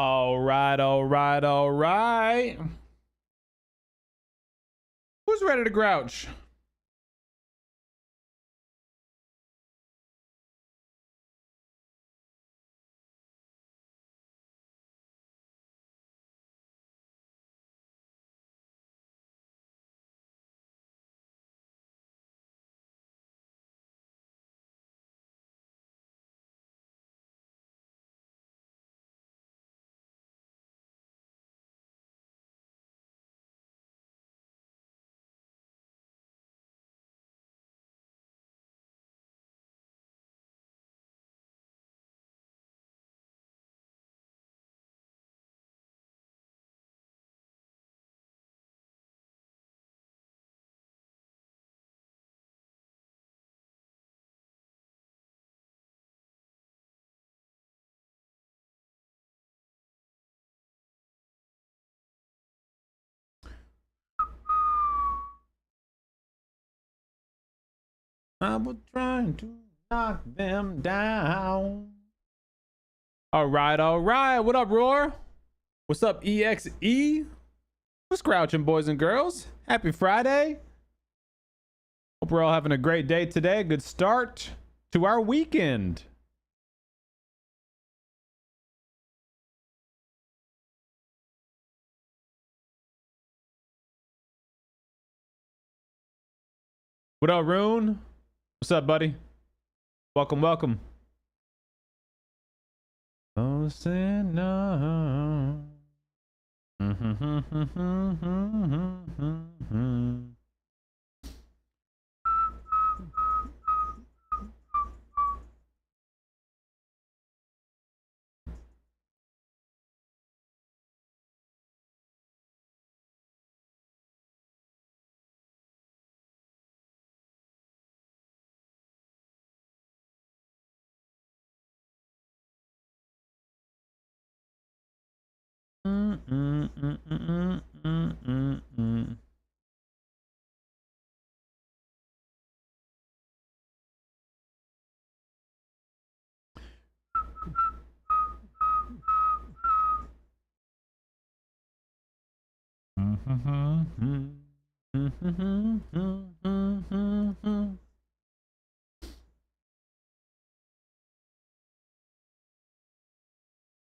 All right, all right, all right. Who's ready to grouch? I was trying to knock them down. All right, all right. What up, Roar? What's up, EXE? What's crouching, boys and girls? Happy Friday. Hope we're all having a great day today. Good start to our weekend. What up, Rune? What's up, buddy? Welcome, welcome. Oh, sinner.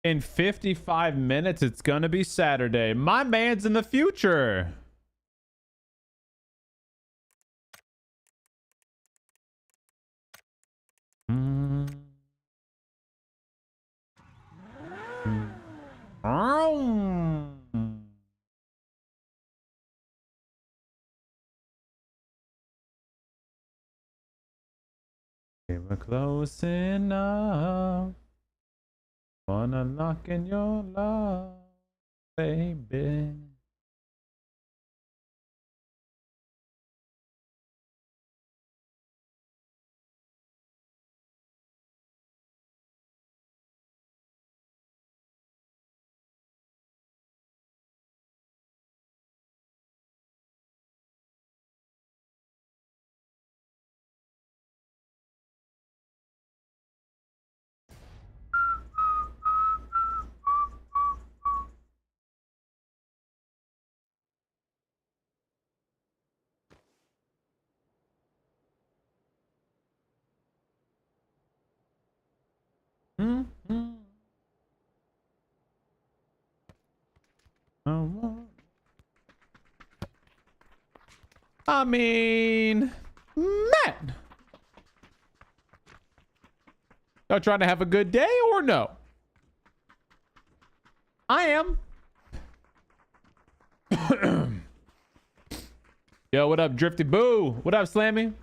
In 55 minutes, it's gonna be Saturday. My man's in the future. We're close enough. Wanna lock in your love, baby. I mean, man, y'all trying to have a good day or no? I am. Yo, what up, Drifty Boo? What up, Slammy?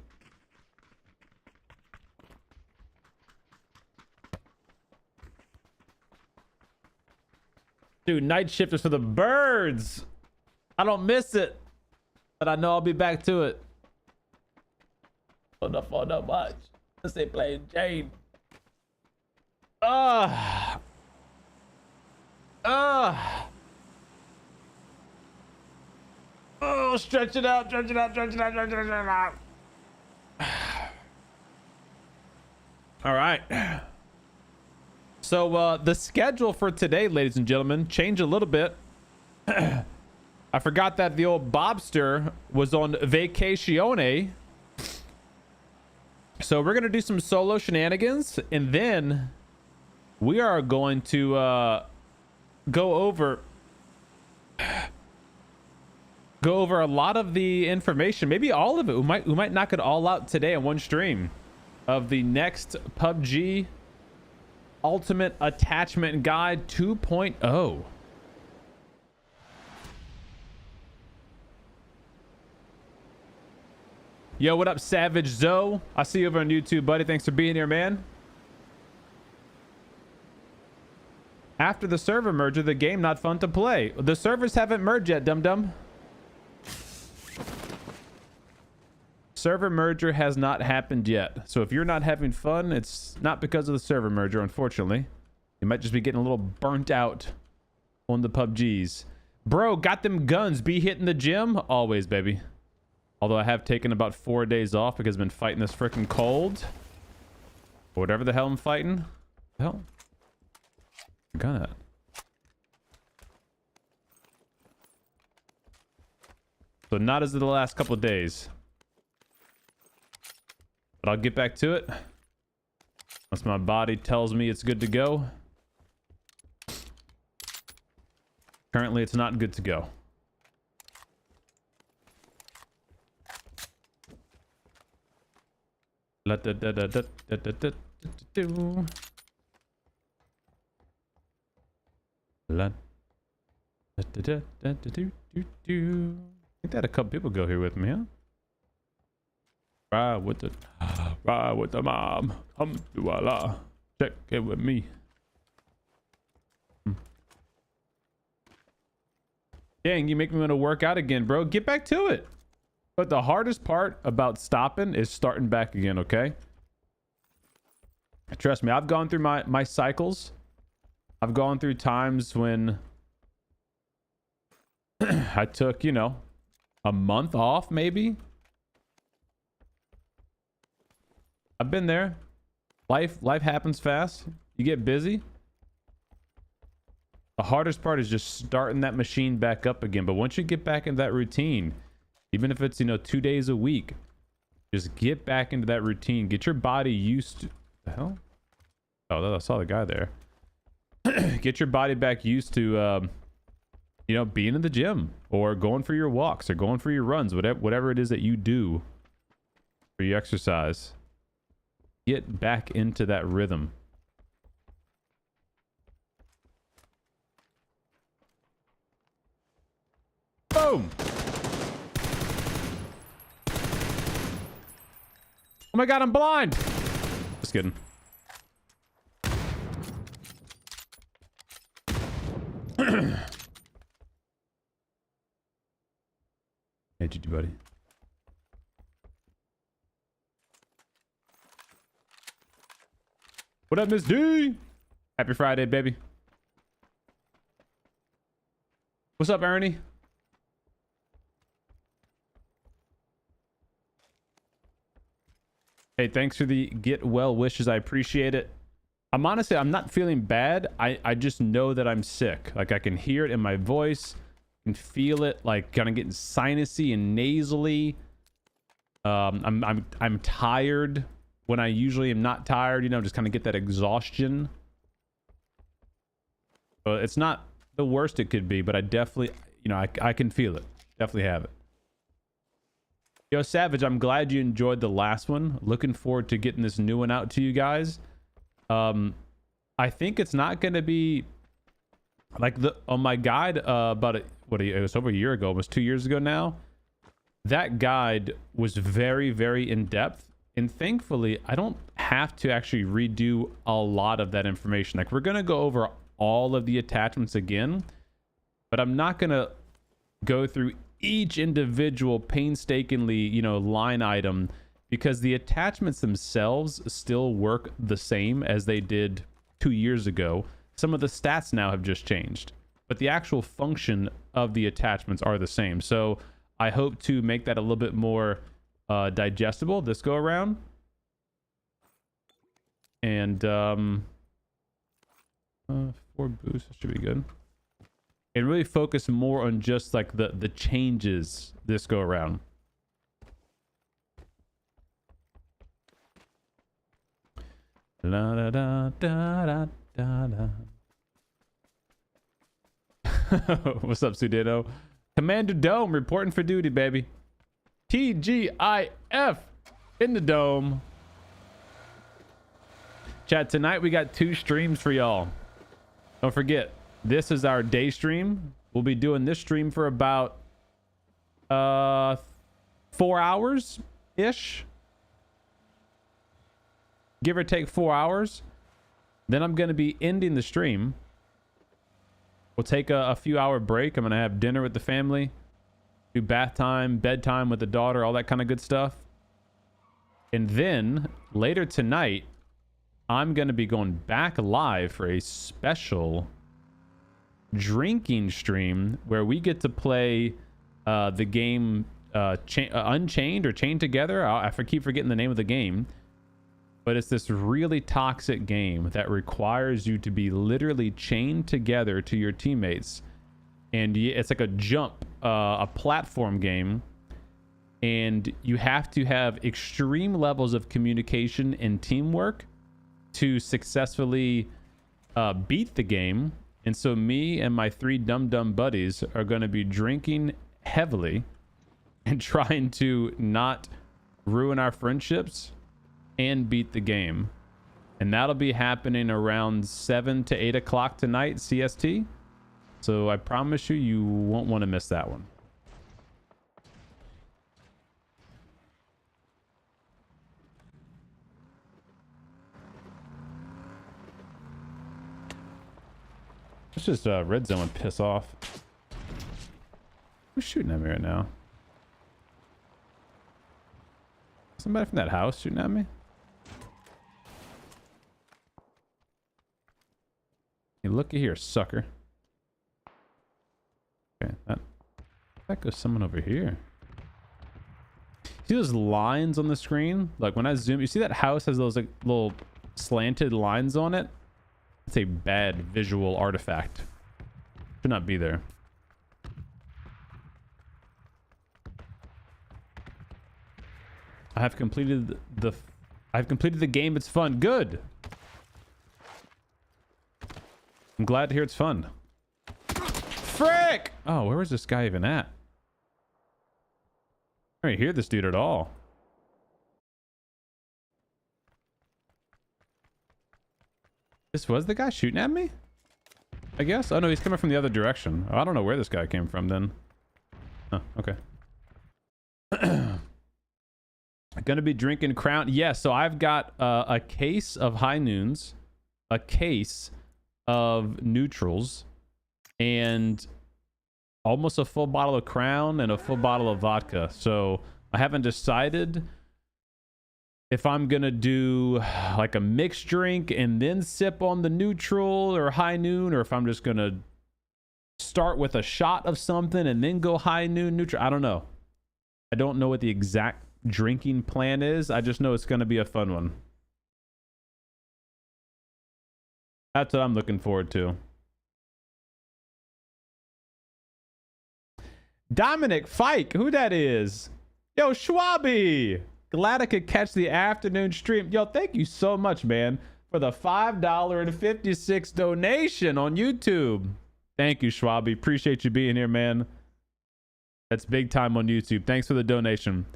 Dude, night shift is for the birds. I don't miss it, but I know I'll be back to it. Oh, no much. Let's say playing Jane. Oh, stretch it out, stretch it out, stretch it out, stretch it out. All right. So the schedule for today, ladies and gentlemen, changed a little bit. I forgot that the old Bobster was on vacazione. So we're going to do some solo shenanigans, and then we are going to go over a lot of the information, maybe all of it. We might knock it all out today in one stream of the next PUBG Ultimate Attachment Guide 2.0. Yo, what up, Savage Zoe? I see you over on YouTube, buddy. Thanks for being here, man. After the server merger, the game not fun to play. The servers haven't merged yet, dum-dum. Server merger has not happened yet. So if you're not having fun, it's not because of the server merger, unfortunately. You might just be getting a little burnt out on the PUBGs. Bro, got them guns. Be hitting the gym? Always, baby. Although I have taken about 4 days off because I've been fighting this freaking cold. Or whatever the hell I'm fighting. The hell? I got it. So not as of the last couple of days. But I'll get back to it once my body tells me it's good to go. Currently, it's not good to go. I think that a couple people go here with me, huh? Ride with the mom. Come to Allah. Check it with me. Dang, you make me want to work out again, bro. Get back to it. But the hardest part about stopping is starting back again, okay? Trust me, I've gone through my cycles. I've gone through times when I took, you know, a month off, maybe. I've been there. Life happens fast. You get busy. The hardest part is just starting that machine back up again. But once you get back into that routine, even if it's, you know, 2 days a week, just get back into that routine. Get your body used to... The hell? Oh, I saw the guy there. Get your body back used to, you know, being in the gym or going for your walks or going for your runs, whatever it is that you do for your exercise. Get back into that rhythm. Boom! Oh my god, I'm blind! Just kidding. Hey, GG, buddy. What up, Miss D? Happy Friday, baby. What's up, Ernie? Hey, thanks for the get well wishes. I appreciate it. I'm not feeling bad. I just know that I'm sick. Like, I can hear it in my voice. I can feel it, like, kind of getting sinusy and nasally. I'm tired when I usually am not tired. You know, just kind of get that exhaustion. But it's not the worst it could be, but I definitely, you know, I can feel it. Definitely have it. Yo, Savage, I'm glad you enjoyed the last one. Looking forward to getting this new one out to you guys. I think it's not going to be like on my guide about it was over a year ago, almost 2 years ago now. That guide was very, very in depth, and thankfully I don't have to actually redo a lot of that information. Like, we're going to go over all of the attachments again, but I'm not going to go through each individual painstakingly, you know, line item, because the attachments themselves still work the same as they did 2 years ago. Some of the stats now have just changed, but the actual function of the attachments are the same. So I hope to make that a little bit more digestible this go around. And 4 boosts should be good. And really focus more on just like the changes this go around. La da da da da da da. What's up, Sudano? Commander Dome reporting for duty, baby. TGIF in the dome. Chat, tonight we got 2 streams for y'all. Don't forget, this is our day stream. We'll be doing this stream for about 4 hours ish, give or take 4 hours. Then I'm going to be ending the stream. We'll take a few hour break. I'm going to have dinner with the family, do bath time, bedtime with the daughter, all that kind of good stuff. And then later tonight, I'm going to be going back live for a special drinking stream where we get to play the game Unchained or Chained Together. I keep forgetting the name of the game. But it's this really toxic game that requires you to be literally chained together to your teammates. And it's like a jump, a platform game. And you have to have extreme levels of communication and teamwork to successfully beat the game. And so me and my 3 dumb buddies are going to be drinking heavily and trying to not ruin our friendships and beat the game. And that'll be happening around 7 to 8 o'clock tonight CST. So I promise you won't want to miss that one. Let's just red zone and piss off. Who's shooting at me right now? Somebody from that house shooting at me? Hey, looky here, sucker. Okay, that goes someone over here. See those lines on the screen? Like when I zoom, you see that house has those like little slanted lines on it? It's a bad visual artifact. Should not be there. I've completed the game. It's fun. Good. I'm glad to hear it's fun. Frick! Oh, where was this guy even at? I don't hear this dude at all. This was the guy shooting at me? I guess. Oh no, he's coming from the other direction. Oh, I don't know where this guy came from then. Oh, okay. Gonna be drinking Crown. Yeah, so I've got a case of High Noons, a case of neutrals, and almost a full bottle of Crown and a full bottle of vodka. So I haven't decided if I'm gonna do like a mixed drink and then sip on the neutral or High Noon, or if I'm just gonna start with a shot of something and then go High Noon neutral. I don't know. I don't know what the exact drinking plan is. I just know it's gonna be a fun one. That's what I'm looking forward to. Dominic Fike, who that is? Yo, Schwabi! Glad I could catch the afternoon stream. Yo, thank you so much, man, for the $5.56 donation on YouTube. Thank you, Schwabi. Appreciate you being here, man. That's big time on YouTube. Thanks for the donation.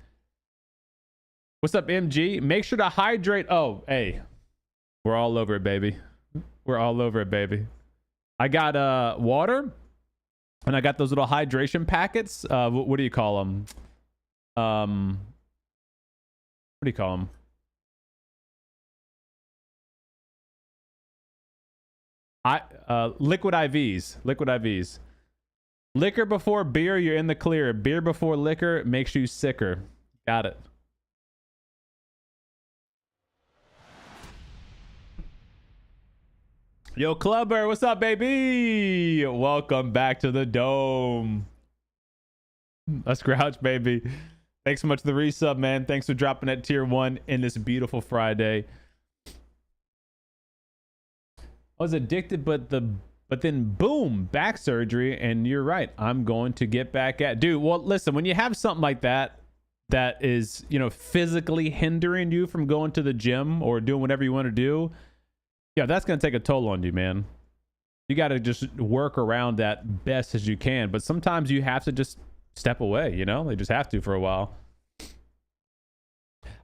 What's up, MG? Make sure to hydrate. Oh, hey. We're all over it, baby. We're all over it, baby. I got water, and I got those little hydration packets. What do you call them? What do you call them? Liquid IVs. Liquid IVs. Liquor before beer, you're in the clear. Beer before liquor makes you sicker. Got it. Yo, Clubber, what's up, baby? Welcome back to the Dome. Let's Grouch, baby. Thanks so much for the resub, man. Thanks for dropping that tier 1 in this beautiful Friday. I was addicted, but then boom, back surgery. And you're right, I'm going to get back at dude. Well, listen, when you have something like that is, you know, physically hindering you from going to the gym or doing whatever you want to do, yeah, that's going to take a toll on you, man. You got to just work around that best as you can. But sometimes you have to just step away, you know? They just have to for a while.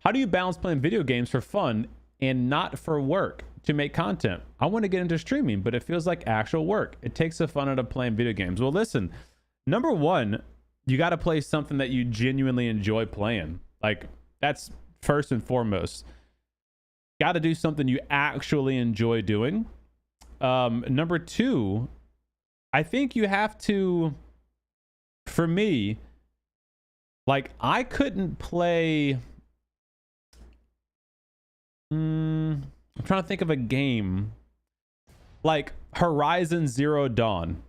How do you balance playing video games for fun and not for work to make content? I want to get into streaming, but it feels like actual work. It takes the fun out of playing video games. Well, listen, number one, you got to play something that you genuinely enjoy playing. Like, that's first and foremost. Got to do something you actually enjoy doing. Number two, I think you have to, for me, like, I couldn't play, I'm trying to think of a game like Horizon Zero Dawn.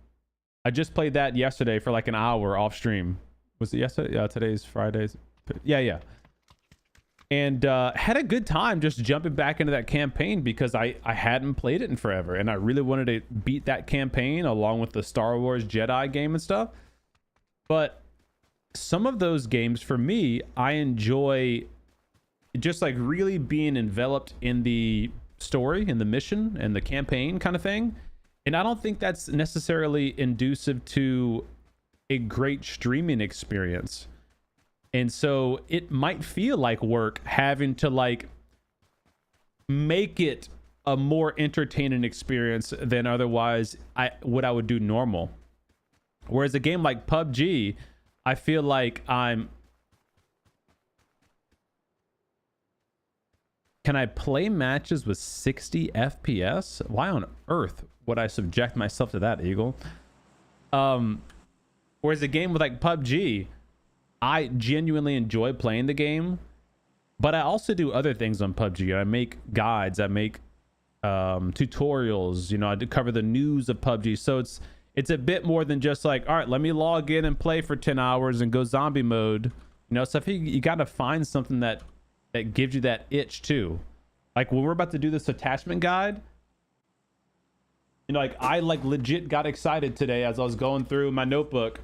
I just played that yesterday for like an hour off stream. Was it yesterday? Yeah, today's Fridays. Yeah. And had a good time just jumping back into that campaign because I hadn't played it in forever. And I really wanted to beat that campaign along with the Star Wars Jedi game and stuff. But some of those games, for me, I enjoy just like really being enveloped in the story and the mission and the campaign kind of thing. And I don't think that's necessarily inducive to a great streaming experience. And so it might feel like work having to like make it a more entertaining experience than otherwise what I would do normal. Whereas a game like PUBG, I feel like can I play matches with 60 FPS? Why on earth would I subject myself to that, Eagle? Whereas a game with like PUBG, I genuinely enjoy playing the game, but I also do other things on PUBG. I make guides, I make tutorials, you know, I cover the news of PUBG. So it's a bit more than just like, all right, let me log in and play for 10 hours and go zombie mode. You know, so you got to find something that gives you that itch too. Like when we're about to do this attachment guide, you know, like I like legit got excited today as I was going through my notebook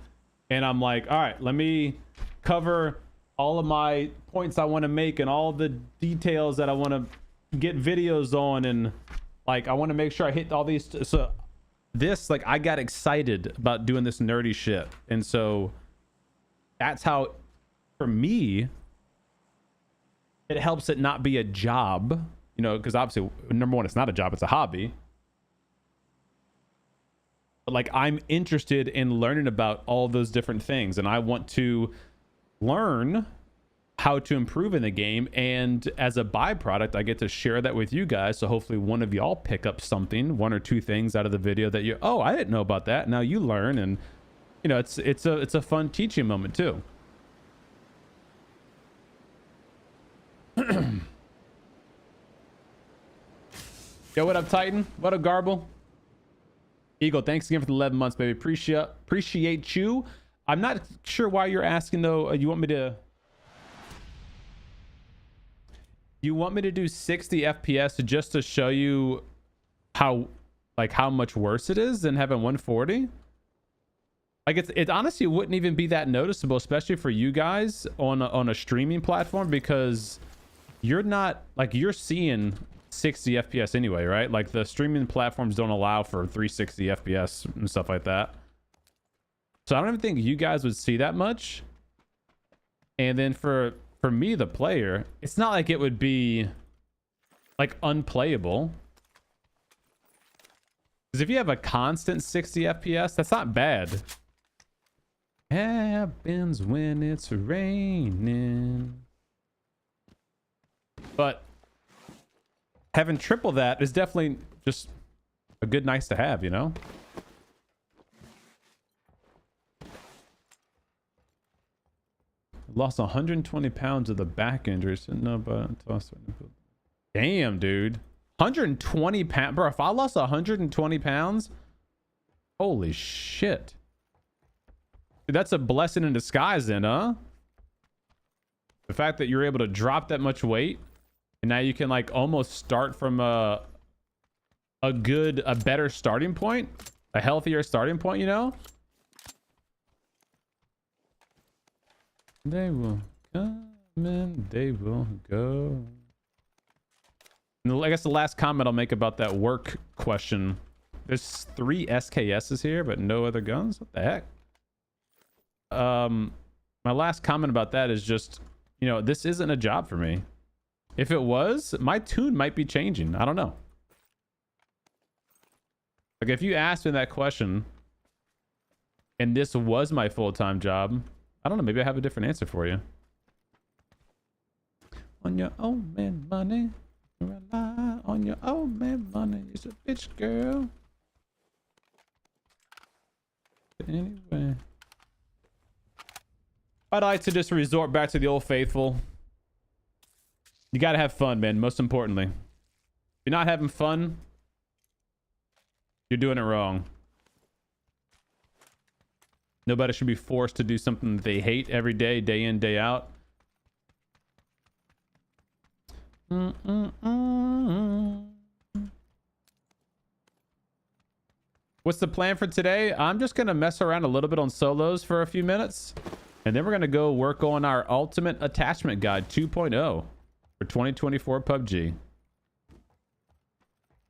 and I'm like, all right, let me cover all of my points I want to make and all the details that I want to get videos on. And like, I want to make sure I hit all these. So this, like, I got excited about doing this nerdy shit. And so that's how, for me, it helps it not be a job, you know, because obviously, number one, it's not a job, it's a hobby. But like, I'm interested in learning about all those different things, and I want to learn how to improve in the game. And as a byproduct, I get to share that with you guys. So hopefully one of y'all pick up something, one or two things out of the video that you, oh, I didn't know about that. Now you learn, and you know, it's a fun teaching moment too. Yo, what up, Titan? What up, Garble? Eagle, thanks again for the 11 months, baby. Appreciate you. I'm not sure why you're asking though. You want me to do 60 FPS just to show you how much worse it is than having 140? Like it honestly wouldn't even be that noticeable, especially for you guys on a streaming platform, because you're not like, you're seeing 60 FPS anyway, right? Like the streaming platforms don't allow for 360 FPS and stuff like that. So I don't even think you guys would see that much. And then for me, the player, it's not like it would be like unplayable. Because if you have a constant 60 FPS, that's not bad. Happens when it's raining. But having triple that is definitely just a good nice to have, you know? Lost 120 pounds of the back injuries. No, but damn, dude. 120 pounds. Bro, if I lost 120 pounds, holy shit. Dude, that's a blessing in disguise then, huh? The fact that you're able to drop that much weight, and now you can like almost start from a a better starting point, a healthier starting point, you know? They will come and they will go. And I guess the last comment I'll make about that work question. There's 3 SKSs here, but no other guns? What the heck? My last comment about that is just, you know, this isn't a job for me. If it was, my tune might be changing. I don't know. Like, if you asked me that question and this was my full-time job, I don't know, maybe I have a different answer for you. On your own man money, rely on your own man money. You're a bitch, girl. But anyway, I'd like to just resort back to the old faithful. You gotta have fun, man. Most importantly, if you're not having fun, you're doing it wrong. Nobody should be forced to do something that they hate every day, day in, day out. What's the plan for today? I'm just gonna mess around a little bit on solos for a few minutes, and then we're gonna go work on our Ultimate Attachment Guide 2.0 for 2024 PUBG.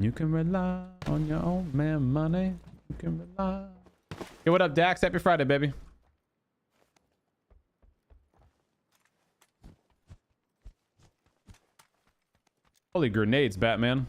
You can rely on your own man money. You can rely. Hey, what up, Dax? Happy Friday, baby. Holy grenades, Batman.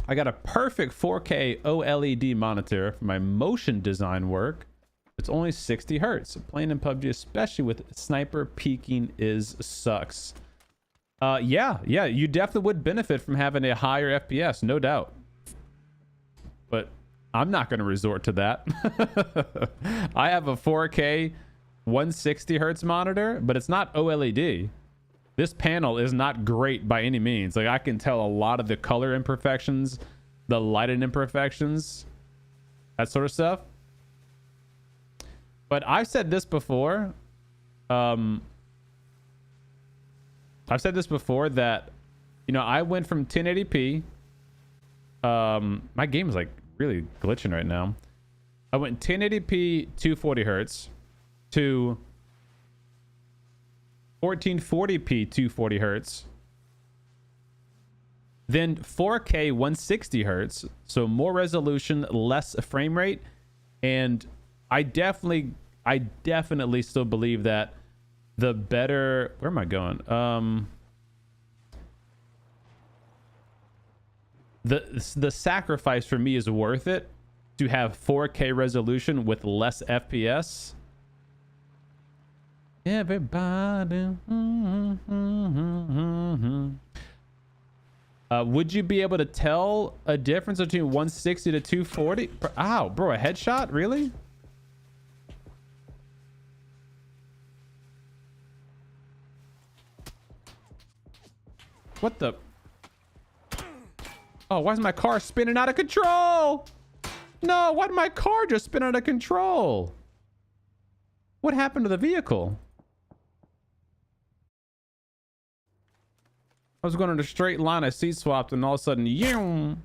I got a perfect 4K OLED monitor for my motion design work. It's only 60 hertz. Playing in PUBG, especially with sniper peeking, sucks. Yeah, you definitely would benefit from having a higher FPS, no doubt. But I'm not going to resort to that. I have a 4K 160 hertz monitor, but it's not OLED. This panel is not great by any means. Like, I can tell a lot of the color imperfections, the lighting imperfections, that sort of stuff. But I've said this before. I've said this before that, you know, I went from 1080p. My game is like really glitching right now. I went 1080p 240 hertz to 1440p 240 hertz, then 4K 160 hertz, so more resolution, less frame rate. And I definitely still believe that the better, where am I going? The sacrifice for me is worth it to have 4K resolution with less FPS. Everybody. Would you be able to tell a difference between 160 to 240? Ow, bro, a headshot? Really? What the? Oh, why is my car spinning out of control? No, why did my car just spin out of control? What happened to the vehicle? I was going in a straight line, I seat swapped, and all of a sudden, damn,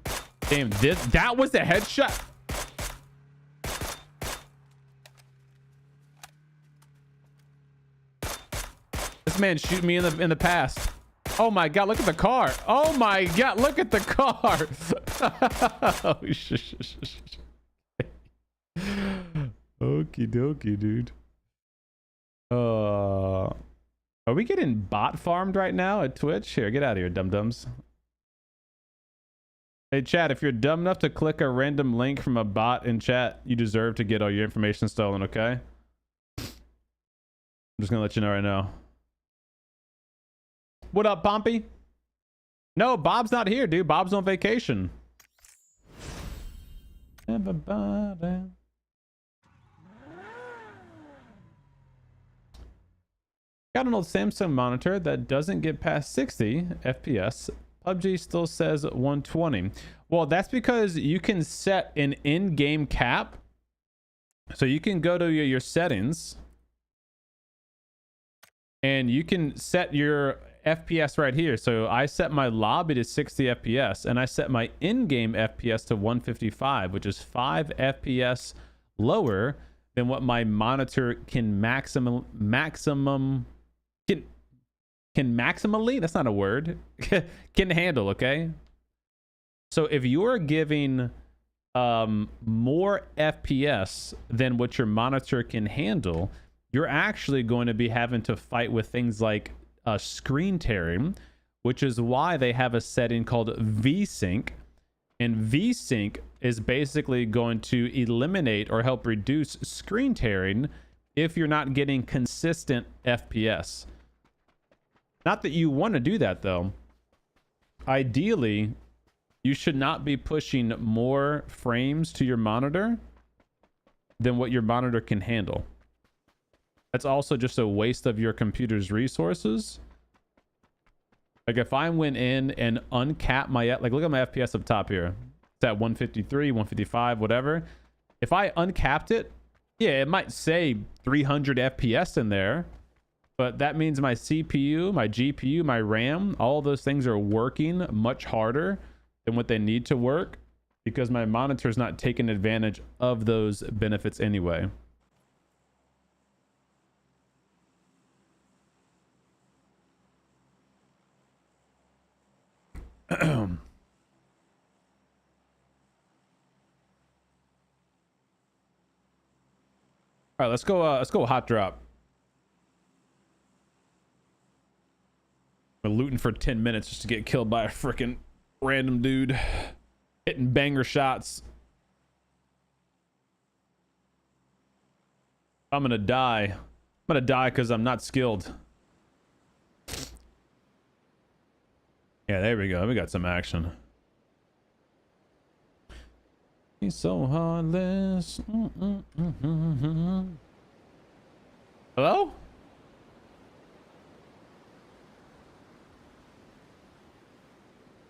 that was the headshot. This man shoot me in the past. Oh my god, look at the car. Oh my god, look at the car. Oh, okie dokie, dude. Are we getting bot farmed right now at Twitch? Here, get out of here, dum-dums. Hey, chat, if you're dumb enough to click a random link from a bot in chat, you deserve to get all your information stolen, okay? I'm just gonna let you know right now. What up, Pompey? No, Bob's not here, dude. Bob's on vacation. Everybody. Got an old Samsung monitor that doesn't get past 60 FPS. PUBG still says 120. Well, that's because you can set an in-game cap. So you can go to your settings and you can set your FPS right here. So I set my lobby to 60 FPS and I set my in-game FPS to 155, which is 5 FPS lower than what my monitor can maximally, that's not a word, can handle. Okay, so if you're giving more FPS than what your monitor can handle, you're actually going to be having to fight with things like screen tearing, which is why they have a setting called VSync. And VSync is basically going to eliminate or help reduce screen tearing if you're not getting consistent FPS. Not that you want to do that though. Ideally, you should not be pushing more frames to your monitor than what your monitor can handle. That's also just a waste of your computer's resources. Like if I went in and uncapped my, like look at my FPS up top here. It's at 153, 155, whatever. If I uncapped it, yeah, it might say 300 FPS in there, but that means my CPU, my GPU, my RAM, all of those things are working much harder than what they need to work because my monitor is not taking advantage of those benefits anyway. All right, let's go hot drop. We're looting for 10 minutes just to get killed by a freaking random dude hitting banger shots. I'm gonna die. I'm gonna die because I'm not skilled. Yeah, there we go. We got some action. He's so heartless. Hello?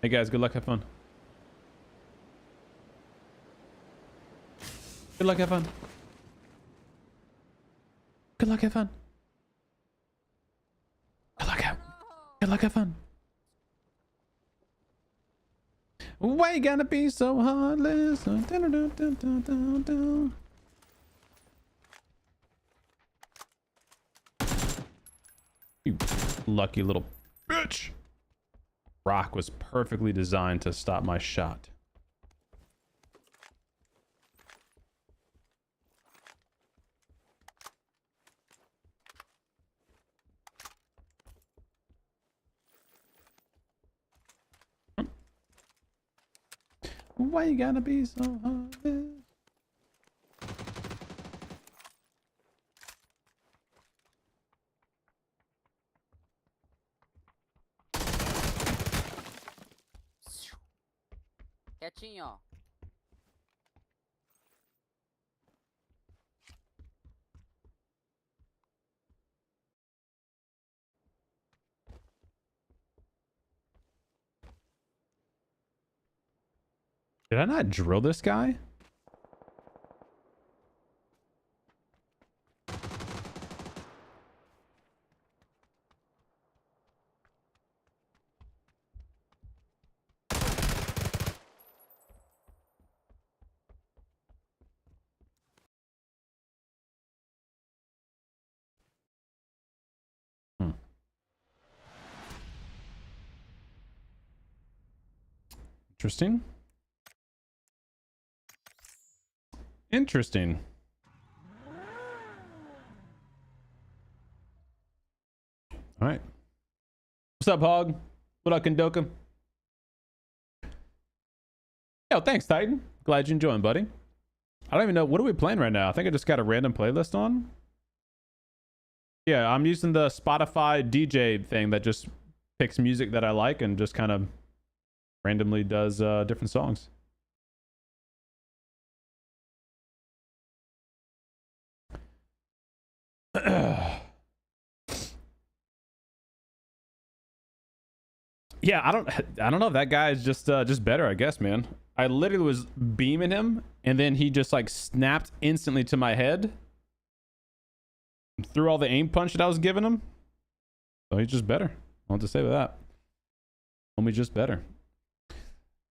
Hey guys, good luck, have fun. Good luck, have fun. Good luck, have fun. Good luck, have fun. Why you gotta be so heartless? You lucky little bitch. Rock was perfectly designed to stop my shot. Why you gotta be so heartless? Quietinho. Did I not drill this guy? Interesting. Interesting. All right. What's up, Hog? What up, Kondoka? Yo, thanks, Titan. Glad you're enjoying, buddy. I don't even know. What are we playing right now? I think I just got a random playlist on. Yeah, I'm using the Spotify DJ thing that just picks music that I like and just kind of randomly does different songs. Yeah, I don't know if that guy is just better, I guess, man. I literally was beaming him, and then he just like snapped instantly to my head through all the aim punch that I was giving him. So he's just better. I want to say with that. Homie just better.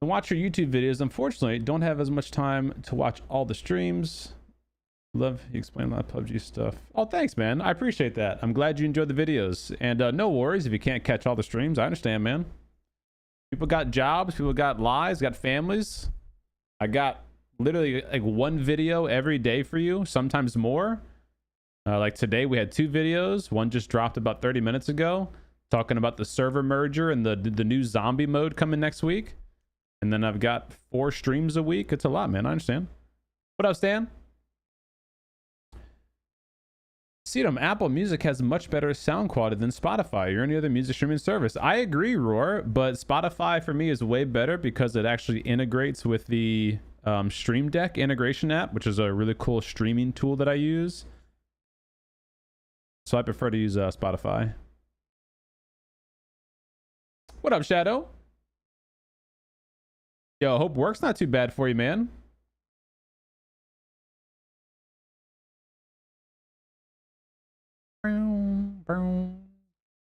And watch your YouTube videos. Unfortunately, don't have as much time to watch all the streams. Love you explain a lot of PUBG stuff. Oh, thanks, man. I appreciate that. I'm glad you enjoyed the videos. And no worries if you can't catch all the streams. I understand, man. People got jobs. People got lives. Got families. I got literally like one video every day for you. Sometimes more. Like today, we had 2 videos. One just dropped about 30 minutes ago, talking about the server merger and the new zombie mode coming next week. And then I've got 4 streams a week. It's a lot, man. I understand. What up, Stan? Cdome, Apple Music has much better sound quality than Spotify or any other music streaming service. I agree, Roar, but Spotify for me is way better because it actually integrates with the Stream Deck integration app, which is a really cool streaming tool that I use. So I prefer to use Spotify. What up, Shadow? Yo, hope work's not too bad for you, man.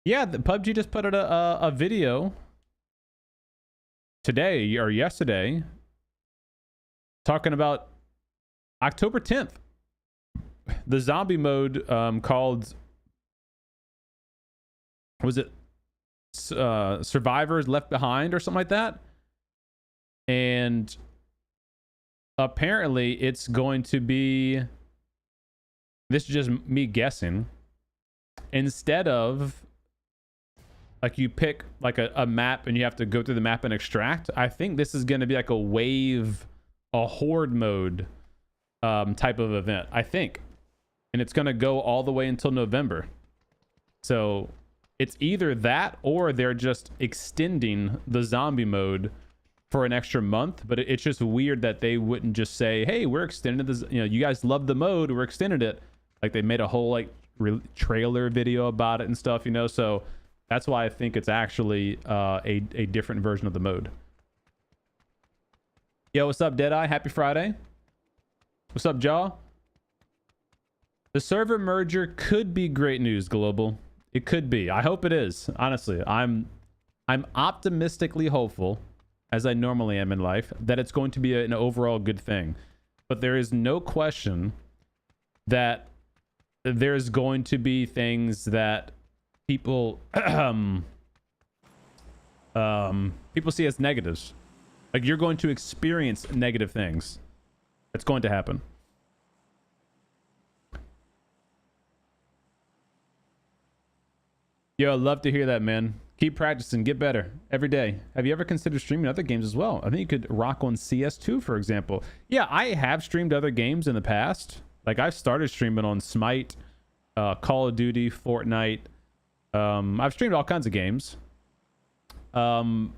Yeah, the PUBG just put out a video today or yesterday talking about October 10th. The zombie mode called, was it Survivors Left Behind or something like that? And apparently it's going to be, this is just me guessing, instead of like you pick like a map and you have to go through the map and extract, I think this is going to be like a wave, a horde mode type of event, I think. And it's going to go all the way until November. So it's either that or they're just extending the zombie mode for an extra month. But it's just weird that they wouldn't just say, hey, we're extending this, you know, you guys love the mode, we're extending it. Like they made a whole like trailer video about it and stuff, you know. So that's why I think it's actually a different version of the mode. Yo, what's up, Deadeye? Happy Friday. What's up, Jaw? The server merger could be great news, Global. It could be. I hope it is. Honestly, I'm optimistically hopeful, as I normally am in life, that it's going to be an overall good thing. But there is no question that there's going to be things that people people see as negatives. Like you're going to experience negative things. It's going to happen. Yo, I'd love to hear that, man. Keep practicing, get better every day. Have you ever considered streaming other games as well? I think you could rock on CS2, for example. Yeah, I have streamed other games in the past. Like I've started streaming on Smite, Call of Duty, Fortnite. I've streamed all kinds of games. But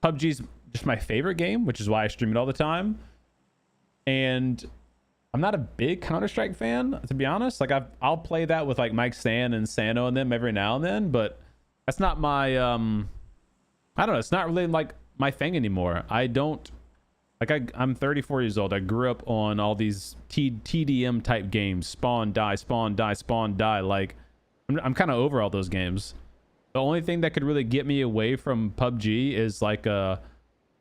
PUBG's just my favorite game, which is why I stream it all the time. And I'm not a big Counter-Strike fan, to be honest. Like I'll play that with like Mike San and Sano and them every now and then, but that's not my I don't know, it's not really like my thing anymore. I don't like I'm 34 years old. I grew up on all these TDM type games, spawn, die, spawn, die, spawn, die. Like I'm kind of over all those games. The only thing that could really get me away from PUBG is like a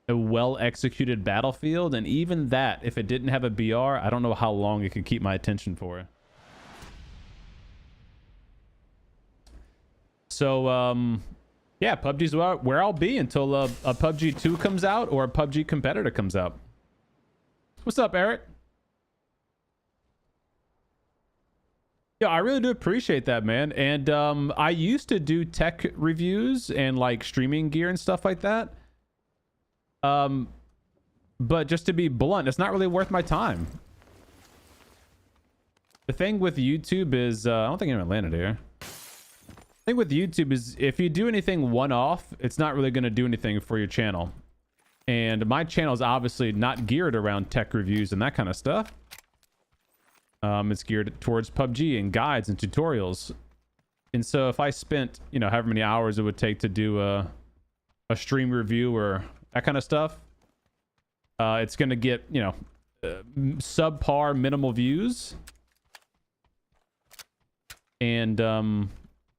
well executed battlefield, and even that, if it didn't have a BR, I don't know how long it could keep my attention for. So yeah, PUBG's where I'll be until a PUBG 2 comes out or a PUBG competitor comes out. What's up, Eric? Yeah, I really do appreciate that, man. And I used to do tech reviews and like streaming gear and stuff like that. But just to be blunt, it's not really worth my time. The thing with YouTube is, I don't think anyone landed here. The thing with YouTube is if you do anything one-off, it's not really going to do anything for your channel. And my channel is obviously not geared around tech reviews and that kind of stuff. It's geared towards PUBG and guides and tutorials. And so if I spent, you know, however many hours it would take to do a stream review or that kind of stuff, it's going to get, you know, subpar minimal views. And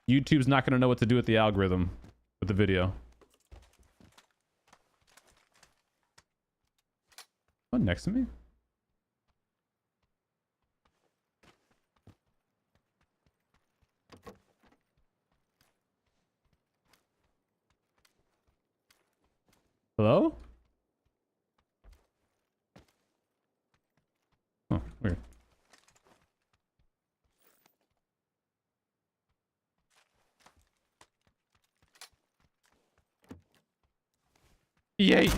YouTube's not going to know what to do with the algorithm with the video. Oh, next to me? Hello? Oh, weird. Yay!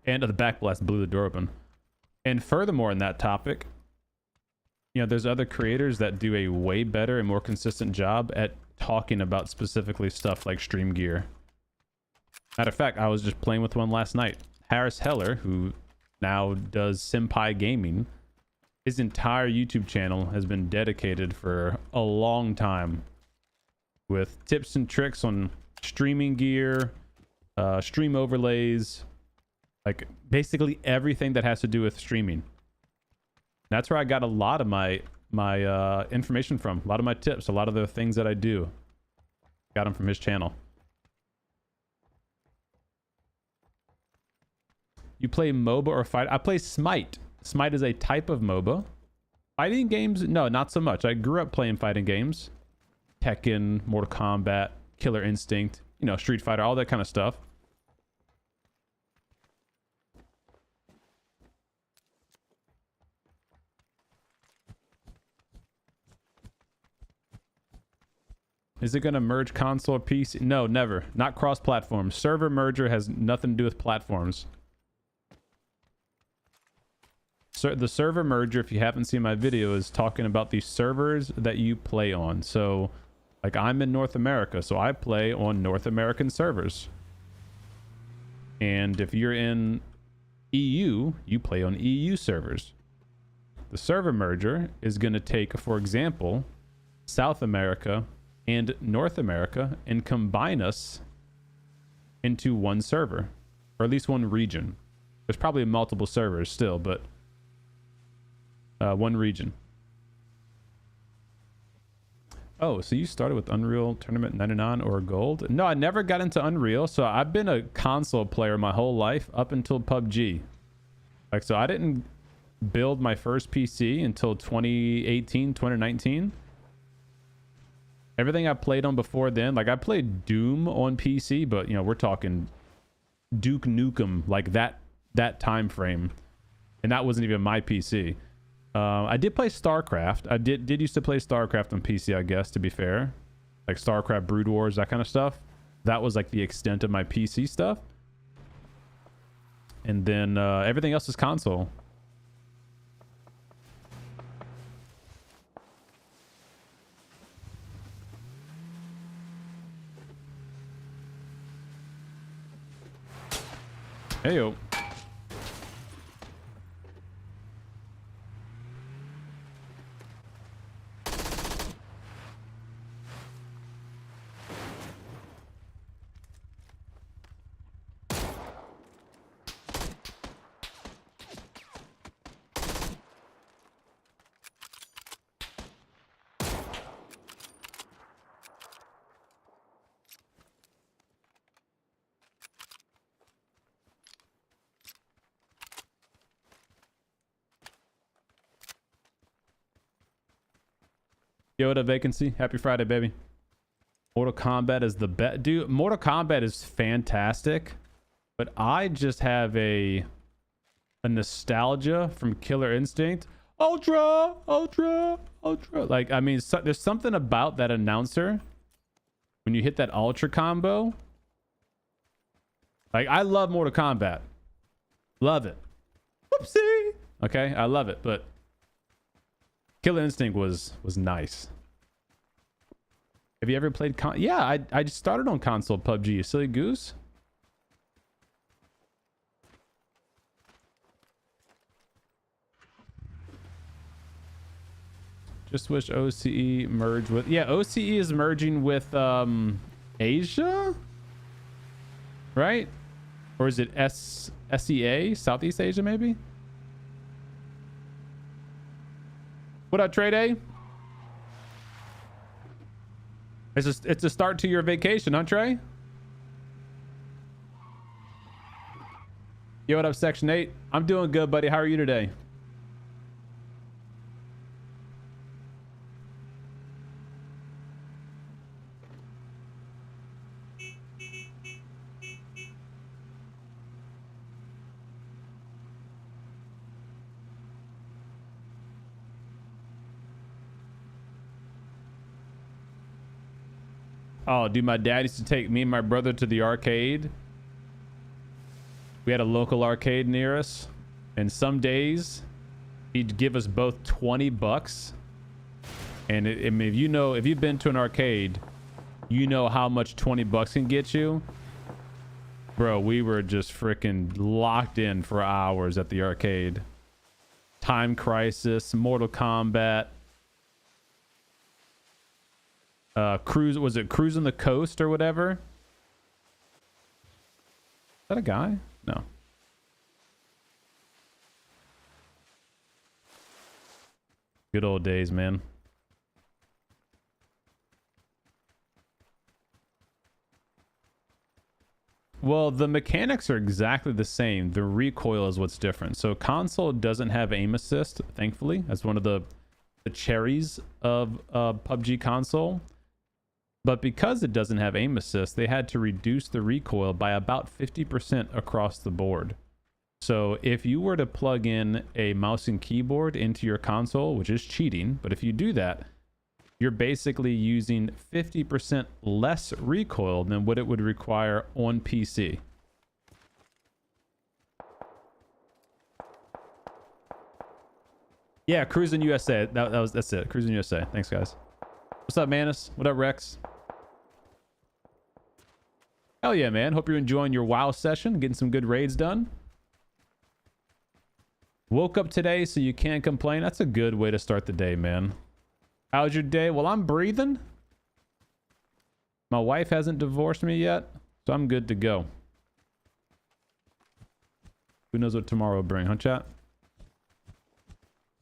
And the backblast blew the door open. And furthermore, in that topic, you know, there's other creators that do a way better and more consistent job at talking about specifically stuff like stream gear. Matter of fact, I was just playing with one last night. Harris Heller, who now does Senpai Gaming, his entire YouTube channel has been dedicated for a long time with tips and tricks on streaming gear, stream overlays, like basically everything that has to do with streaming. That's where I got a lot of my information from, a lot of my tips, a lot of the things that I do. Got them from his channel. You play MOBA or fight? I play Smite. Smite is a type of MOBA. Fighting games? No, not so much. I grew up playing fighting games. Tekken, Mortal Kombat, Killer Instinct, you know, Street Fighter, all that kind of stuff. Is it going to merge console or PC? No, never. Not cross-platform. Server merger has nothing to do with platforms. The server merger, if you haven't seen my video, is talking about the servers that you play on. So, like, I'm in North America, so I play on North American servers. And if you're in EU, you play on EU servers. The server merger is going to take, for example, South America and North America and combine us into one server, or at least one region. There's probably multiple servers still, but one region. Oh, so you started with Unreal Tournament 99 or Gold? No, I never got into Unreal, so I've been a console player my whole life up until PUBG. Like, so I didn't build my first PC until 2018, 2019. Everything I played on before then, like I played Doom on PC, but you know, we're talking Duke Nukem, like that time frame, and that wasn't even my PC. I did play StarCraft. I did used to play StarCraft on PC, I guess, to be fair. Like StarCraft Brood Wars, that kind of stuff. That was like the extent of my PC stuff. And then everything else is console. Heyo. Yoda vacancy. Happy Friday, baby. Mortal Kombat is the best. Dude, Mortal Kombat is fantastic, but I just have a nostalgia from Killer Instinct. Ultra, ultra, ultra. Like, I mean, there's something about that announcer when you hit that ultra combo. Like, I love Mortal Kombat. Love it. Whoopsie. Okay, I love it, but Killer Instinct was nice. Have you ever played yeah, I just started on console PUBG, you silly goose. Just wish OCE merged with, yeah, OCE is merging with Asia, right? Or is it SEA, Southeast Asia maybe? What up, Trade A? It's a start to your vacation, huh, Trey? Yo, what up, Section 8? I'm doing good, buddy. How are you today? Oh, dude, my dad used to take me and my brother to the arcade. We had a local arcade near us, and some days he'd give us both 20 bucks. And I mean, if you've been to an arcade, you know how much 20 bucks can get you. Bro, we were just freaking locked in for hours at the arcade. Time Crisis, Mortal Kombat. Was it Cruising the Coast or whatever? Is that a guy? No. Good old days, man. Well, the mechanics are exactly the same. The recoil is what's different. So console doesn't have aim assist, thankfully. That's one of the cherries of PUBG console. But because it doesn't have aim assist, they had to reduce the recoil by about 50% across the board. So if you were to plug in a mouse and keyboard into your console, which is cheating, but if you do that, you're basically using 50% less recoil than what it would require on PC. Yeah, Cruising USA. That's it. Cruising USA. Thanks, guys. What's up, Manus? What up, Rex? Hell yeah, man. Hope you're enjoying your WoW session, getting some good raids done. Woke up today, so you can't complain. That's a good way to start the day, man. How's your day? Well, I'm breathing. My wife hasn't divorced me yet, so I'm good to go. Who knows what tomorrow will bring, huh, chat?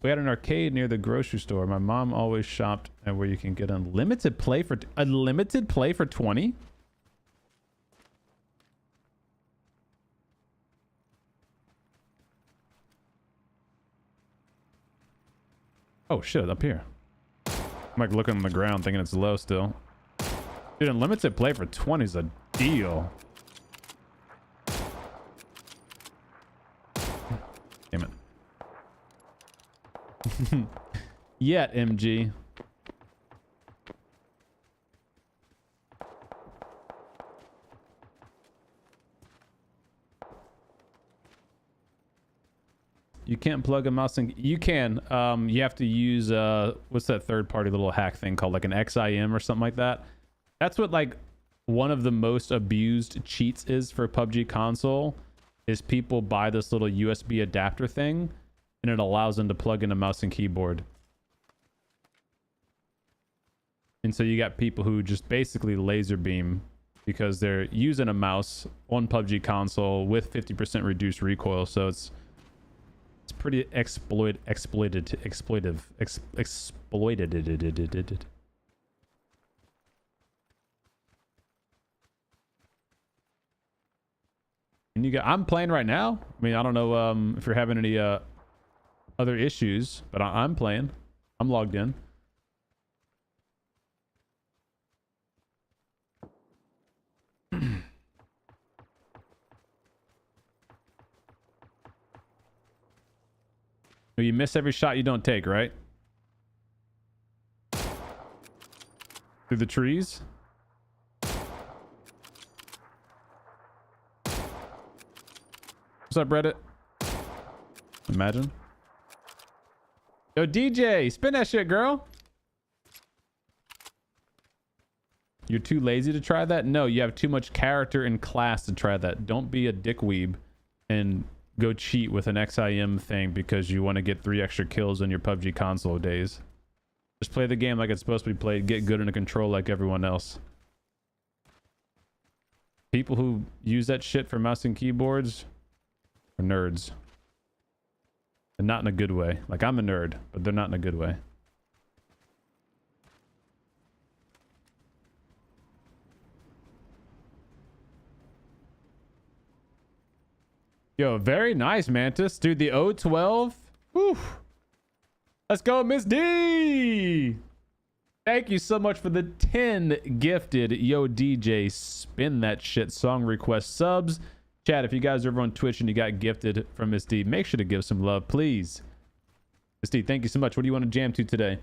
We had an arcade near the grocery store. My mom always shopped at where you can get unlimited play for unlimited play for 20. Oh shit, up here. I'm like looking on the ground thinking it's low still. Dude, unlimited play for 20 is a deal. Damn it. Yet, MG. You can't plug a mouse in. You can. You have to use what's that third-party little hack thing called, like an XIM or something like that. That's what like one of the most abused cheats is for PUBG console. Is people buy this little USB adapter thing, and it allows them to plug in a mouse and keyboard. And so you got people who just basically laser beam because they're using a mouse on PUBG console with 50% reduced recoil. So it's pretty exploited. And you got, I'm playing right now. I mean, I don't know if you're having any other issues, but I'm playing. I'm logged in. You miss every shot you don't take, right? Through the trees. What's up, Reddit? Imagine. Yo, DJ, spin that shit, girl. You're too lazy to try that? No, you have too much character and class to try that. Don't be a dickweeb and go cheat with an XIM thing because you want to get 3 extra kills on your PUBG console days. Just play the game like it's supposed to be played. Get good in a control like everyone else. People who use that shit for mouse and keyboards are nerds. And not in a good way. Like, I'm a nerd, but they're not in a good way. Yo, very nice, Mantis. Dude, the O12. Whew. Let's go, Miss D. Thank you so much for the 10 gifted. Yo, DJ, spin that shit song request subs. Chat, if you guys are over on Twitch and you got gifted from Miss D, make sure to give some love, please. Miss D, thank you so much. What do you want to jam to today?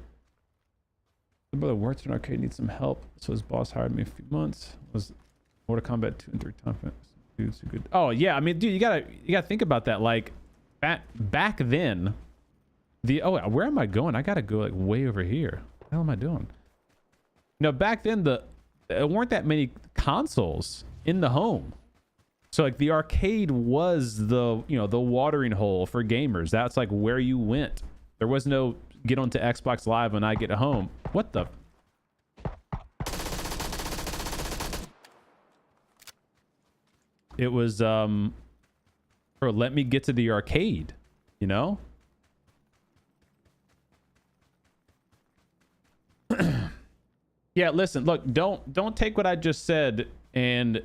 The brother works in an arcade, needs some help. So his boss hired me a few months. Was Mortal Kombat 2 and 3 times. Dude's good. Oh yeah, I mean, dude, you gotta think about that. Like back then, where am I going? I gotta go like way over here. What the hell am I doing? You know, back then there weren't that many consoles in the home. So like the arcade was the watering hole for gamers. That's like where you went. There was no get onto Xbox Live when I get home. What the? It was bro, let me get to the arcade, you know? Yeah, listen, look, don't take what I just said and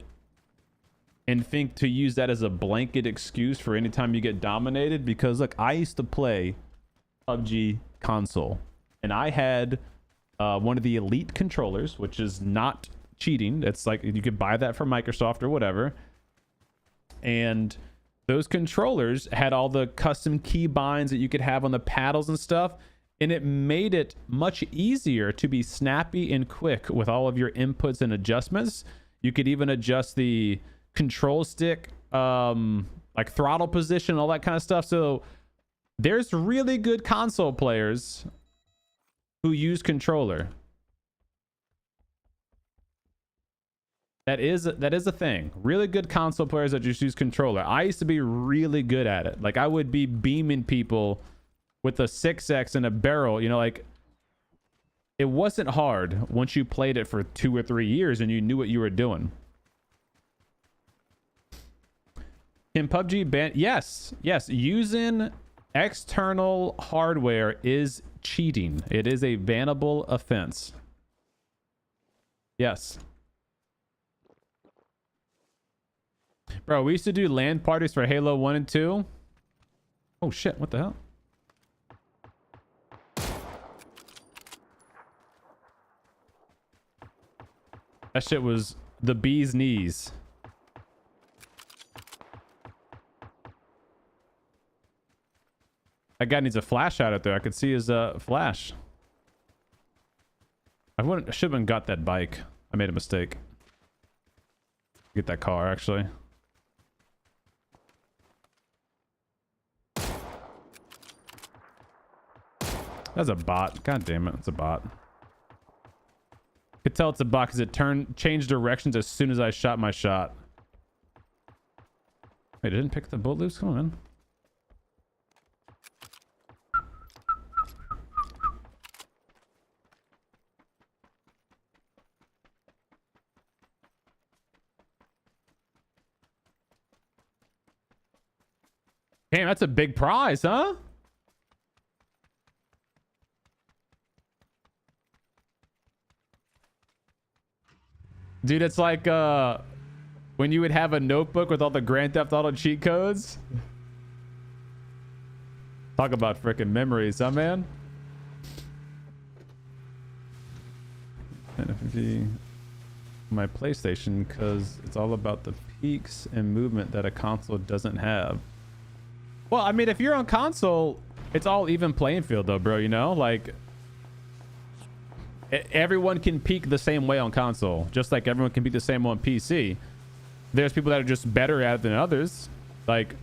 think to use that as a blanket excuse for any time you get dominated, because look, I used to play PUBG console and I had one of the elite controllers, which is not cheating. It's like you could buy that from Microsoft or whatever. And those controllers had all the custom key binds that you could have on the paddles and stuff. And it made it much easier to be snappy and quick with all of your inputs and adjustments. You could even adjust the control stick, like throttle position, all that kind of stuff. So there's really good console players who use controller. That is a thing. Really good console players that just use controller. I used to be really good at it. Like I would be beaming people with a 6X and a barrel, you know, like it wasn't hard once you played it for 2 or 3 years and you knew what you were doing. Can PUBG ban? Yes. Using external hardware is cheating. It is a bannable offense. Yes. Bro, we used to do LAN parties for Halo 1 and 2. Oh shit, what the hell? That shit was the bee's knees. That guy needs a flash out there. I could see his flash. I should have got that bike. I made a mistake. Get that car actually. That's a bot. God damn it, it's a bot. Could tell it's a bot because it changed directions as soon as I shot my shot. Wait, it didn't pick the bullet loops? Come on, man. Damn, that's a big prize, huh? Dude, it's like when you would have a notebook with all the Grand Theft Auto cheat codes. Talk about freaking memories, huh, man? My PlayStation, because it's all about the peaks and movement that a console doesn't have. Well, I mean, if you're on console, it's all even playing field, though, bro. You know, like everyone can peak the same way on console, just like everyone can peak the same way on PC. There's people that are just better at it than others. Like,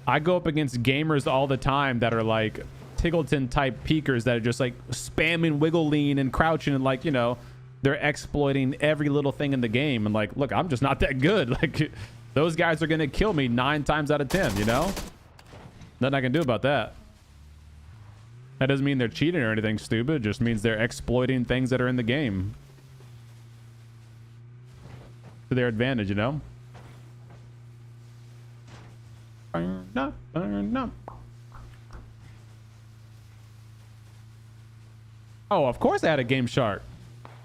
I go up against gamers all the time that are like Tiggleton type peakers that are just like spamming wiggle lean and crouching and like, you know, they're exploiting every little thing in the game. And like, look, I'm just not that good. Like, those guys are gonna kill me 9 times out of 10, you know? Nothing I can do about that. That doesn't mean they're cheating or anything stupid. It just means they're exploiting things that are in the game to their advantage, you know? Burn up, burn up. Oh, of course I had a Game Shark.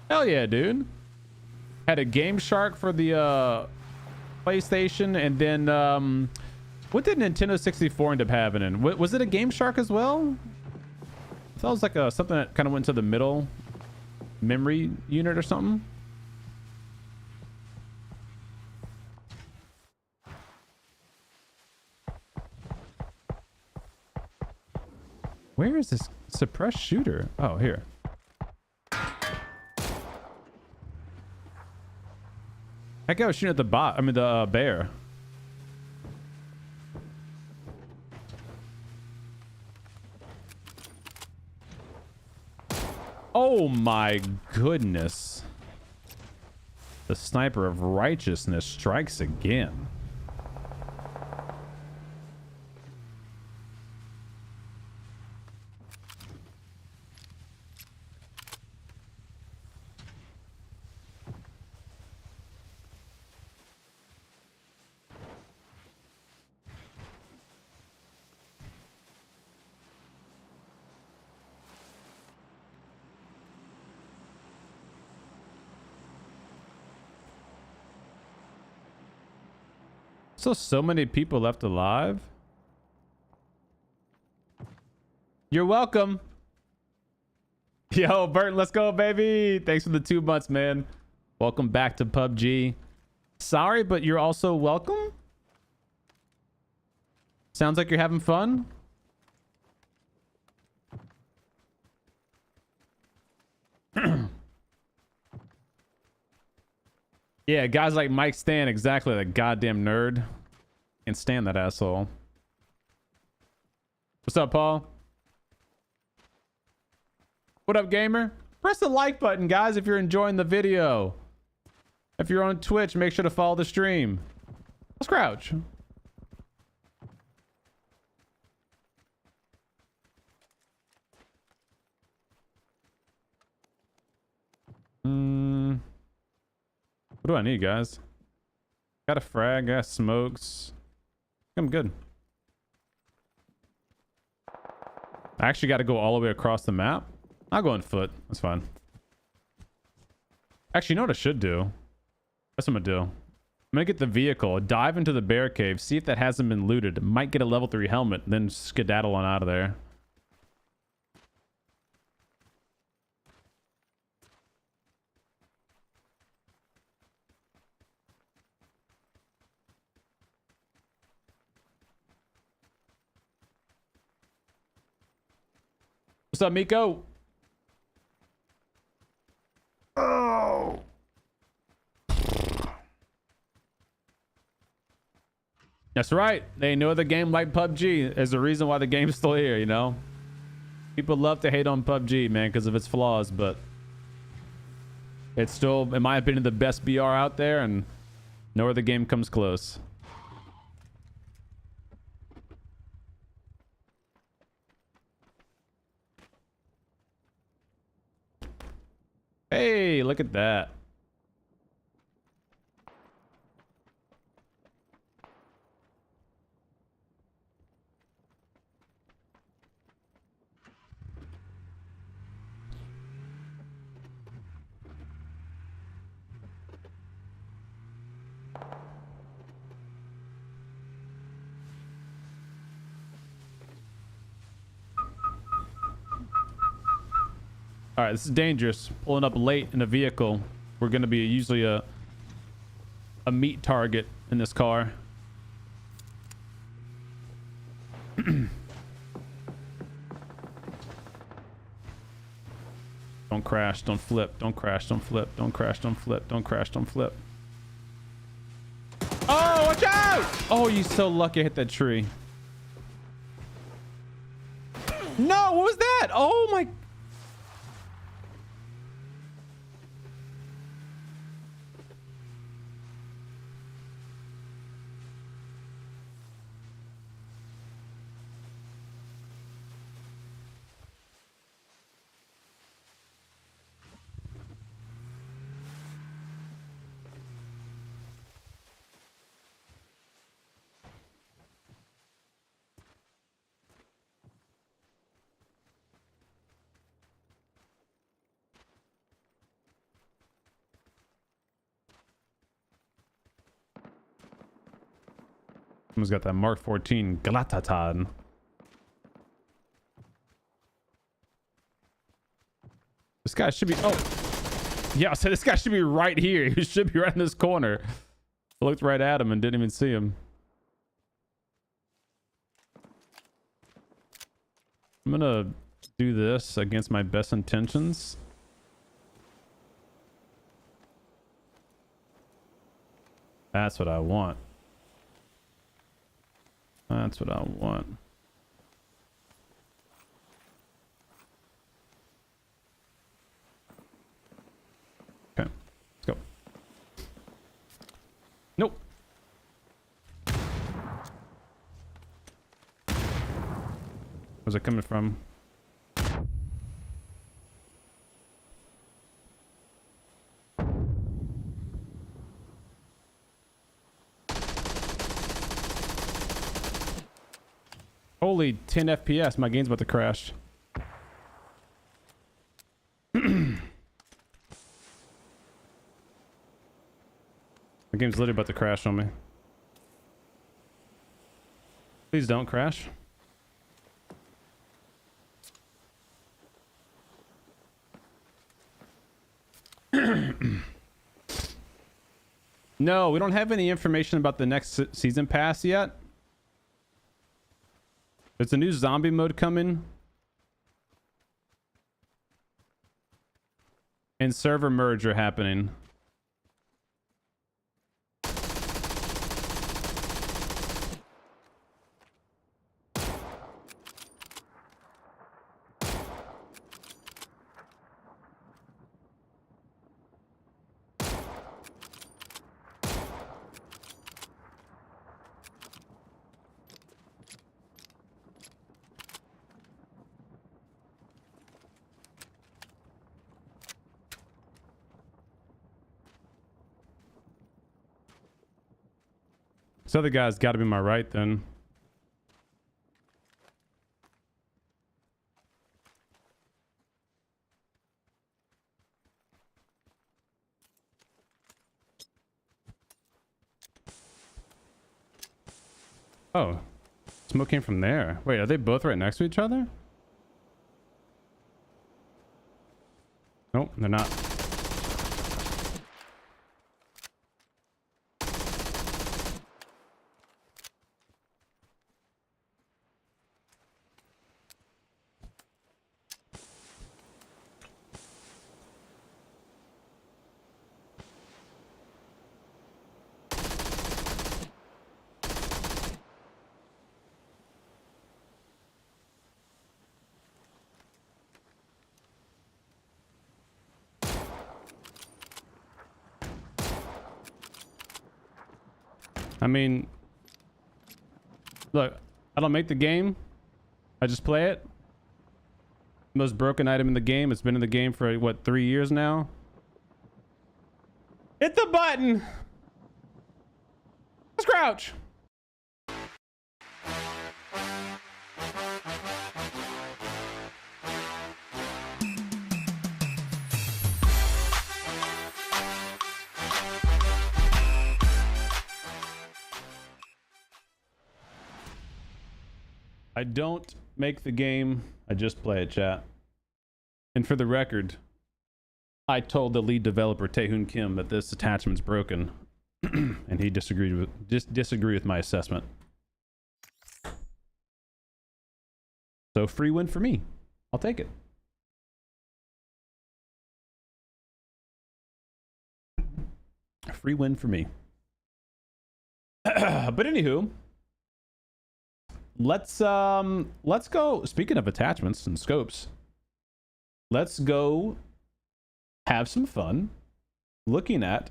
Hell yeah, dude. Had a Game Shark for the PlayStation, and then what did Nintendo 64 end up having? In was it a Game Shark as well? I thought it was like something that kind of went to the middle memory unit or something. Where is this suppressed shooter? Oh, here. That guy was shooting at the bot. I mean, the bear. Oh my goodness. The sniper of righteousness strikes again. Still so many people left alive. You're welcome. Yo, Burton, let's go, baby. Thanks for the 2 months, man. Welcome back to PUBG. Sorry, but you're also welcome. Sounds like you're having fun. Yeah, guys like Mike Stan, exactly, the goddamn nerd. Can't stand that asshole. What's up, Paul? What up, gamer? Press the like button, guys, if you're enjoying the video. If you're on Twitch, make sure to follow the stream. Let's crouch. What do I need, guys? Got a frag, got smokes. I'm good. I actually got to go all the way across the map. I'll go on foot. That's fine. Actually, you know what I should do? That's what I'm gonna do. I'm gonna get the vehicle, dive into the bear cave, see if that hasn't been looted. Might get a level 3 helmet, then skedaddle on out of there. What's up, Miko? Oh. That's right. They know the game like PUBG. There's a reason why the game's still here, you know? People love to hate on PUBG, man, because of its flaws, but it's still, in my opinion, the best BR out there, and no other game comes close. Hey, look at that. All right, this is dangerous. Pulling up late in a vehicle. We're going to be usually a meat target in this car. Don't crash, don't flip, don't crash, don't flip, don't crash, don't flip, don't crash, don't flip. Oh, watch out! Oh, you so lucky I hit that tree. No, what was that? Oh my... Someone's got that Mark 14 Glatatan. This guy should be... Oh! Yeah, I said this guy should be right here. He should be right in this corner. I looked right at him and didn't even see him. I'm gonna do this against my best intentions. That's what I want. That's what I want. Okay, let's go. Nope. Where's it coming from? Holy 10 FPS, my game's about to crash. My game's literally about to crash on me. Please don't crash. No, we don't have any information about the next season pass yet. There's a new zombie mode coming. And server merge are happening. This other guy's got to be my right then. Oh, smoke came from there. Wait, are they both right next to each other? Nope, they're not. I mean, look, I don't make the game. I just play it. Most broken item in the game. It's been in the game for, what, 3 years now? Hit the button! Let's crouch! I don't make the game, I just play it, chat. And for the record, I told the lead developer, Taehoon Kim, that this attachment's broken. And he disagreed with my assessment. So free win for me. I'll take it. Free win for me. But anywho, let's go. Speaking of attachments and scopes, let's go have some fun looking at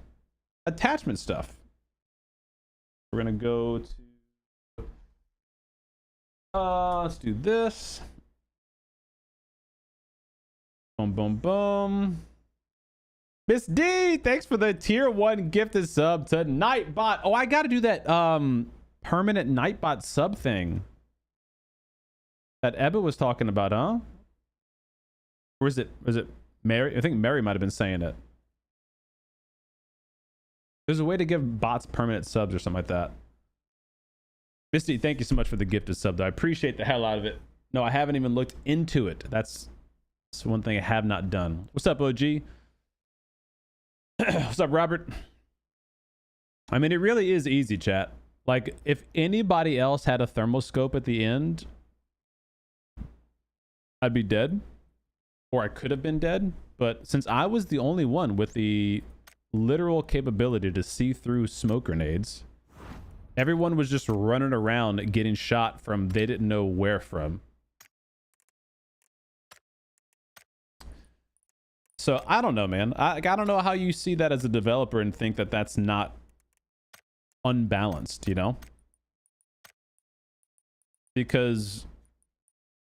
attachment stuff. We're gonna go to let's do this. Boom, boom, boom. Miss D, thanks for the tier 1 gifted sub to Nightbot. Oh, I gotta do that permanent Nightbot sub thing that Ebba was talking about, huh? Or is it Mary? I think Mary might have been saying it. There's a way to give bots permanent subs or something like that. Misty, thank you so much for the gifted sub, though. I appreciate the hell out of it. No, I haven't even looked into it. That's one thing I have not done. What's up, OG? What's up, Robert? I mean, it really is easy, chat. Like, if anybody else had a thermoscope at the end, I'd be dead. Or I could have been dead. But since I was the only one with the literal capability to see through smoke grenades, everyone was just running around getting shot from they didn't know where from. So I don't know, man. I don't know how you see that as a developer and think that that's not unbalanced, you know? Because,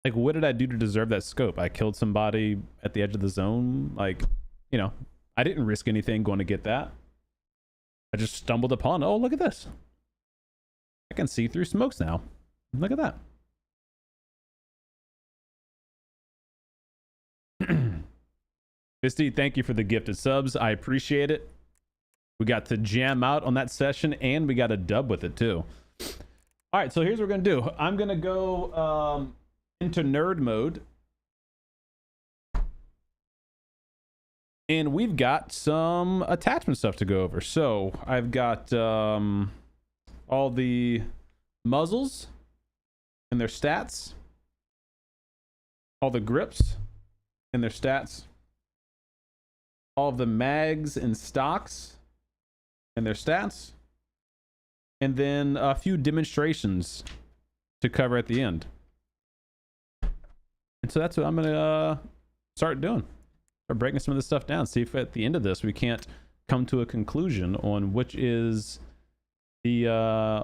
like, what did I do to deserve that scope? I killed somebody at the edge of the zone. Like, you know, I didn't risk anything going to get that. I just stumbled upon, oh, look at this. I can see through smokes now. Look at that. Misty, thank you for the gifted subs. I appreciate it. We got to jam out on that session and we got a dub with it too. All right, so here's what we're gonna do. I'm gonna go into nerd mode. And we've got some attachment stuff to go over. So I've got all the muzzles and their stats, all the grips and their stats, all of the mags and stocks and their stats, and then a few demonstrations to cover at the end. And so that's what I'm gonna start doing. Start breaking some of this stuff down. See if at the end of this we can't come to a conclusion on which is the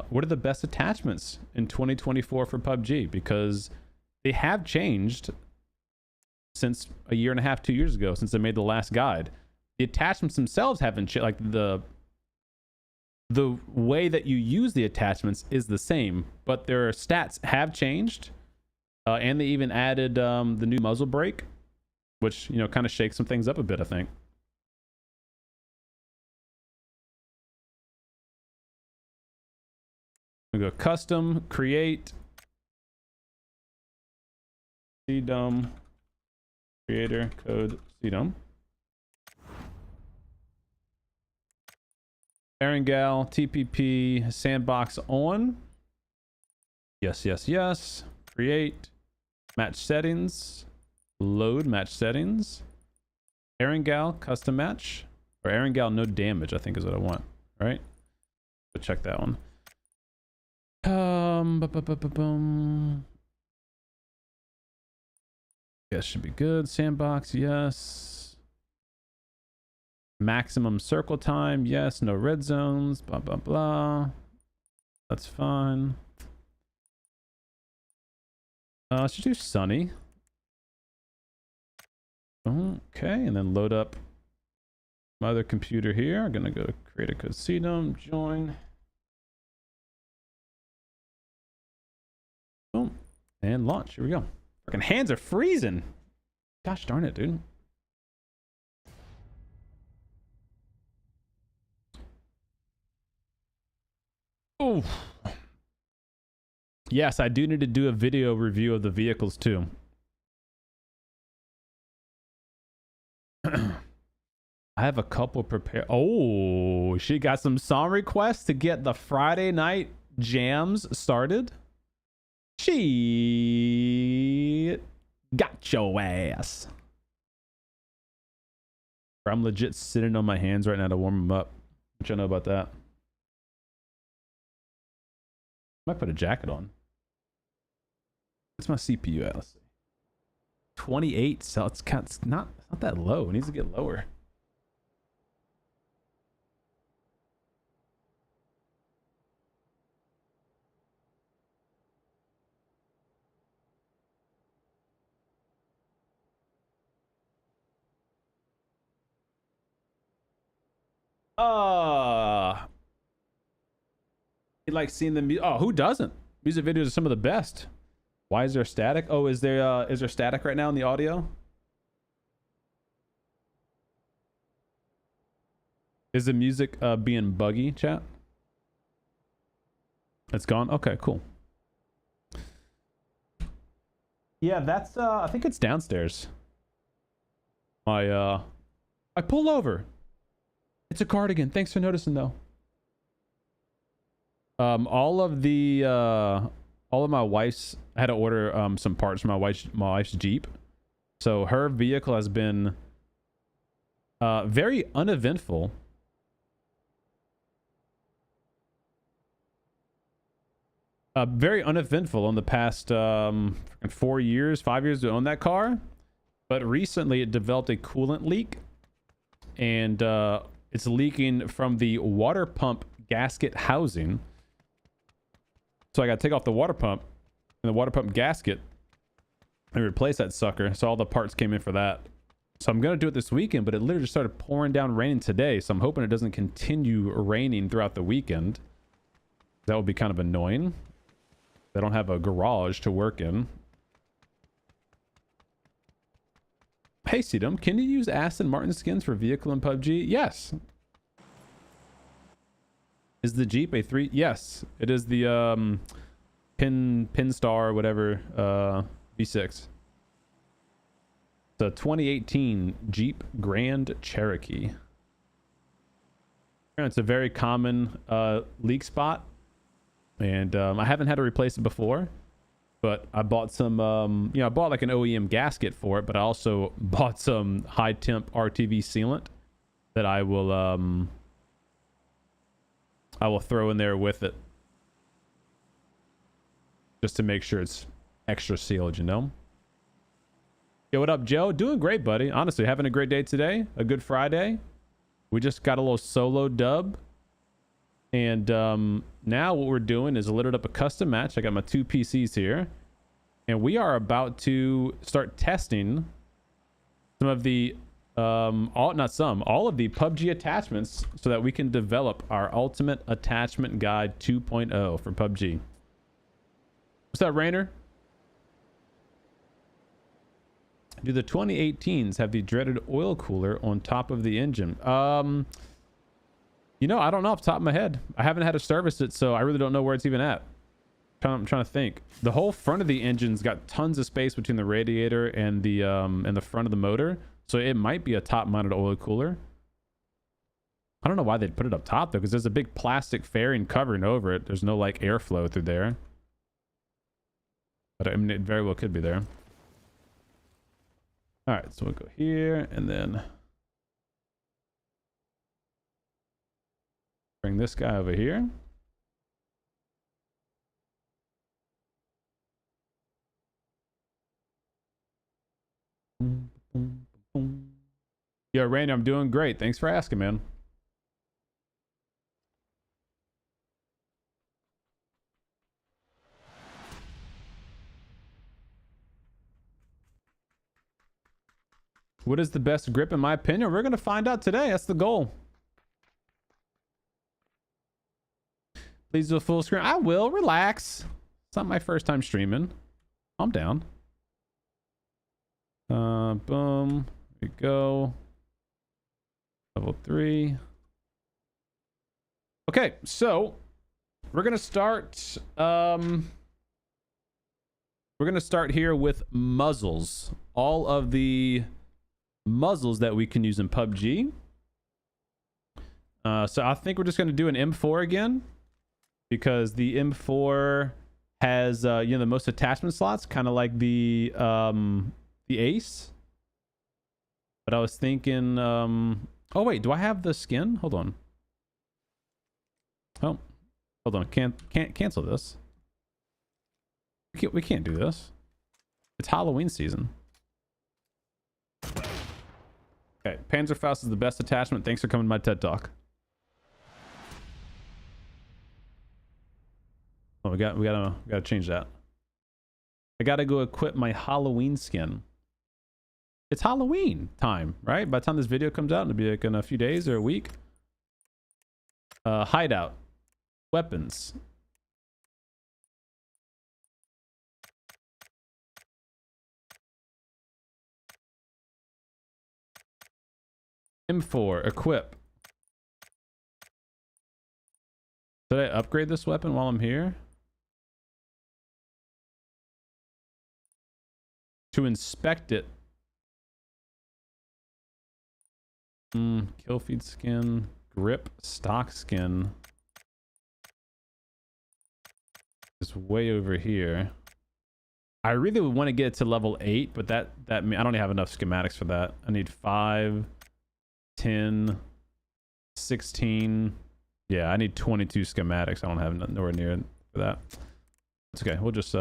what are the best attachments in 2024 for PUBG, because they have changed since a year and a half, 2 years ago, since I made the last guide. The attachments themselves haven't changed. Like the way that you use the attachments is the same, but their stats have changed, and they even added the new muzzle brake, which, you know, kind of shakes some things up a bit, I think. We go custom, create, Cdome, creator code Cdome. Erangel, TPP, sandbox on. Yes, yes, yes. Create, match settings, load match settings. Erangel, custom match. Or Erangel, no damage, I think is what I want. All right? So check that one. Yes, should be good. Sandbox, yes. Maximum circle time, yes. No red zones, blah blah blah. That's fine. Let's just do sunny. Okay, and then load up my other computer here. I'm gonna go to create a code Cdome, join. Boom, and launch. Here we go. Freaking hands are freezing. Gosh darn it, dude. Oh, yes, I do need to do a video review of the vehicles too. I have a couple prepared. Oh, she got some song requests to get the Friday night jams started. She got your ass. I'm legit sitting on my hands right now to warm them up. What y'all know about that? Might put a jacket on. What's my CPU at? Let's see. 28, so it's not that low. It needs to get lower. You like seeing the oh, who doesn't? Music videos are some of the best. Why is there static? Oh, is there static right now in the audio? Is the music being buggy, chat? It's gone? Okay, cool. Yeah, that's I think it's downstairs. I pull over. It's a cardigan. Thanks for noticing though. All of my wife's, I had to order some parts for my wife's Jeep. So her vehicle has been very uneventful. Very uneventful in the past 4 years, 5 years to own that car. But recently it developed a coolant leak, and it's leaking from the water pump gasket housing. So I got to take off the water pump and the water pump gasket and replace that sucker. So all the parts came in for that. So I'm going to do it this weekend, but it literally just started pouring down raining today. So I'm hoping it doesn't continue raining throughout the weekend. That would be kind of annoying. They don't have a garage to work in. Hey, Cdome, can you use Aston Martin skins for vehicle in PUBG? Yes. Is the Jeep a 3? Yes, it is the Pinstar whatever V6. It's a 2018 Jeep Grand Cherokee. It's a very common leak spot, and I haven't had to replace it before, but I bought some I bought like an OEM gasket for it, but I also bought some high temp RTV sealant that I will throw in there with it, just to make sure it's extra sealed, you know. Yo, what up, Joe? Doing great, buddy. Honestly, having a great day today. A good Friday. We just got a little solo dub. And now what we're doing is loaded up a custom match. I got my 2 PCs here. And we are about to start testing some of the all of the PUBG attachments so that we can develop our ultimate attachment guide 2.0 for PUBG. What's up, Rainer? Do the 2018s have the dreaded oil cooler on top of the engine? You know, I don't know off the top of my head. I haven't had to service it, so I really don't know where it's even at. I'm trying to think. The whole front of the engine's got tons of space between the radiator and the front of the motor, so it might be a top-mounted oil cooler. I don't know why they'd put it up top though, because there's a big plastic fairing covering over it. There's no like airflow through there, but I mean, it very well could be there. All right, so we'll go here and then bring this guy over here. Yo, Randy, I'm doing great. Thanks for asking, man. What is the best grip in my opinion? We're going to find out today. That's the goal. Please do a full screen. I will. Relax. It's not my first time streaming. I'm down. Boom. There we go. Level 3. Okay, so we're gonna start. We're gonna start here with muzzles. All of the muzzles that we can use in PUBG. So I think we're just gonna do an M4 again, because the M4 has the most attachment slots, kind of like the Ace. But I was thinking, oh wait, do I have the skin? Hold on. Oh, hold on. Can't cancel this. We can't do this. It's Halloween season. Okay, Panzerfaust is the best attachment. Thanks for coming to my TED Talk. Oh, we gotta change that. I gotta go equip my Halloween skin. It's Halloween time, right? By the time this video comes out, it'll be like in a few days or a week. Hideout. Weapons. M4. Equip. Did I upgrade this weapon while I'm here? to inspect it. Kill feed skin, grip, stock skin is way over here. I really would want to get it to level 8, but that I don't have enough schematics for that. I need 5, 10, 16. Yeah, I need 22 schematics. I don't have nowhere near for that. It's okay. We'll just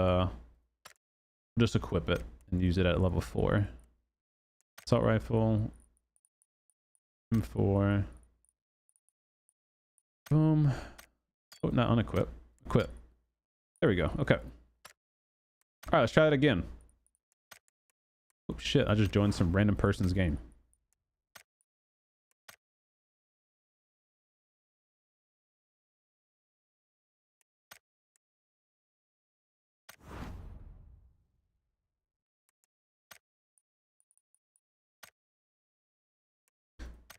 equip it and use it at level 4. Assault rifle. M4. Boom. Oh, not unequip. Equip. There we go. Okay. All right, let's try that again. Oh shit! I just joined some random person's game.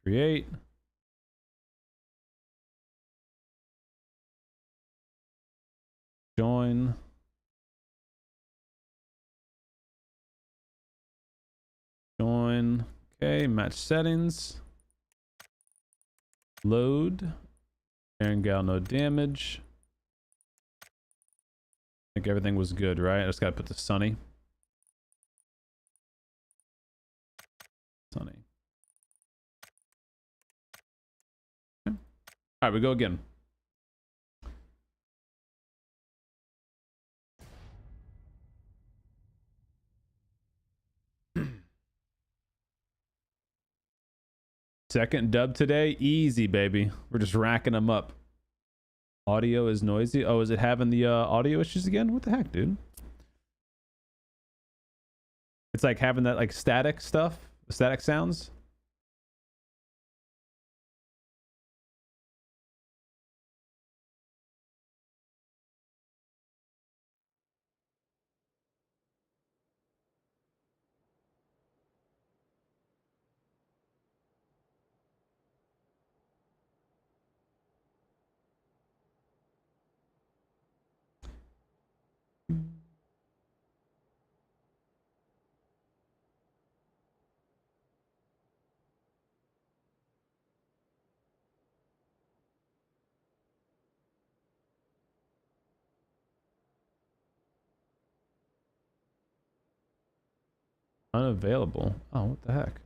Create. Join. Join. Okay, match settings. Load. Iron Gal, no damage. I think everything was good, right? I just gotta put the Sunny. Sunny. Okay. All right, we go again. Second dub today, easy baby. We're just racking them up. Audio is noisy. Oh, is it having the audio issues again? What the heck, dude? It's like having that like static stuff, static sounds. Unavailable. Oh, what the heck?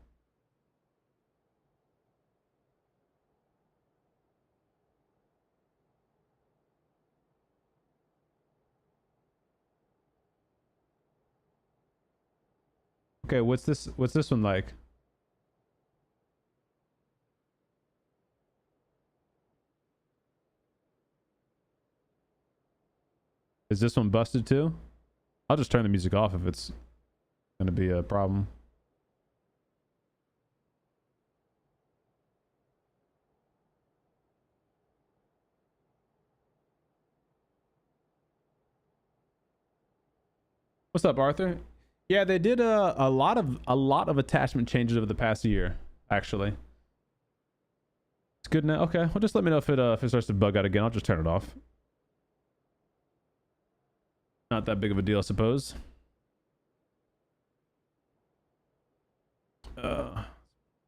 Okay, what's this one like? Is this one busted too? I'll just turn the music off if it's gonna be a problem. What's up, Arthur? Yeah, they did a lot of attachment changes over the past year, actually. It's good now. Okay, well, just let me know if it starts to bug out again. I'll just turn it off. Not that big of a deal, I suppose.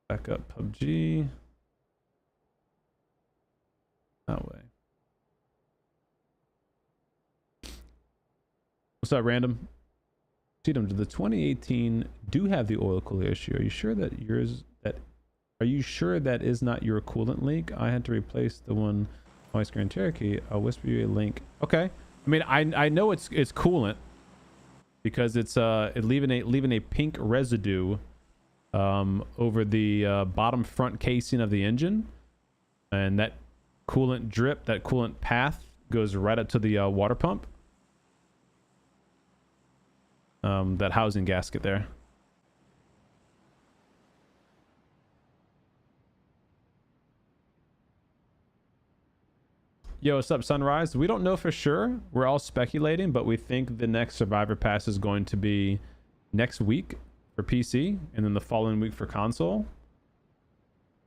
Back up PUBG. That way. What's up, random? Cdome, did the 2018 do have the oil cooler issue? Are you sure that are you sure that is not your coolant leak? I had to replace the one on my Grand Cherokee. I'll whisper you a link. Okay. I mean, I know it's coolant because it's leaving a pink residue over the bottom front casing of the engine, and that coolant drip, that coolant path goes right up to the water pump. That housing gasket there. Yo, what's up, Sunrise? We don't know for sure. We're all speculating, but we think the next Survivor Pass is going to be next week for PC and then the following week for console.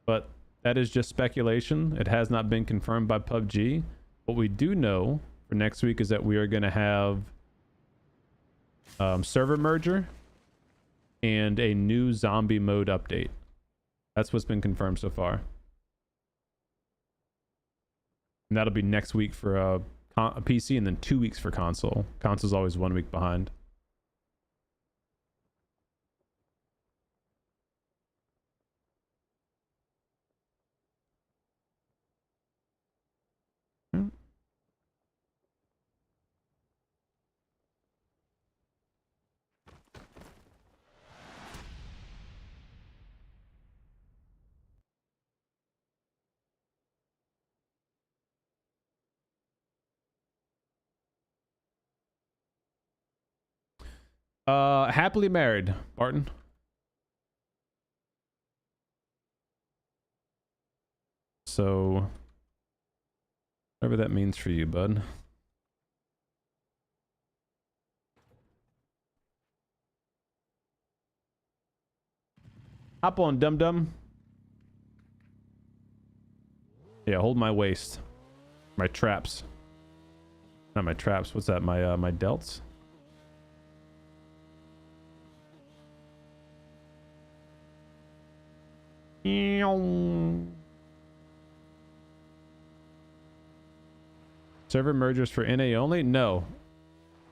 But that is just speculation. It has not been confirmed by PUBG. What we do know for next week is that we are going to have server merger and a new zombie mode update. That's what's been confirmed so far. And that'll be next week for a PC, and then 2 weeks for console. Console's always 1 week behind. Happily married, Barton. So whatever that means for you, bud. Hop on, dum dum. Yeah, hold my waist. My traps. Not my traps. What's that? My delts. Server mergers for NA only? No.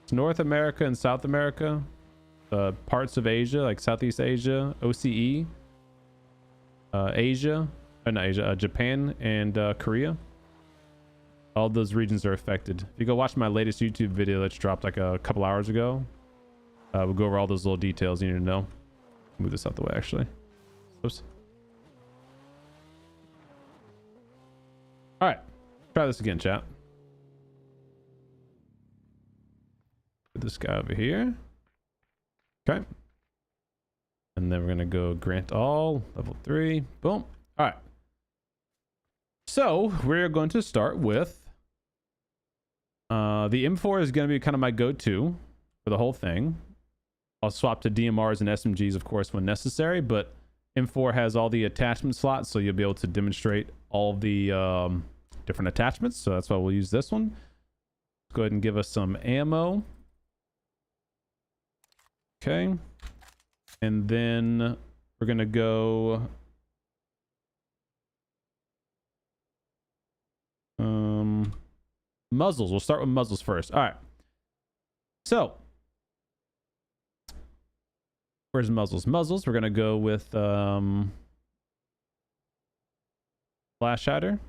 It's North America and South America. Parts of Asia, like Southeast Asia, OCE. Asia. Not Asia. Japan and Korea. All those regions are affected. If you go watch my latest YouTube video that's dropped like a couple hours ago, we'll go over all those little details you need to know. Move this out the way, actually. Oops. All right, try this again, chat. Put this guy over here. Okay. And then we're gonna go grant all, level 3, boom. All right. So we're going to start with the M4 is going to be kind of my go-to for the whole thing. I'll swap to DMRs and SMGs, of course, when necessary, but M4 has all the attachment slots, so you'll be able to demonstrate all the different attachments. So that's why we'll use this one. Let's go ahead and give us some ammo. Okay. And then we're going to go muzzles. We'll start with muzzles first. All right. So where's muzzles? Muzzles. We're going to go with flash hider,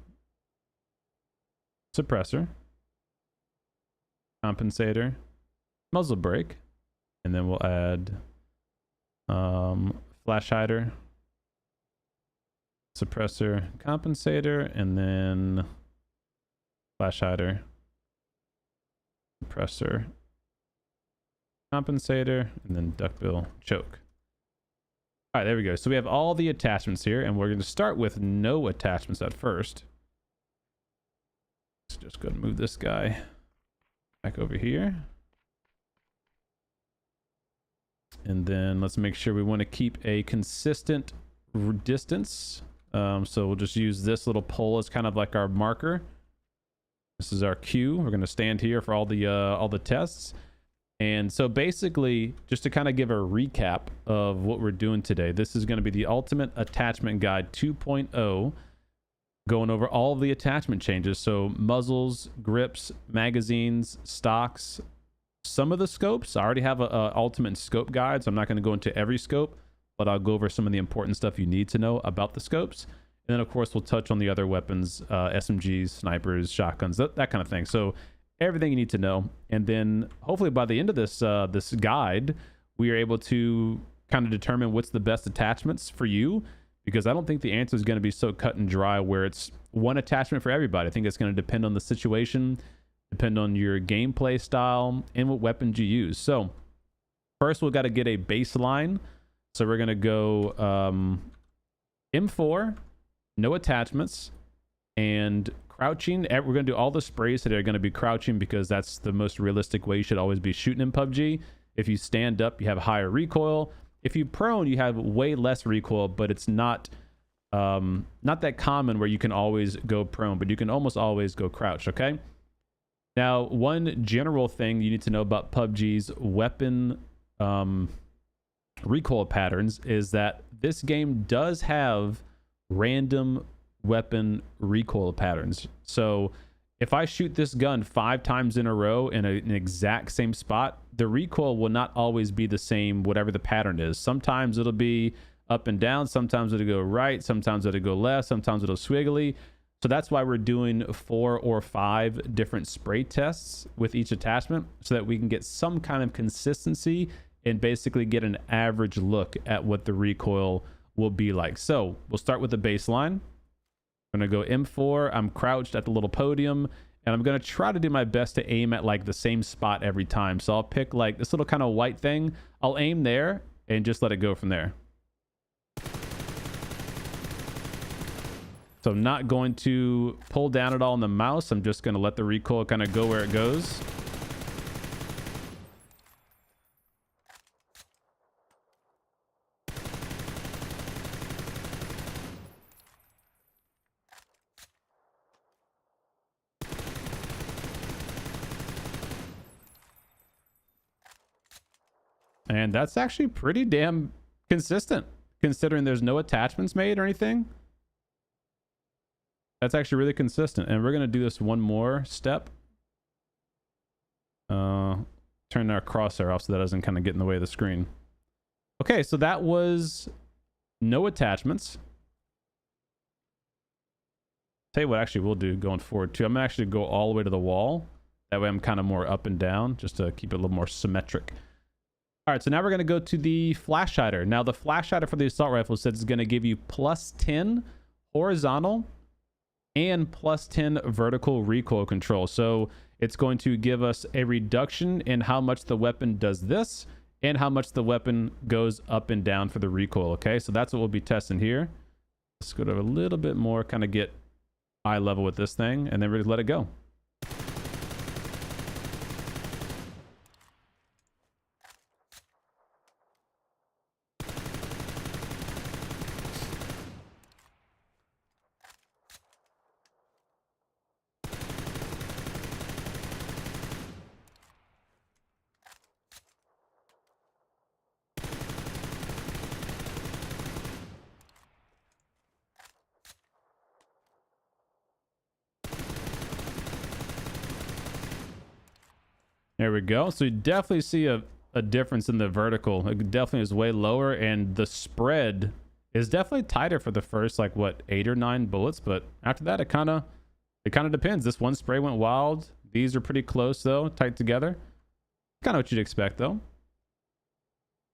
suppressor, compensator, muzzle brake, and then we'll add flash hider, suppressor, compensator, and then flash hider, suppressor, compensator, and then duckbill choke. All right, there we go. So we have all the attachments here, and we're going to start with no attachments at first. Let's just go ahead and move this guy back over here. And then let's make sure we want to keep a consistent distance. So we'll just use this little pole as kind of like our marker. This is our cue. We're going to stand here for all the tests. And so basically, just to kind of give a recap of what we're doing today, this is going to be the Ultimate Attachment Guide 2.0, going over all of the attachment changes. So muzzles, grips, magazines, stocks, some of the scopes. I already have a ultimate scope guide, so I'm not going to go into every scope, but I'll go over some of the important stuff you need to know about the scopes. And then of course we'll touch on the other weapons, SMGs, snipers, shotguns, that kind of thing. So everything you need to know. And then hopefully by the end of this this guide, we are able to kind of determine what's the best attachments for you, because I don't think the answer is going to be so cut and dry where it's one attachment for everybody. I think it's going to depend on the situation, depend on your gameplay style, and what weapons you use. So first we've got to get a baseline. So we're going to go M4, no attachments, and crouching. We're going to do all the sprays that are going to be crouching, because that's the most realistic way you should always be shooting in PUBG. If you stand up, you have higher recoil. If you prone, you have way less recoil, but it's not that common where you can always go prone, but you can almost always go crouch. Okay. Now, one general thing you need to know about PUBG's weapon recoil patterns is that this game does have random weapon recoil patterns. So if I shoot this gun 5 times in a row in an exact same spot, the recoil will not always be the same, whatever the pattern is. Sometimes it'll be up and down, sometimes it'll go right, sometimes it'll go left, sometimes it'll swiggly. So that's why we're doing 4 or 5 different spray tests with each attachment, so that we can get some kind of consistency and basically get an average look at what the recoil will be like. So we'll start with the baseline. I'm gonna go M4. I'm crouched at the little podium, and I'm gonna try to do my best to aim at like the same spot every time. So I'll pick like this little kind of white thing. I'll aim there and just let it go from there. So I'm not going to pull down at all on the mouse. I'm just gonna let the recoil kind of go where it goes. And that's actually pretty damn consistent, considering there's no attachments made or anything. That's actually really consistent. And we're going to do this one more step. Turn our crosshair off so that doesn't kind of get in the way of the screen. Okay, so that was no attachments. Tell you what actually we'll do going forward too. I'm going to actually go all the way to the wall. That way I'm kind of more up and down, just to keep it a little more symmetric. All right, so now we're going to go to the flash hider. Now, the flash hider for the assault rifle says it's going to give you +10 horizontal and +10 vertical recoil control. So it's going to give us a reduction in how much the weapon does this and how much the weapon goes up and down for the recoil. Okay, so that's what we'll be testing here. Let's go to a little bit more, kind of get eye level with this thing, and then we're going to let it go. There we go. So you definitely see a difference in the vertical. It definitely is way lower, and the spread is definitely tighter for the first, like, what, 8 or 9 bullets. But after that, it kind of depends. This one spray went wild. These are pretty close, though, tight together. Kind of what you'd expect, though.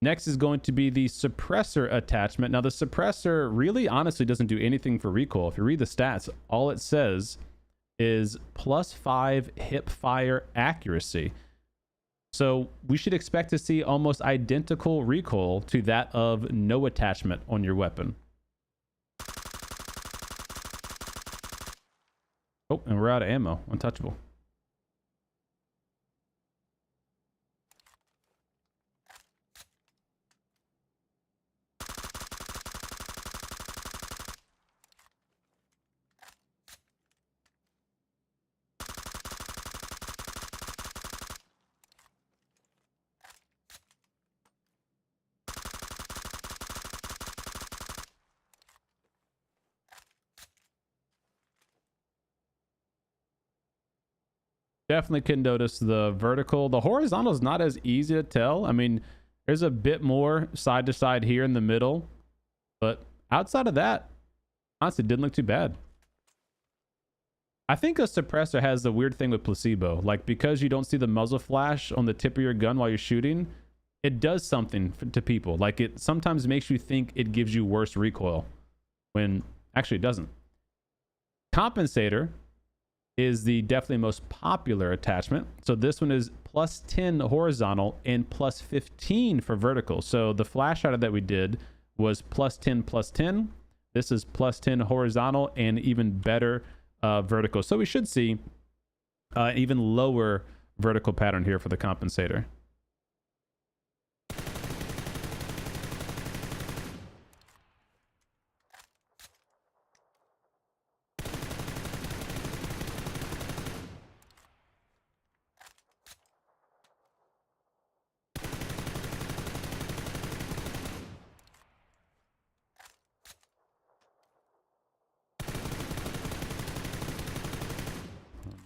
Next is going to be the suppressor attachment. Now, the suppressor really, honestly, doesn't do anything for recoil. If you read the stats, all it says is +5 hip fire accuracy. So we should expect to see almost identical recoil to that of no attachment on your weapon. Oh, and we're out of ammo. Untouchable. Definitely can notice the vertical. The horizontal is not as easy to tell. I mean, there's a bit more side to side here in the middle, but outside of that, honestly, it didn't look too bad. I think a suppressor has the weird thing with placebo. Like, because you don't see the muzzle flash on the tip of your gun while you're shooting, it does something to people. Like, it sometimes makes you think it gives you worse recoil when actually it doesn't. Compensator is the definitely most popular attachment. So this one is +10 horizontal and +15 for vertical. So the flash hider that we did was +10 +10. This is +10 horizontal and even better vertical. So we should see an even lower vertical pattern here for the compensator.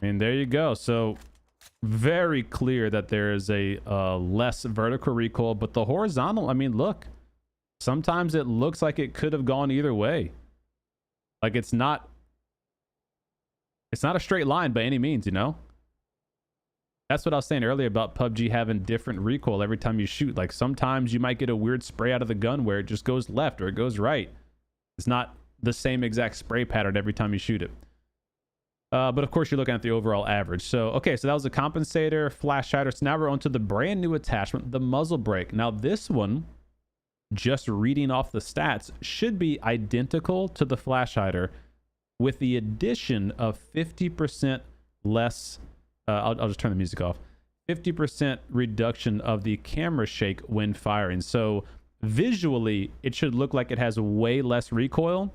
I mean, there you go. So very clear that there is a less vertical recoil, but the horizontal, I mean, look, sometimes it looks like it could have gone either way. Like it's not a straight line by any means, you know? That's what I was saying earlier about PUBG having different recoil every time you shoot. Like sometimes you might get a weird spray out of the gun where it just goes left or it goes right. It's not the same exact spray pattern every time you shoot it. But of course you're looking at the overall average. So, okay, so that was a compensator, flash hider. So now we're on to the brand new attachment, the muzzle brake. Now this one, just reading off the stats, should be identical to the flash hider with the addition of 50% less, I'll just turn the music off, 50% reduction of the camera shake when firing. So visually, it should look like it has way less recoil,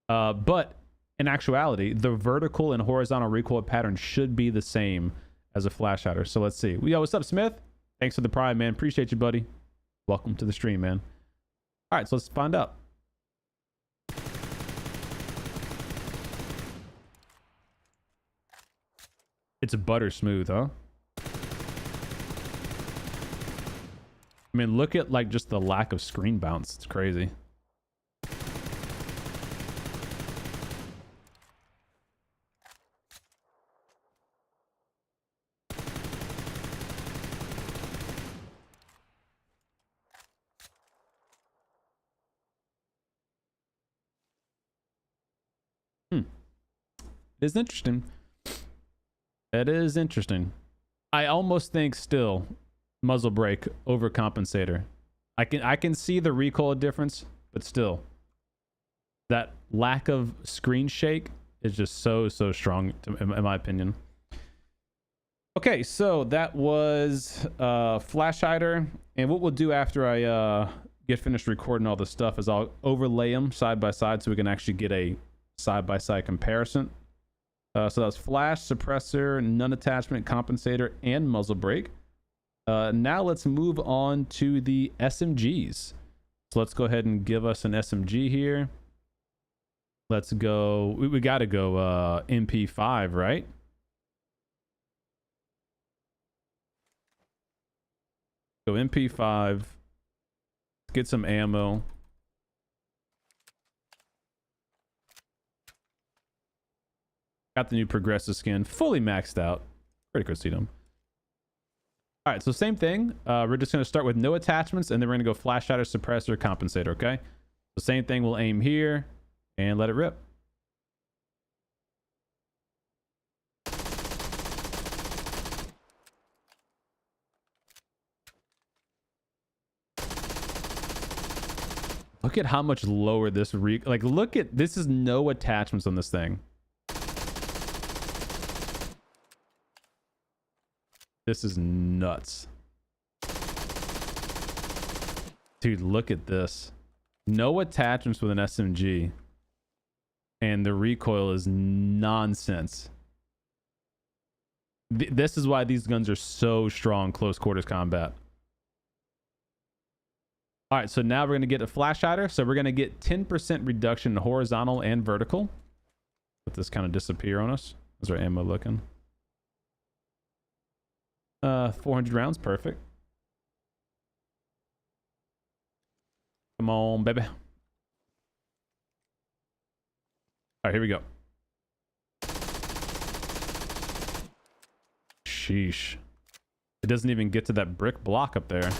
but in actuality, the vertical and horizontal recoil pattern should be the same as a flash hider. So let's see. Yo, what's up, Smith? Thanks for the prime, man. Appreciate you, buddy. Welcome to the stream, man. All right, so let's find out. It's a butter smooth, huh? I mean, look at like just the lack of screen bounce. It's crazy. It is interesting. It is interesting. I almost think still muzzle brake over compensator. I can see the recoil difference, but still that lack of screen shake is just so strong in my opinion. Okay, so that was flash hider, and what we'll do after I get finished recording all this stuff is I'll overlay them side by side so we can actually get a side-by-side comparison. So that's flash, suppressor, none attachment, compensator, and muzzle brake. Now let's move on to the SMGs. So let's go ahead and give us an SMG here. Let's go. We got to go MP5, right? Go MP5. Get some ammo. Got the new progressive skin, fully maxed out. Pretty cool, Cdome. All right, so same thing. We're just going to start with no attachments, and then we're going to go flash hider, suppressor, compensator, okay? The same thing, we'll aim here and let it rip. Look at how much lower this like, look at this, is no attachments on this thing. This is nuts. Dude, look at this. No attachments with an SMG. And the recoil is nonsense. This is why these guns are so strong close quarters combat. All right, so now we're going to get a flash hider. So we're going to get 10% reduction in horizontal and vertical. Let this kind of disappear on us. How's our ammo looking? 400 rounds, perfect. Come on, baby. All right, here we go. Sheesh. It doesn't even get to that brick block up there.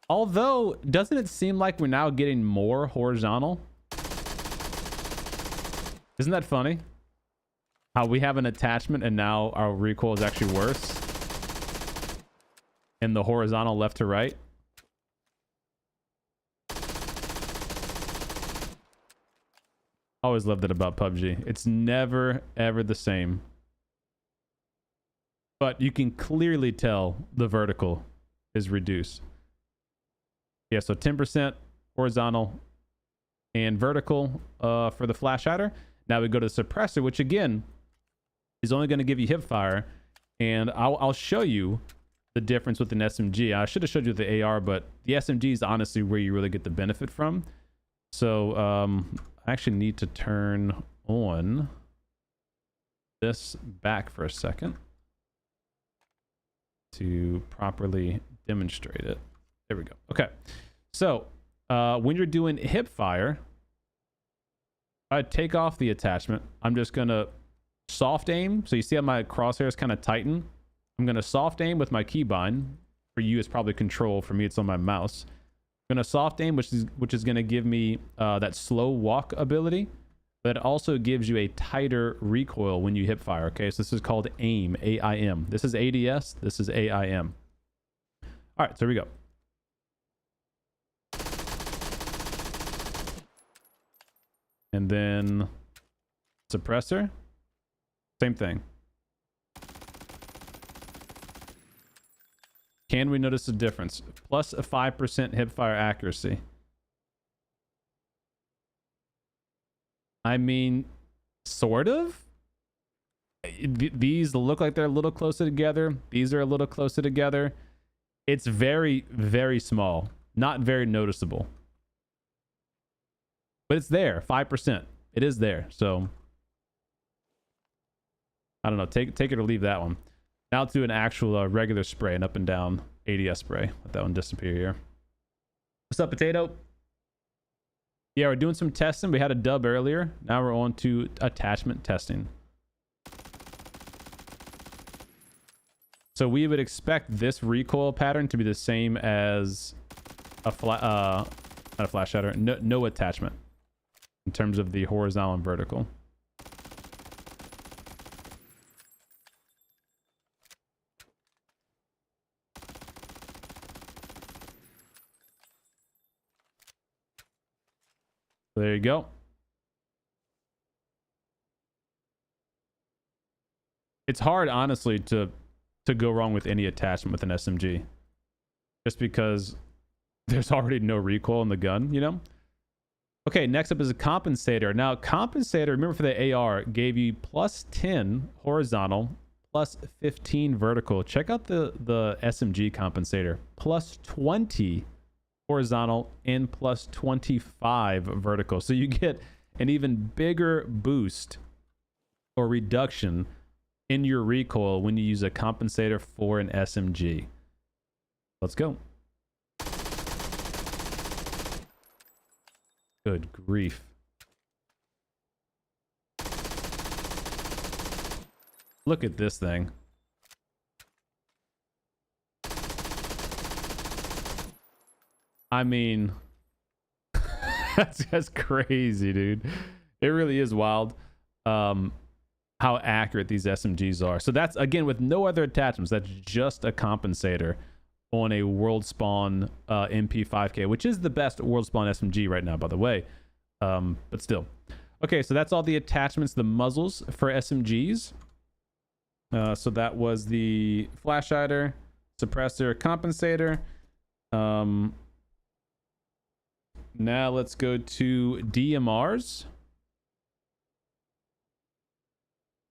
Although, doesn't it seem like we're now getting more horizontal? Isn't that funny? How we have an attachment and now our recoil is actually worse. And the horizontal left to right. Always loved it about PUBG. It's never, ever the same. But you can clearly tell the vertical is reduced. Yeah, so 10% horizontal and vertical for the flash hider. Now we go to the suppressor, which again is only going to give you hip fire. And I'll show you the difference with an SMG. I should have showed you the AR, but the SMG is honestly where you really get the benefit from. So I actually need to turn on this back for a second to properly demonstrate it. There we go. Okay. So when you're doing hip fire, I take off the attachment. I'm just going to soft aim. So you see how my crosshairs kind of tighten? I'm going to soft aim with my keybind. For you, it's probably control. For me, it's on my mouse. I'm going to soft aim, which is going to give me that slow walk ability. But it also gives you a tighter recoil when you hip fire. Okay, so this is called AIM, A-I-M. This is ADS. This is AIM. All right, so here we go. And then suppressor, same thing. Can we notice a difference? Plus a 5% hip fire accuracy. I mean, sort of. These look like they're a little closer together. These are a little closer together. It's very, very small. Not very noticeable. But it's there, 5%. It is there. So, I don't know. Take it or leave that one. Now let's do an actual regular spray, an up and down ADS spray. Let that one disappear here. What's up, Potato? Yeah, we're doing some testing. We had a dub earlier. Now we're on to attachment testing. So we would expect this recoil pattern to be the same as a not a flash shatter, no attachment in terms of the horizontal and vertical. There you go. It's hard, honestly, to go wrong with any attachment with an SMG. Just because there's already no recoil in the gun, you know? Okay, next up is a compensator. Now, compensator, remember for the AR, gave you plus 10 horizontal, plus 15 vertical. Check out the SMG compensator. Plus 20 horizontal and plus 25 vertical. So you get an even bigger boost or reduction in your recoil when you use a compensator for an SMG. Let's go. Good grief. Look at this thing. I mean, that's crazy, dude. It really is wild how accurate these SMGs are. So that's, again, with no other attachments. That's just a compensator on a World Spawn MP5K, which is the best World Spawn SMG right now, by the way. But still. Okay, so that's all the attachments, the muzzles for SMGs. So that was the flash hider, suppressor, compensator. Now let's go to DMRs.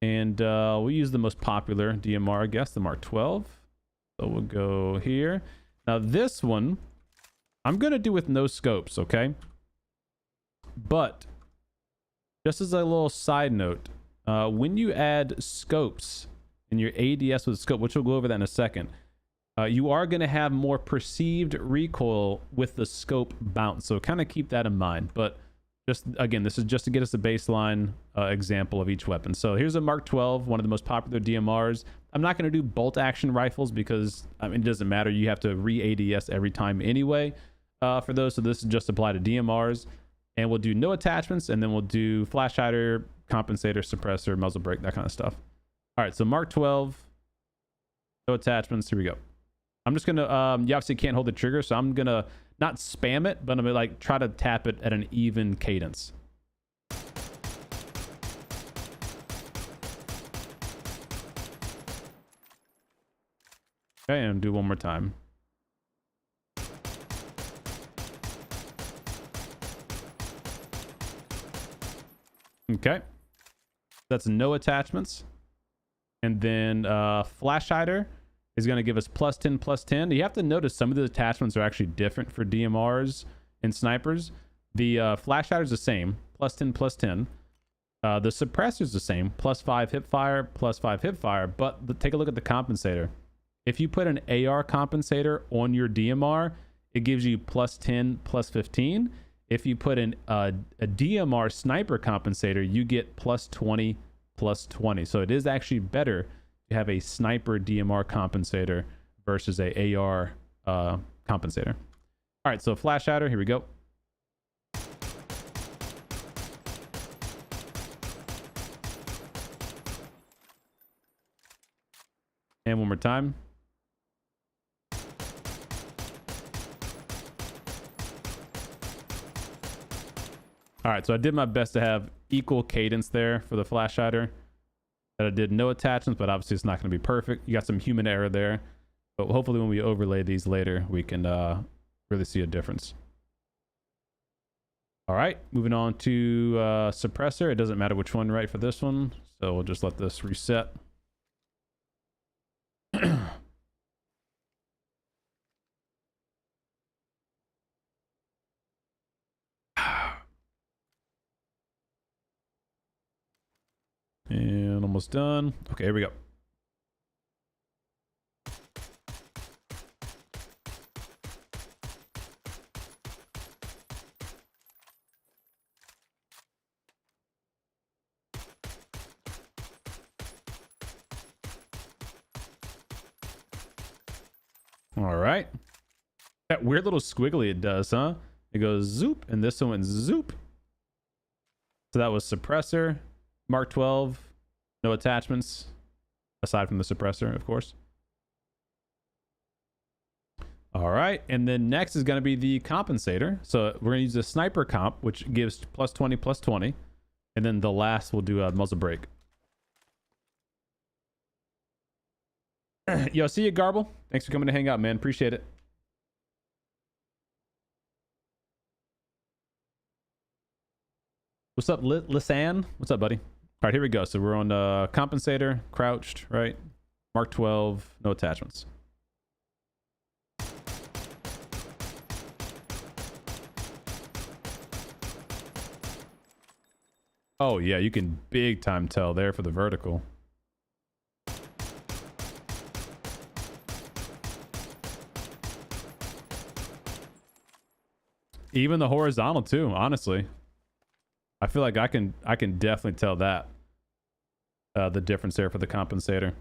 And we'll use the most popular DMR, I guess, the Mark 12. So we'll go here. Now this one, I'm going to do with no scopes, okay? But just as a little side note, when you add scopes in your ADS with a scope, which we'll go over that in a second, you are going to have more perceived recoil with the scope bounce. So kind of keep that in mind. But just, again, this is just to get us a baseline example of each weapon. So here's a Mark 12, one of the most popular DMRs. I'm not going to do bolt action rifles because, I mean, it doesn't matter. You have to re-ADS every time anyway for those. So this is just apply to DMRs. And we'll do no attachments, and then we'll do flash hider, compensator, suppressor, muzzle brake, that kind of stuff. All right, so Mark 12, no attachments. Here we go. I'm just gonna you obviously can't hold the trigger, so I'm gonna not spam it, but I'm gonna like try to tap it at an even cadence. Okay, and do one more time. Okay, that's no attachments. And then flash hider is going to give us plus 10, plus 10. You have to notice some of the attachments are actually different for DMRs and snipers. The flash hider is the same, plus 10, plus 10. The suppressor is the same, +5 hip fire, +5 hip fire, but take a look at the compensator. If you put an AR compensator on your DMR, it gives you +10, +15. If you put a DMR sniper compensator, you get +20, +20. So it is actually better to have a sniper DMR compensator versus a AR compensator. All right, so flash adder, here we go. And one more time. All right, so I did my best to have equal cadence there for the flash hider. That I did no attachments, but obviously it's not going to be perfect. You got some human error there, but hopefully when we overlay these later, we can really see a difference. All right, moving on to suppressor. It doesn't matter which one, right, for this one. So we'll just let this reset. And almost done. Okay, here we go. All right. That weird little squiggly it does, huh? It goes zoop, and this one went zoop. So that was suppressor. Mark 12, no attachments, aside from the suppressor, of course. All right, and then next is going to be the compensator. So we're going to use a sniper comp, which gives +20, +20. And then the last we'll do a muzzle brake. Yo, see you, Garble. Thanks for coming to hang out, man. Appreciate it. What's up, Lisanne? What's up, buddy? All right, here we go. So we're on compensator, crouched, right? Mark 12, no attachments. Oh yeah, you can big time tell there for the vertical. Even the horizontal too, honestly. I feel like I can definitely tell that the difference there for the compensator.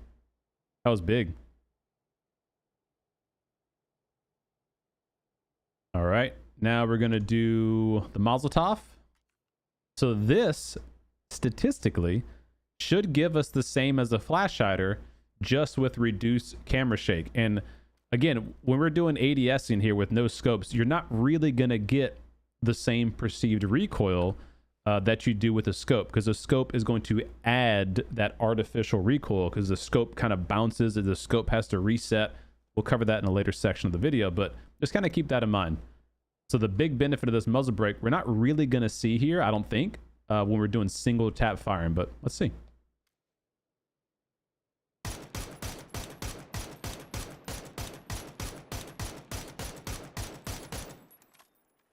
That was big. All right, now we're gonna do the Muzzle. So this statistically should give us the same as the flash hider, just with reduced camera shake. And again, when we're doing ADSing here with no scopes, you're not really gonna get the same perceived recoil that you do with a scope, because the scope is going to add that artificial recoil because the scope kind of bounces and the scope has to reset. We'll cover that in a later section of the video, but just kind of keep that in mind. So the big benefit of this muzzle brake, we're not really going to see here, I don't think, when we're doing single tap firing, but let's see.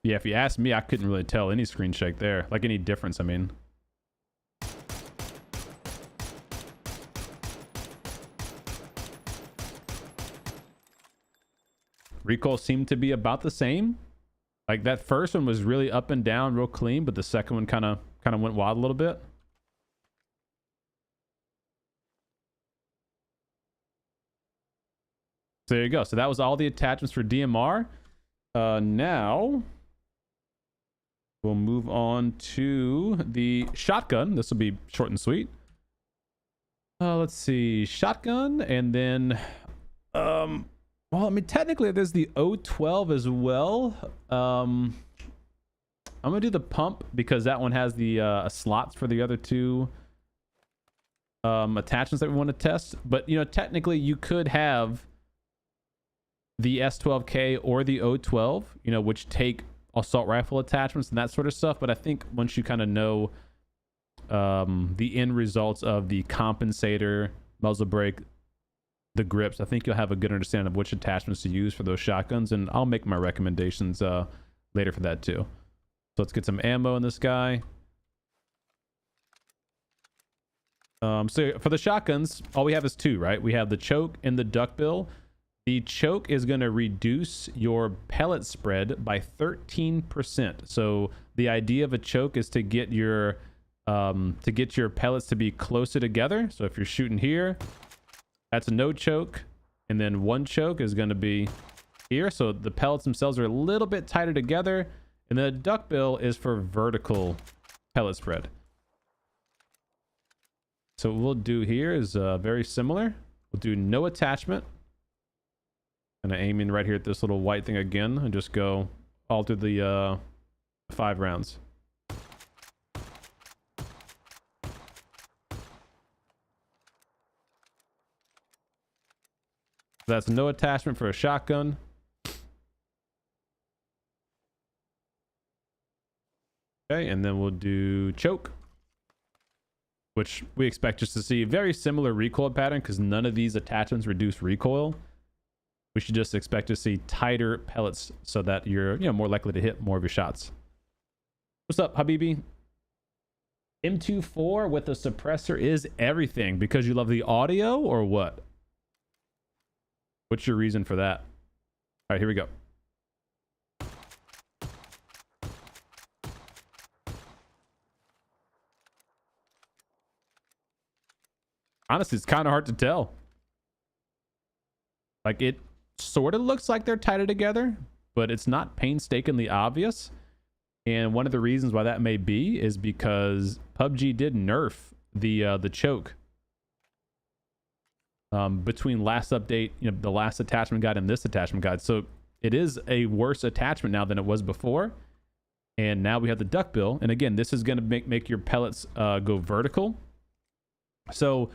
Yeah, if you ask me, I couldn't really tell any screen shake there. Like any difference, I mean. Recoil seemed to be about the same. Like that first one was really up and down, real clean, but the second one kind of went wild a little bit. So there you go. So that was all the attachments for DMR. Now we'll move on to the shotgun. This will be short and sweet. Let's see, shotgun, and then well, I mean, technically there's the O12 as well. I'm gonna do the pump because that one has the slots for the other two attachments that we want to test. But you know, technically you could have the S12K or the O12, you know, which take assault rifle attachments and that sort of stuff. But I think once you kind of know the end results of the compensator, muzzle brake, the grips, I think you'll have a good understanding of which attachments to use for those shotguns, and I'll make my recommendations later for that too. So let's get some ammo in this guy. So for the shotguns, all we have is two, right? We have the choke and the duckbill. The choke is going to reduce your pellet spread by 13%. So the idea of a choke is to get your pellets to be closer together. So if you're shooting here, that's no choke, and then one choke is going to be here. So the pellets themselves are a little bit tighter together, and the duckbill is for vertical pellet spread. So what we'll do here is very similar. We'll do no attachment. And I aim in right here at this little white thing again and just go all through the 5 rounds. That's no attachment for a shotgun. Okay, and then we'll do choke, which we expect just to see a very similar recoil pattern because none of these attachments reduce recoil. We should just expect to see tighter pellets so that you're, more likely to hit more of your shots. What's up, Habibi? M24 with a suppressor is everything because you love the audio or what? What's your reason for that? All right, here we go. Honestly, it's kind of hard to tell. Like, it sort of looks like they're tighter together, but it's not painstakingly obvious. And one of the reasons why that may be is because PUBG did nerf the choke between last update, the last attachment guide and this attachment guide. So it is a worse attachment now than it was before. And now we have the duckbill. And again, this is going to make your pellets go vertical. So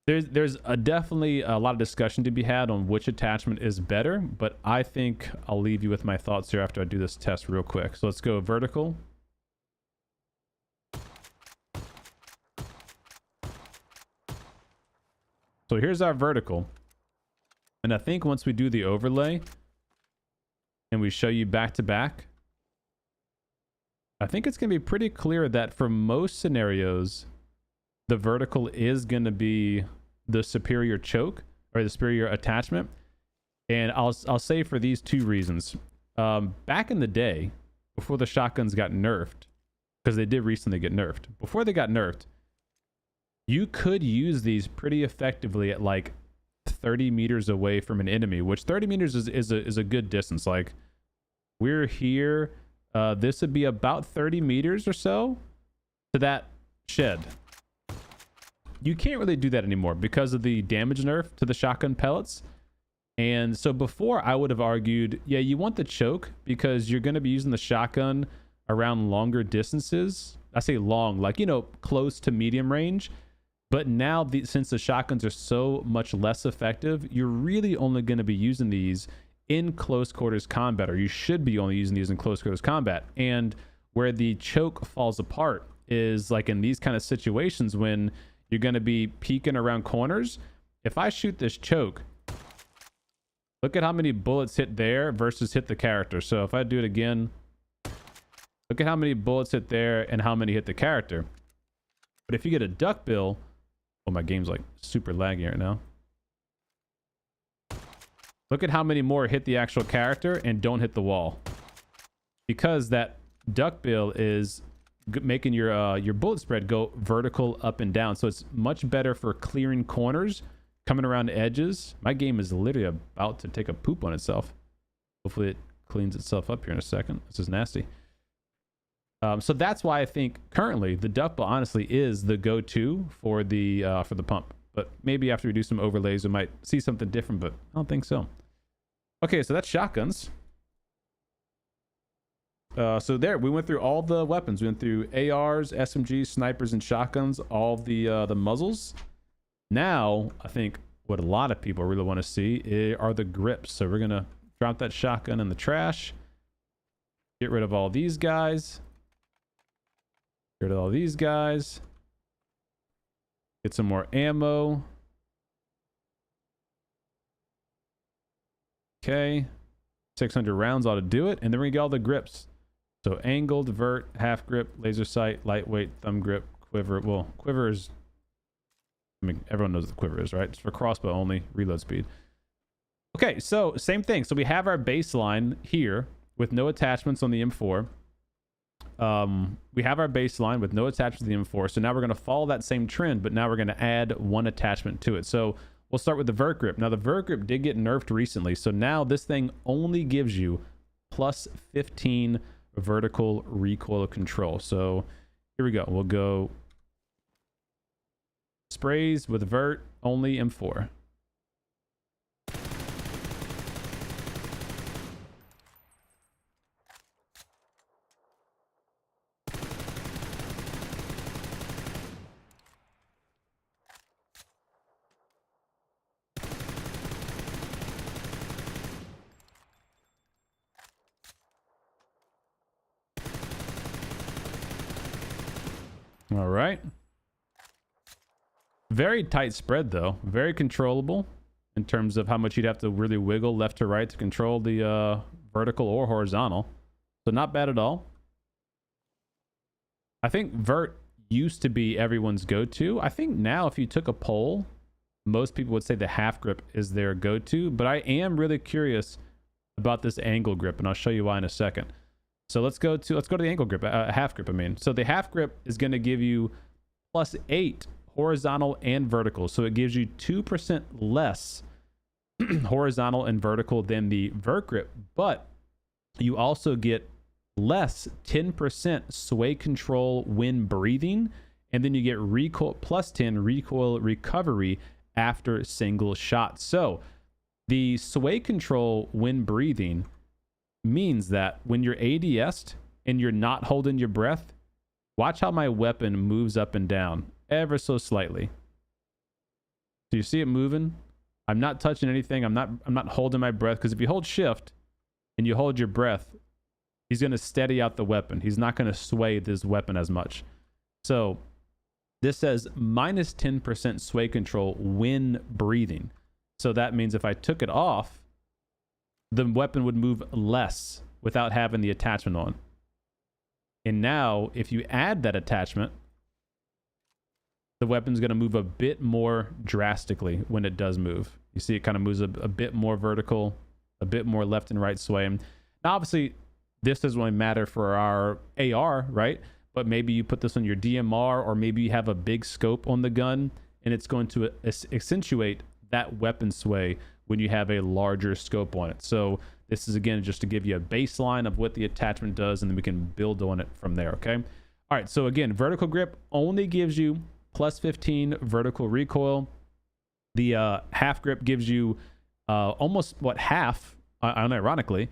there's definitely a lot of discussion to be had on which attachment is better, but I think I'll leave you with my thoughts here after I do this test real quick. So let's go vertical. So here's our vertical. And I think once we do the overlay and we show you back to back, I think it's going to be pretty clear that for most scenarios, the vertical is going to be the superior choke or the superior attachment. And I'll say for these two reasons. Back in the day, before the shotguns got nerfed, because they did recently get nerfed, before they got nerfed, you could use these pretty effectively at like 30 meters away from an enemy, which 30 meters is a good distance. Like, we're here. This would be about 30 meters or so to that shed. You can't really do that anymore because of the damage nerf to the shotgun pellets. And so before, I would have argued, yeah, you want the choke because you're going to be using the shotgun around longer distances. I say long, like, close to medium range. But now, since the shotguns are so much less effective, you're really only going to be using these in close quarters combat, or you should be only using these in close quarters combat. And where the choke falls apart is like in these kind of situations when you're going to be peeking around corners. If I shoot this choke, look at how many bullets hit there versus hit the character. So if I do it again, look at how many bullets hit there and how many hit the character. But if you get a duckbill, oh, my game's like super laggy right now. Look at how many more hit the actual character and don't hit the wall. Because that duckbill is making your bullet spread go vertical up and down. So it's much better for clearing corners, coming around edges. My game is literally about to take a poop on itself. Hopefully it cleans itself up here in a second. This is nasty. So that's why I think currently the duckbill honestly is the go-to for the pump. But maybe after we do some overlays, we might see something different, but I don't think so. Okay, so that's shotguns. So there, we went through all the weapons. We went through ARs, SMGs, snipers, and shotguns, all the muzzles. Now, I think what a lot of people really want to see are the grips. So we're going to drop that shotgun in the trash. Get rid of all these guys. Get rid of all these guys. Get some more ammo. Okay. 600 rounds ought to do it. And then we're going to get all the grips. So angled, vert, half grip, laser sight, lightweight, thumb grip, quiver. Well, quiver is I mean, everyone knows what the quiver is, right? It's for crossbow only, reload speed. Okay, so same thing. So we have our baseline here with no attachments on the M4. We have our baseline with no attachments to the M4. So now we're going to follow that same trend, but now we're going to add one attachment to it. So we'll start with the vert grip. Now the vert grip did get nerfed recently. So now this thing only gives you plus 15 vertical recoil control. So here we go. We'll go sprays with vert only M4. All right. Very tight spread though. Very controllable in terms of how much you'd have to really wiggle left to right to control the vertical or horizontal. So not bad at all. I think vert used to be everyone's go-to. I think now if you took a poll, most people would say the half grip is their go-to, but I am really curious about this angle grip, and I'll show you why in a second. So let's go to the angle grip, half grip, I mean. So the half grip is going to give you plus 8 horizontal and vertical. So it gives you 2% less horizontal and vertical than the vert grip, but you also get less 10% sway control when breathing, and then you get recoil plus 10 recoil recovery after single shot. So the sway control when breathing means that when you're ADS'd and you're not holding your breath, watch how my weapon moves up and down ever so slightly. So you see it moving? I'm not touching anything. I'm not holding my breath, because if you hold shift and you hold your breath, he's going to steady out the weapon. He's not going to sway this weapon as much. So this says minus 10% sway control when breathing. So that means if I took it off, the weapon would move less without having the attachment on. And now, if you add that attachment, the weapon's going to move a bit more drastically when it does move. You see it kind of moves a bit more vertical, a bit more left and right sway. And now, obviously, this doesn't really matter for our AR, right? But maybe you put this on your DMR, or maybe you have a big scope on the gun, and it's going to accentuate that weapon sway when you have a larger scope on it. So this is, again, just to give you a baseline of what the attachment does, and then we can build on it from there, okay? All right, so again, vertical grip only gives you plus 15 vertical recoil. The half grip gives you almost, half, unironically,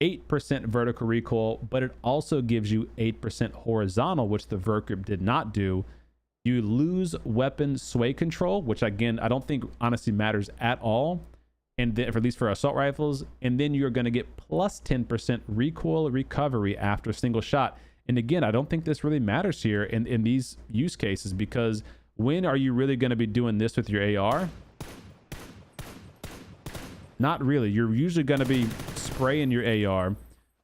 8% vertical recoil, but it also gives you 8% horizontal, which the vert grip did not do. You lose weapon sway control, which again, I don't think honestly matters at all. And then, at least for assault rifles, and then you're going to get plus 10% recoil recovery after single shot. And again, I don't think this really matters here in these use cases, because when are you really going to be doing this with your AR? Not really. You're usually going to be spraying your AR,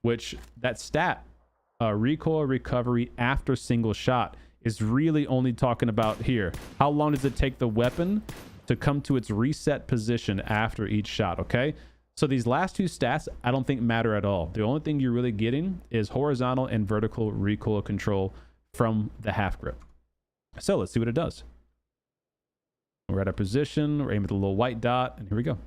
which that stat, recoil recovery after single shot, is really only talking about here. How long does it take the weapon to come to its reset position after each shot, okay? So these last two stats, I don't think matter at all. The only thing you're really getting is horizontal and vertical recoil control from the half grip. So let's see what it does. We're at our position, we're aiming at the little white dot, and here we go.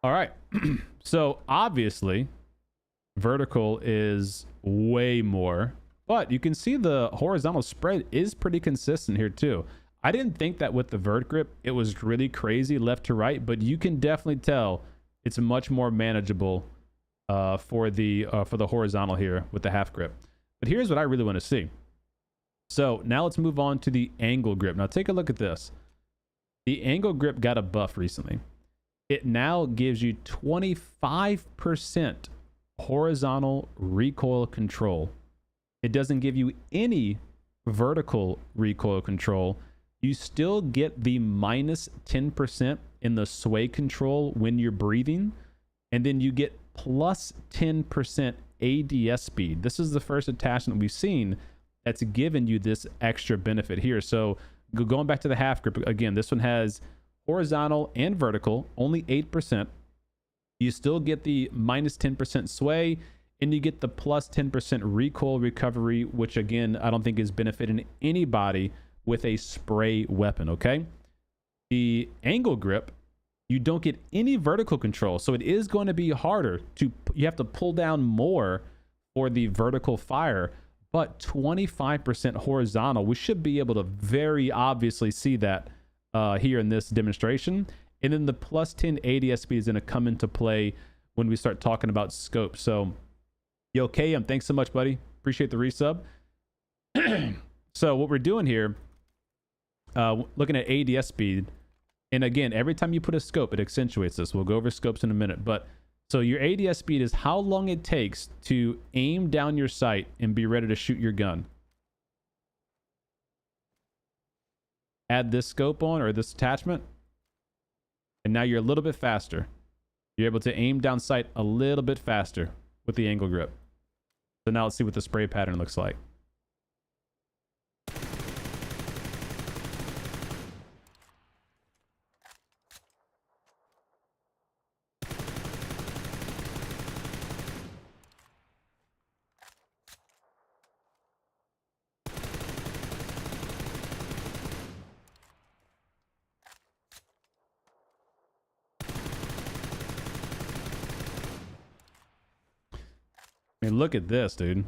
All right. So obviously vertical is way more, but you can see the horizontal spread is pretty consistent here too. I didn't think that with the vert grip it was really crazy left to right, but you can definitely tell it's much more manageable for the horizontal here with the half grip. But here's what I really want to see. So now let's move on to the angle grip. Now take a look at this. The angle grip got a buff recently. it now gives you 25% horizontal recoil control. It doesn't give you any vertical recoil control. You still get the minus 10% in the sway control when you're breathing, and then you get plus 10% ADS speed. This is the first attachment we've seen that's given you this extra benefit here. So going back to the half grip again, this one has horizontal and vertical, only 8%. You still get the minus 10% sway, and you get the plus 10% recoil recovery, which again, I don't think is benefiting anybody with a spray weapon, okay? The angle grip, you don't get any vertical control, so it is going to be harder to, you have to pull down more for the vertical fire, but 25% horizontal. We should be able to very obviously see that here in this demonstration. And then the plus 10 ADS speed is going to come into play when we start talking about scope. So, yo, KM, thanks so much, buddy. Appreciate the resub. So what we're doing here, looking at ADS speed, and again, every time you put a scope, it accentuates this. We'll go over scopes in a minute, but so your ADS speed is how long it takes to aim down your sight and be ready to shoot your gun. Add this scope on, or this attachment, and now you're a little bit faster. You're able to aim down sight a little bit faster with the angle grip. So now let's see what the spray pattern looks like. I mean, look at this, dude.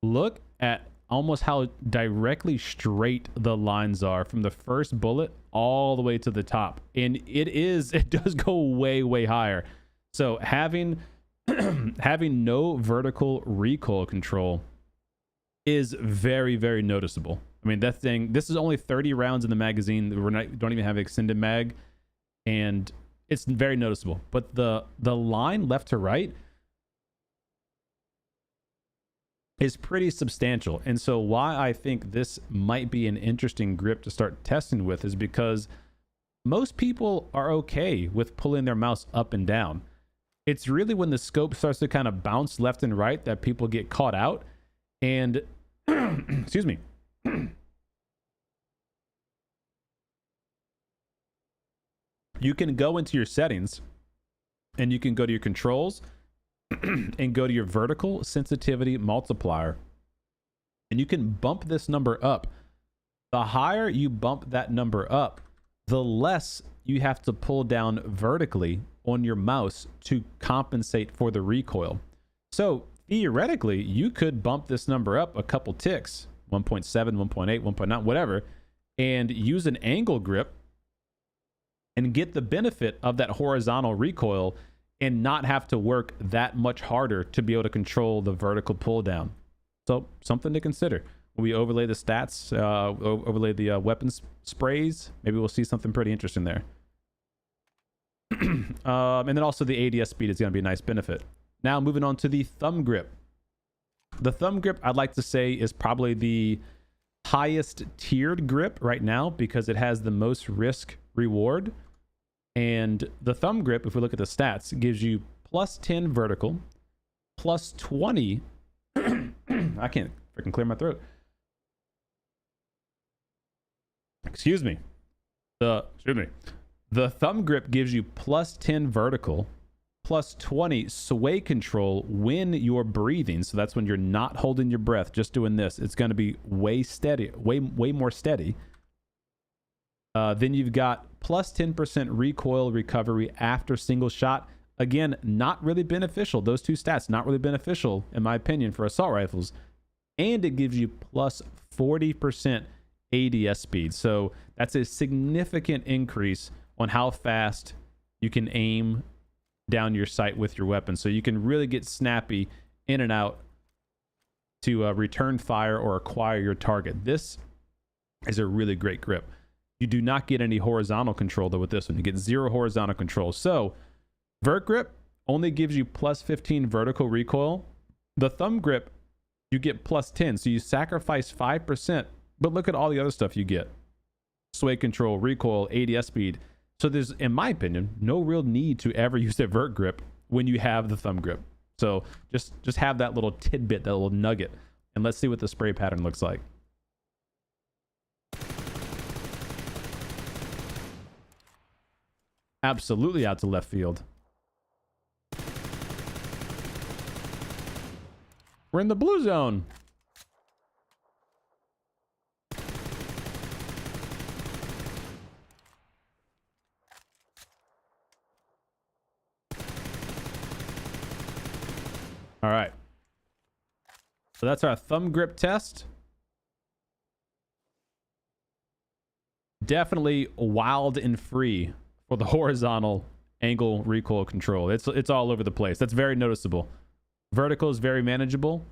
Look at almost how directly straight the lines are from the first bullet all the way to the top. And it does go way, way higher. So having no vertical recoil control is very, very noticeable. I mean, this is only 30 rounds in the magazine. Don't even have extended mag, and it's very noticeable. But the line left to right is pretty substantial. And so why I think this might be an interesting grip to start testing with is because most people are okay with pulling their mouse up and down. It's really when the scope starts to kind of bounce left and right that people get caught out. And excuse me. You can go into your settings and you can go to your controls and go to your vertical sensitivity multiplier, and you can bump this number up. The higher you bump that number up, the less you have to pull down vertically on your mouse to compensate for the recoil. So theoretically, you could bump this number up a couple ticks, 1.7, 1.8, 1.9, whatever, and use an angle grip and get the benefit of that horizontal recoil and not have to work that much harder to be able to control the vertical pull down. So something to consider. When we overlay the stats, overlay the weapons sprays, maybe we'll see something pretty interesting there. And then also the ADS speed is going to be a nice benefit. Now moving on to the thumb grip. The thumb grip, I'd like to say, is probably the highest tiered grip right now because it has the most risk reward. And the thumb grip, if we look at the stats, gives you plus 10 vertical, plus 20. I can't freaking clear my throat. Excuse me. The thumb grip gives you plus 10 vertical, plus 20 sway control when you're breathing. So that's when you're not holding your breath, just doing this. It's going to be way steady, way more steady. Then you've got plus 10% recoil recovery after single shot. Again, not really beneficial. Those two stats, not really beneficial, in my opinion, for assault rifles. And it gives you plus 40% ADS speed. So that's a significant increase on how fast you can aim down your sight with your weapon. So you can really get snappy in and out to return fire or acquire your target. This is a really great grip. You do not get any horizontal control though with this one. You get 0 horizontal control. So vert grip only gives you plus 15 vertical recoil. The thumb grip, you get plus 10. So you sacrifice 5%, but look at all the other stuff you get. Sway control, recoil, ADS speed. So there's, in my opinion, no real need to ever use a vert grip when you have the thumb grip. So just have that little tidbit, that little nugget. And let's see what the spray pattern looks like. Absolutely out to left field. We're in the blue zone. All right. So that's our thumb grip test. Definitely wild and free for the horizontal angle recoil control. It's all over the place. That's very noticeable. Vertical is very manageable.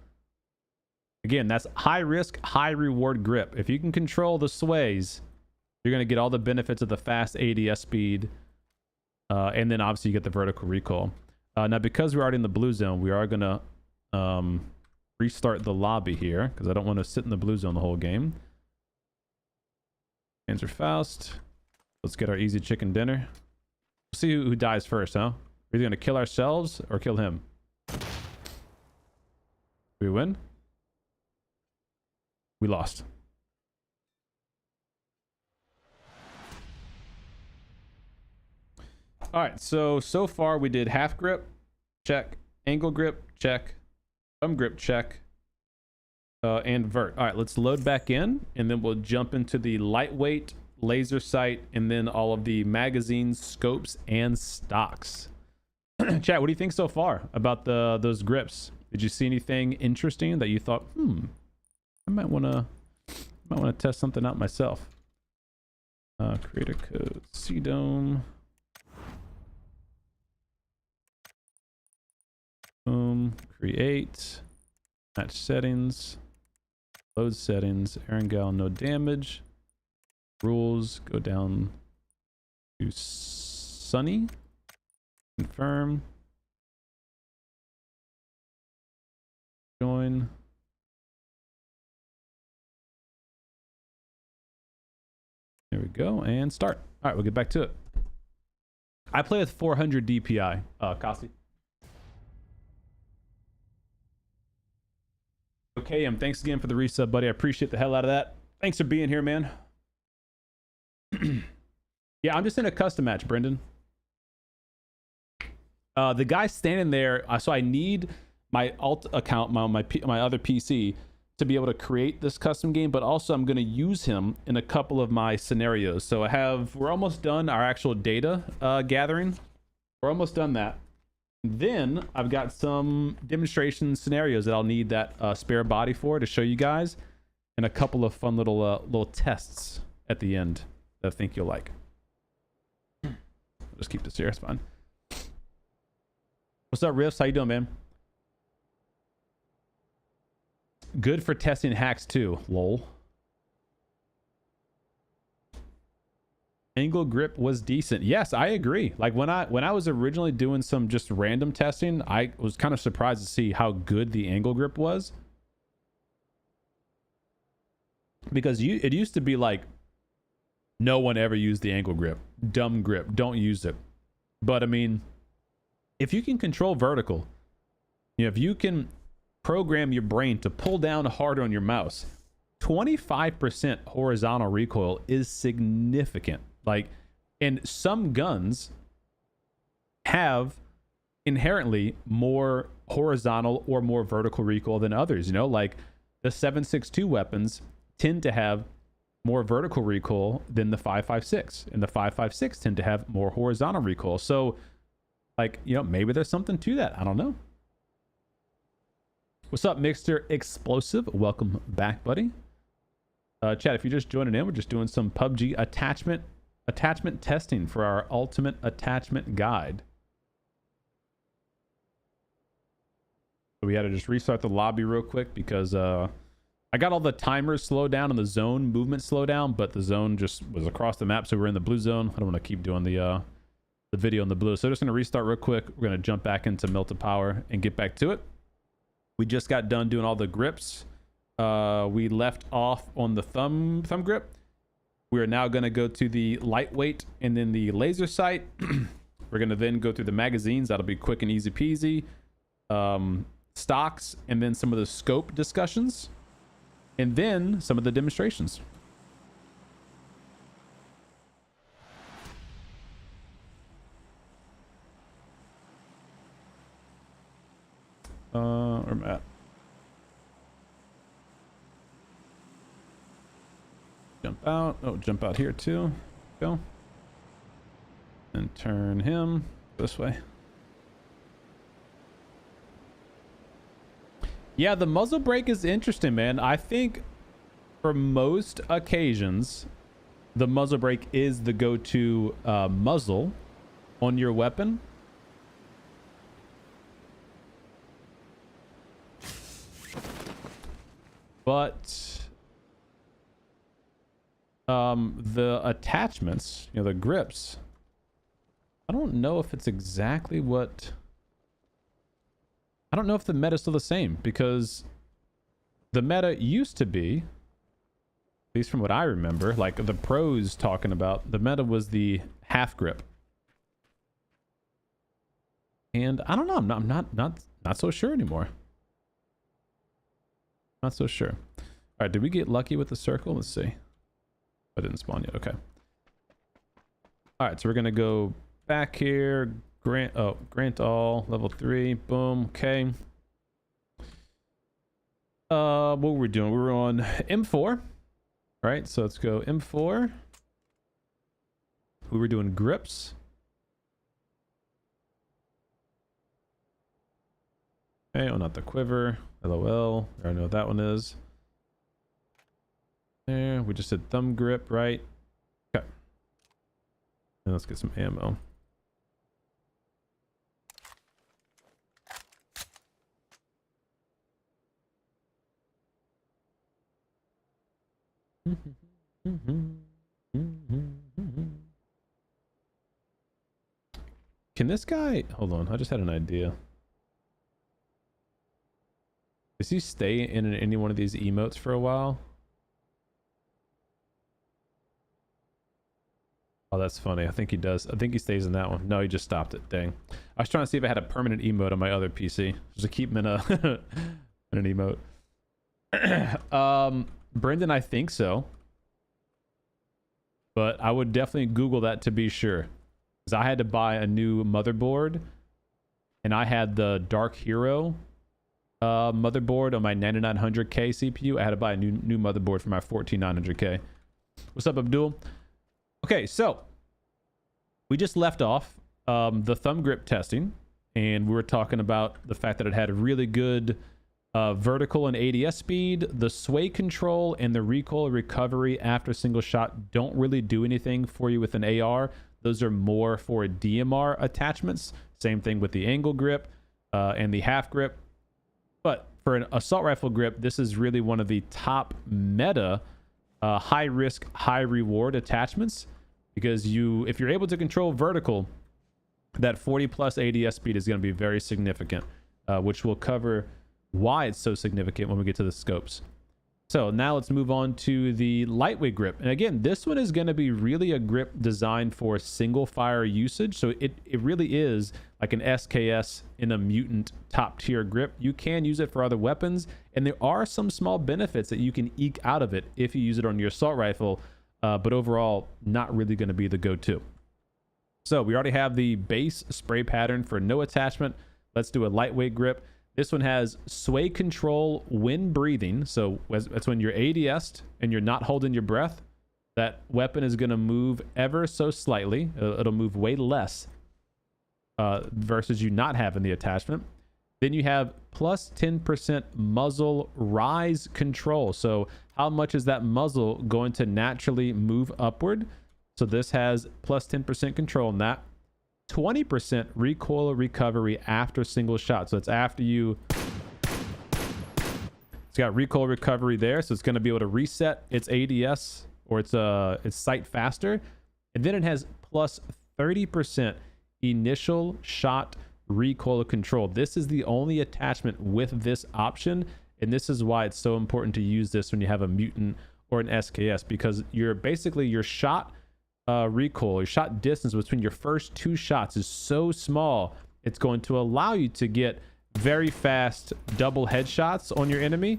Again, that's high risk, high reward grip. If you can control the sways, you're going to get all the benefits of the fast ADS speed. And then obviously you get the vertical recoil. Now, because we're already in the blue zone, we are going to restart the lobby here because I don't want to sit in the blue zone the whole game. Hands are Faust. Let's get our easy chicken dinner. See who dies first, huh? We're either going to kill ourselves or kill him. We win? We lost. All right, so far we did half grip, check. Angle grip, check. Thumb grip, check. And vert. All right, let's load back in, and then we'll jump into the lightweight, laser sight, and then all of the magazines, scopes, and stocks. Chat, what do you think so far about those grips? Did you see anything interesting that you thought, I might want to test something out myself? Creator code Cdome. Boom. Create. Match settings. Load settings. Erangel, no damage. Rules. Go down to Sunny. Confirm. Join. There we go. And start. All right, we'll get back to it. I play with 400 DPI. Kasi. Okay, thanks again for the resub, buddy. I appreciate the hell out of that. Thanks for being here, man. Yeah, I'm just in a custom match, Brendan. The guy standing there, so I need my alt account, my other PC, to be able to create this custom game, but also I'm going to use him in a couple of my scenarios. So we're almost done our actual data gathering. We're almost done that. Then I've got some demonstration scenarios that I'll need that spare body for to show you guys, and a couple of fun little tests at the end that I think you'll like. I'll just keep this here, it's fine. What's up, Riffs? How you doing, man? Good for testing hacks too. Lol. Angle grip was decent. Yes, I agree. Like when I was originally doing some just random testing, I was kind of surprised to see how good the angle grip was. Because it used to be like no one ever used the angle grip. Dumb grip. Don't use it. But I mean, if you can control vertical, if you can program your brain to pull down harder on your mouse, 25% horizontal recoil is significant. Like, and some guns have inherently more horizontal or more vertical recoil than others, like the 7.62 weapons tend to have more vertical recoil than the 5.56, and the 5.56 tend to have more horizontal recoil. So like, maybe there's something to that. I don't know. What's up, Mixter Explosive? Welcome back, buddy. Chat, if you're just joining in, we're just doing some PUBG attachment testing for our ultimate attachment guide. So we had to just restart the lobby real quick because I got all the timers slowed down and the zone movement slowed down, but the zone just was across the map, so we're in the blue zone. I don't want to keep doing the video in the blue, so just going to restart real quick. We're going to jump back into melted power and get back to it. We just got done doing all the grips. We left off on the thumb grip. We are now going to go to the lightweight and then the laser sight. We're going to then go through the magazines. That'll be quick and easy peasy. Stocks, and then some of the scope discussions, and then some of the demonstrations. Where am I at? Jump out. Oh, jump out here too. Go. And turn him this way. Yeah, the muzzle brake is interesting, man. I think for most occasions, the muzzle brake is the go-to muzzle on your weapon. But the attachments, you know, the grips, I don't know if it's exactly what... I don't know if the meta is still the same, because the meta used to be, at least from what I remember, like the pros talking about, the meta was the half grip. And I don't know, I'm not so sure anymore. Not so sure. All right, did we get lucky with the circle? Let's see. I didn't spawn yet. Okay. All right, so we're gonna go back here. Grant all level 3. Boom. Okay. What were we doing? We were on M4. Right. So let's go M4. We were doing grips. Okay. Oh, not the quiver. LOL. I know what that one is. There. We just did thumb grip, right? Okay. And let's get some ammo. Can this guy... Hold on, I just had an idea. Does he stay in any one of these emotes for a while? Oh, that's funny. I think he does. I think he stays in that one. No, he just stopped it. Dang. I was trying to see if I had a permanent emote on my other PC. Just to keep him in a in an emote. Brendan, I think so. But I would definitely Google that to be sure. Because I had to buy a new motherboard. And I had the Dark Hero motherboard on my 9900K CPU. I had to buy a new motherboard for my 14900K. What's up, Abdul? Okay, so we just left off the thumb grip testing, and we were talking about the fact that it had a really good vertical and ADS speed. The sway control and the recoil recovery after single shot don't really do anything for you with an AR. Those are more for DMR attachments. Same thing with the angle grip and the half grip. But for an assault rifle grip, this is really one of the top meta high risk, high reward attachments, because if you're able to control vertical, that 40 plus ADS speed is going to be very significant, which will cover why it's so significant when we get to the scopes. So now let's move on to the lightweight grip. And again, this one is going to be really a grip designed for single fire usage. So it really is like an SKS in a mutant top tier grip. You can use it for other weapons, and there are some small benefits that you can eke out of it if you use it on your assault rifle, but overall not really going to be the go-to. So we already have the base spray pattern for no attachment. Let's do a lightweight grip. This one has sway control when breathing. So that's when you're ADS'd and you're not holding your breath. That weapon is going to move ever so slightly. It'll move way less versus you not having the attachment. Then you have plus 10% muzzle rise control. So how much is that muzzle going to naturally move upward? So this has plus 10% control on that. 20% recoil recovery after single shot. So it's after you It's got recoil recovery there, so it's going to be able to reset its ADS or its sight faster. And then it has plus 30% initial shot recoil control. This is the only attachment with this option, and this is why it's so important to use this when you have a mutant or an SKS, because your shot recoil, your shot distance between your first 2 shots is so small, it's going to allow you to get very fast double headshots on your enemy,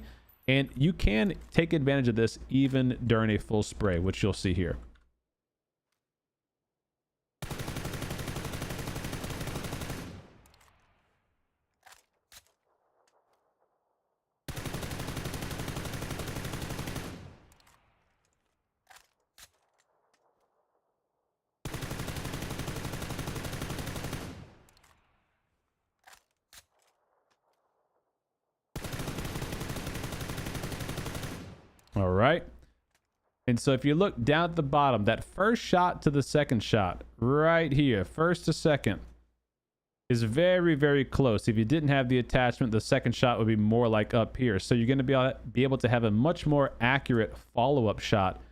and you can take advantage of this even during a full spray, which you'll see here. All right. And so if you look down at the bottom, that first shot to the second shot right here, first to second, is very, very close. If you didn't have the attachment, the second shot would be more like up here. So you're going to be able to have a much more accurate follow-up shot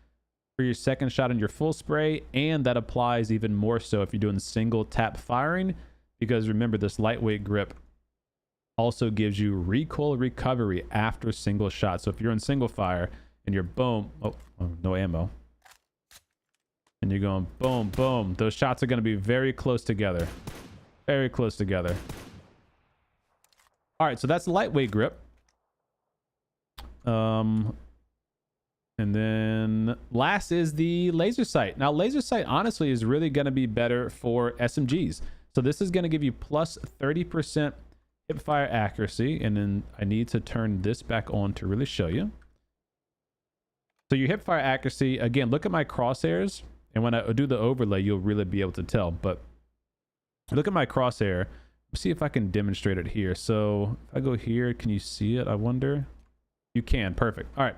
for your second shot in your full spray. And that applies even more so if you're doing single tap firing, because remember, this lightweight grip also gives you recoil recovery after single shot. So if you're in single fire and you're boom, oh, no ammo, and you're going boom, boom, those shots are going to be very close together. Very close together. All right, so that's the lightweight grip. And then last is the laser sight. Now, laser sight honestly is really going to be better for SMGs. So this is going to give you plus 30% hip fire accuracy. And then I need to turn this back on to really show you. So your hip fire accuracy, again, look at my crosshairs. And when I do the overlay, you'll really be able to tell. But look at my crosshair. Let's see if I can demonstrate it here. So if I go here, can you see it? I wonder. You can. Perfect. All right.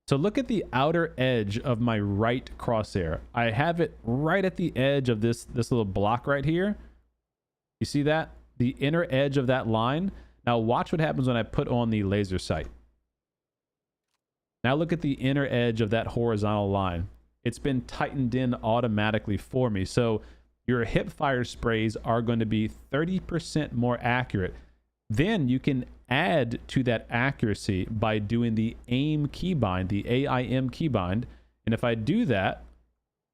So look at the outer edge of my right crosshair. I have it right at the edge of this little block right here. You see that? The inner edge of that line. Now watch what happens when I put on the laser sight. Now look at the inner edge of that horizontal line. It's been tightened in automatically for me. So your hip fire sprays are going to be 30% more accurate. Then you can add to that accuracy by doing the AIM keybind, the AIM keybind. And if I do that,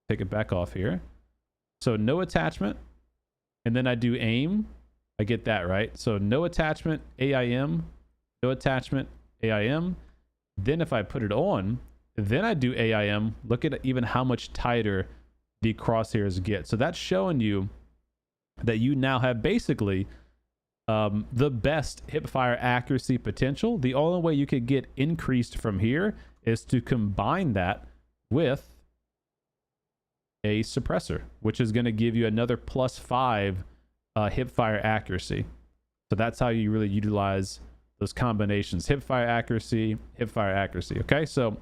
take it back off here. So no attachment. And then I do AIM. I get that, right? So no attachment, AIM, no attachment, AIM. Then if I put it on, then I do AIM. Look at even how much tighter the crosshairs get. So that's showing you that you now have basically the best hip fire accuracy potential. The only way you could get increased from here is to combine that with a suppressor, which is going to give you another plus 5 hip fire accuracy. So that's how you really utilize those combinations: hip fire accuracy, hip fire accuracy. Okay, so I'm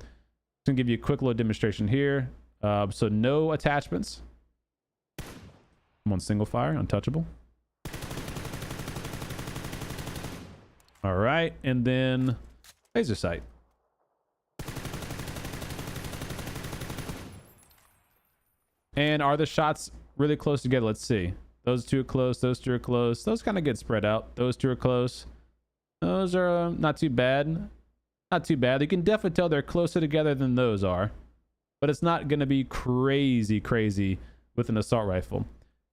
gonna give you a quick little demonstration here. So no attachments. I'm on single fire, untouchable. All right, and then laser sight. And are the shots really close together? Let's see. Those two are close, those two are close. Those kind of get spread out. Those two are close. Those are not too bad. Not too bad. You can definitely tell they're closer together than those are. But it's not going to be crazy with an assault rifle.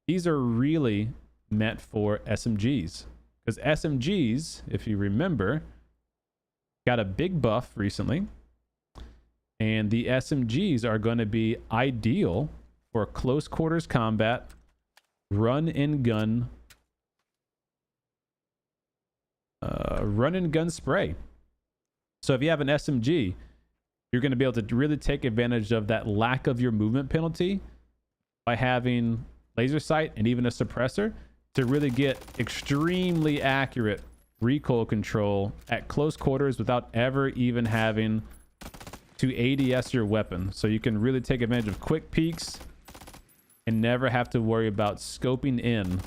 These are really meant for SMGs. Because SMGs, if you remember, got a big buff recently. And the SMGs are going to be ideal for close quarters combat, run and gun spray. So if you have an SMG, you're going to be able to really take advantage of that lack of your movement penalty by having laser sight and even a suppressor to really get extremely accurate recoil control at close quarters without ever even having to ADS your weapon. So you can really take advantage of quick peeks and never have to worry about scoping in,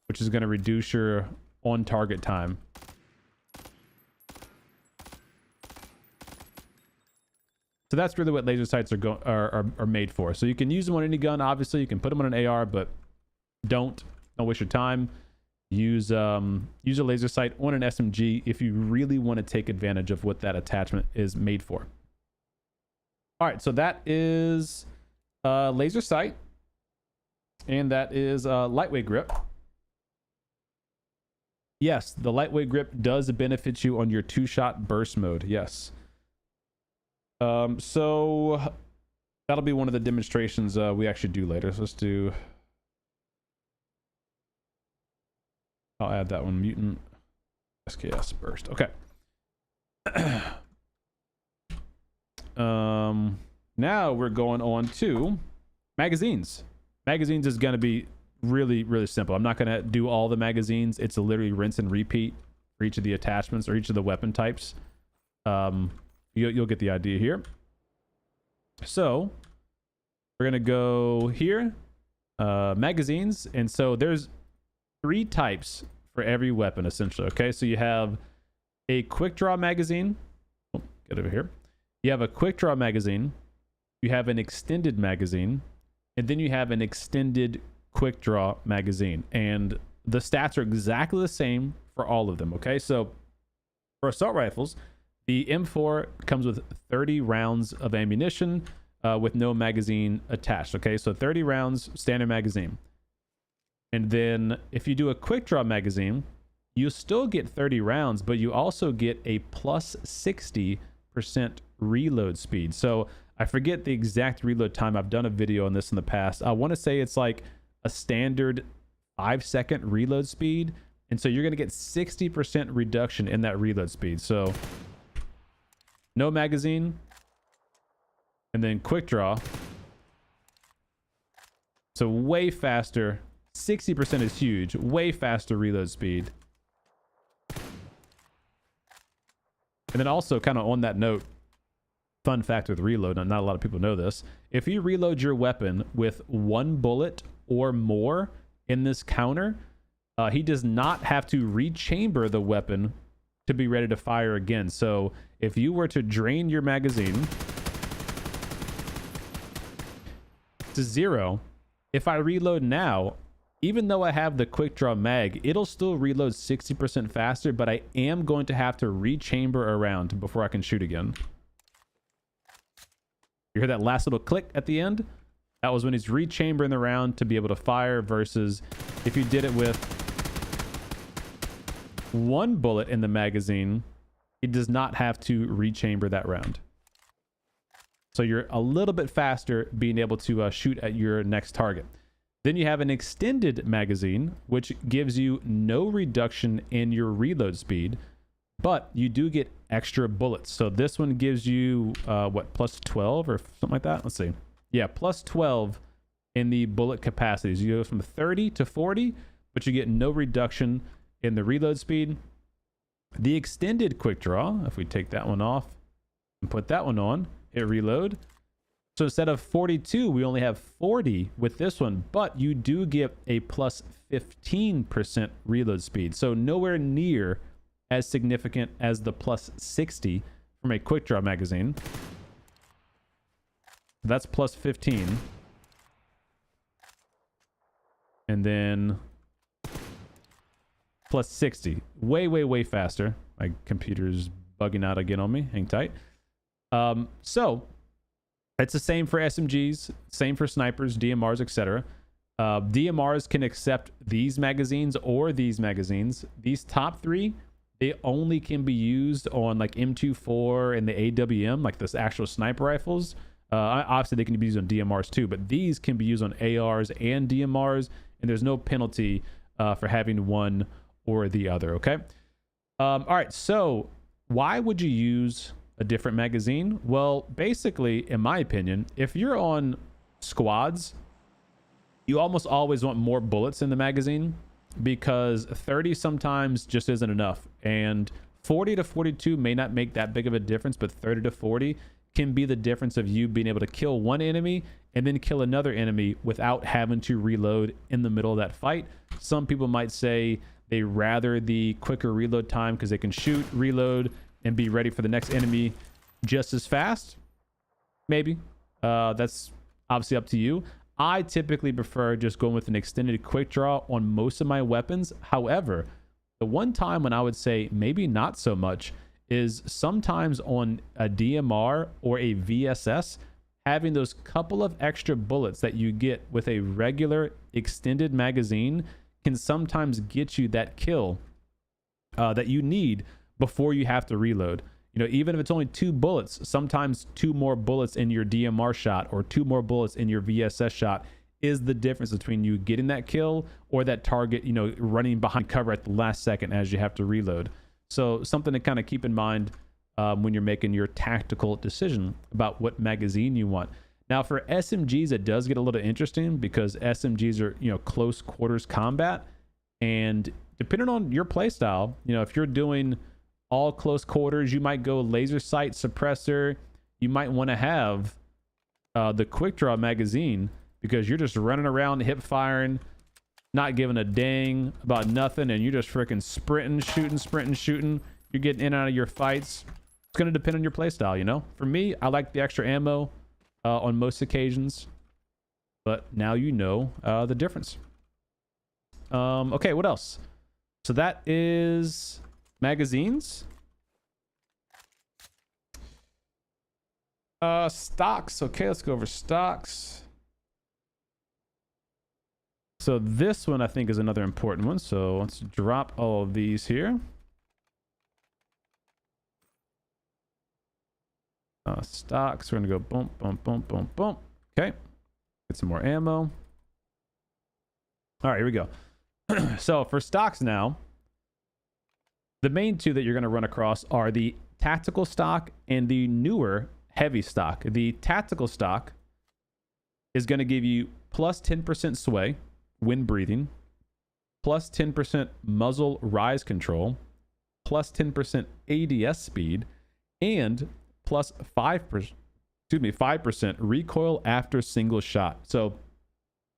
which is going to reduce your on target time. So that's really what laser sights are made for. So you can use them on any gun. Obviously, you can put them on an AR, but don't waste your time. Use a laser sight on an SMG if you really want to take advantage of what that attachment is made for. All right, so that is laser sight, and that is lightweight grip. Yes, the lightweight grip does benefit you on your 2-shot burst mode. Yes. So that'll be one of the demonstrations we actually do later. So let's do. I'll add that one. Mutant SKS burst. Okay. Now we're going on to magazines. Magazines is going to be really simple. I'm not going to do all the magazines. It's a literally rinse and repeat for each of the attachments or each of the weapon types. You'll get the idea here. So we're going to go here, magazines. And so there's 3 types for every weapon essentially. Okay. So you have a quick draw magazine. Oh, get over here. You have a quick draw magazine. You have an extended magazine, and then you have an extended quick draw magazine, and the stats are exactly the same for all of them. Okay, so for assault rifles, the M4 comes with 30 rounds of ammunition with no magazine attached. Okay, so 30 rounds standard magazine, and then if you do a quick draw magazine, you still get 30 rounds, but you also get a plus 60% reload speed. So I forget the exact reload time. I've done a video on this in the past. I want to say it's like a standard 5-second reload speed. And so you're going to get 60% reduction in that reload speed. So no magazine and then quick draw. So way faster. 60% is huge. Way faster reload speed. And then also kind of on that note, fun fact with reload, not a lot of people know this. If you reload your weapon with 1 bullet or more in this counter, he does not have to rechamber the weapon to be ready to fire again. So if you were to drain your magazine to 0, if I reload now, even though I have the quick draw mag, it'll still reload 60% faster, but I am going to have to rechamber a round before I can shoot again. You hear that last little click at the end? That was when he's rechambering the round to be able to fire, versus if you did it with 1 bullet in the magazine, it does not have to rechamber that round. So you're a little bit faster being able to shoot at your next target. Then you have an extended magazine, which gives you no reduction in your reload speed, but you do get extra bullets. So this one gives you what, plus 12 or something like that? Let's see. Yeah, plus 12 in the bullet capacities. You go from 30 to 40, but you get no reduction in the reload speed. The extended quick draw, if we take that one off and put that one on, hit reload. So instead of 42, we only have 40 with this one, but you do get a plus 15% reload speed. So nowhere near as significant as the plus 60 from a quick draw magazine. That's plus 15. And then plus 60. Way faster. My computer's bugging out again on me. Hang tight. So it's the same for SMGs, same for snipers, DMRs, etc. DMRs can accept these magazines or these magazines. These top 3, they only can be used on like M24 and the AWM, like this actual sniper rifles. Obviously, they can be used on DMRs too, but these can be used on ARs and DMRs, and there's no penalty for having one or the other, okay? All right, so why would you use a different magazine? Well, basically, in my opinion, if you're on squads, you almost always want more bullets in the magazine, because 30 sometimes just isn't enough, and 40 to 42 may not make that big of a difference, but 30 to 40 can be the difference of you being able to kill one enemy and then kill another enemy without having to reload in the middle of that fight. Some people might say they rather the quicker reload time because they can shoot, reload, and be ready for the next enemy just as fast. maybe. That's obviously up to you. I typically prefer just going with an extended quick draw on most of my weapons. However, the one time when I would say maybe not so much is sometimes on a DMR or a VSS, having those couple of extra bullets that you get with a regular extended magazine can sometimes get you that kill that you need before you have to reload. You know, even if it's only 2 bullets, sometimes 2 more bullets in your DMR shot or 2 more bullets in your VSS shot is the difference between you getting that kill or that target, you know, running behind cover at the last second as you have to reload. So something to kind of keep in mind when you're making your tactical decision about what magazine you want. Now for SMGs, it does get a little interesting because SMGs are, you know, close quarters combat, and depending on your playstyle, you know, if you're doing all close quarters, you might go laser sight suppressor. You might want to have the quick draw magazine because you're just running around hip firing, not giving a dang about nothing, and you're just freaking sprinting. You're getting in and out of your fights. It's going to depend on your playstyle, you know. For me, I like the extra ammo on most occasions, but now you know the difference. Okay, what else? So that is magazines. Stocks. Okay, let's go over stocks. So this one I think is another important one. So let's drop all of these here. Stocks. We're gonna go boom, boom, boom, boom, boom. Okay, get some more ammo. All right, here we go. So for stocks now, the main 2 that you're going to run across are the tactical stock and the newer heavy stock. The tactical stock is going to give you plus 10% sway when breathing, plus 10% muzzle rise control, plus 10% ADS speed, and plus 5% recoil after single shot. So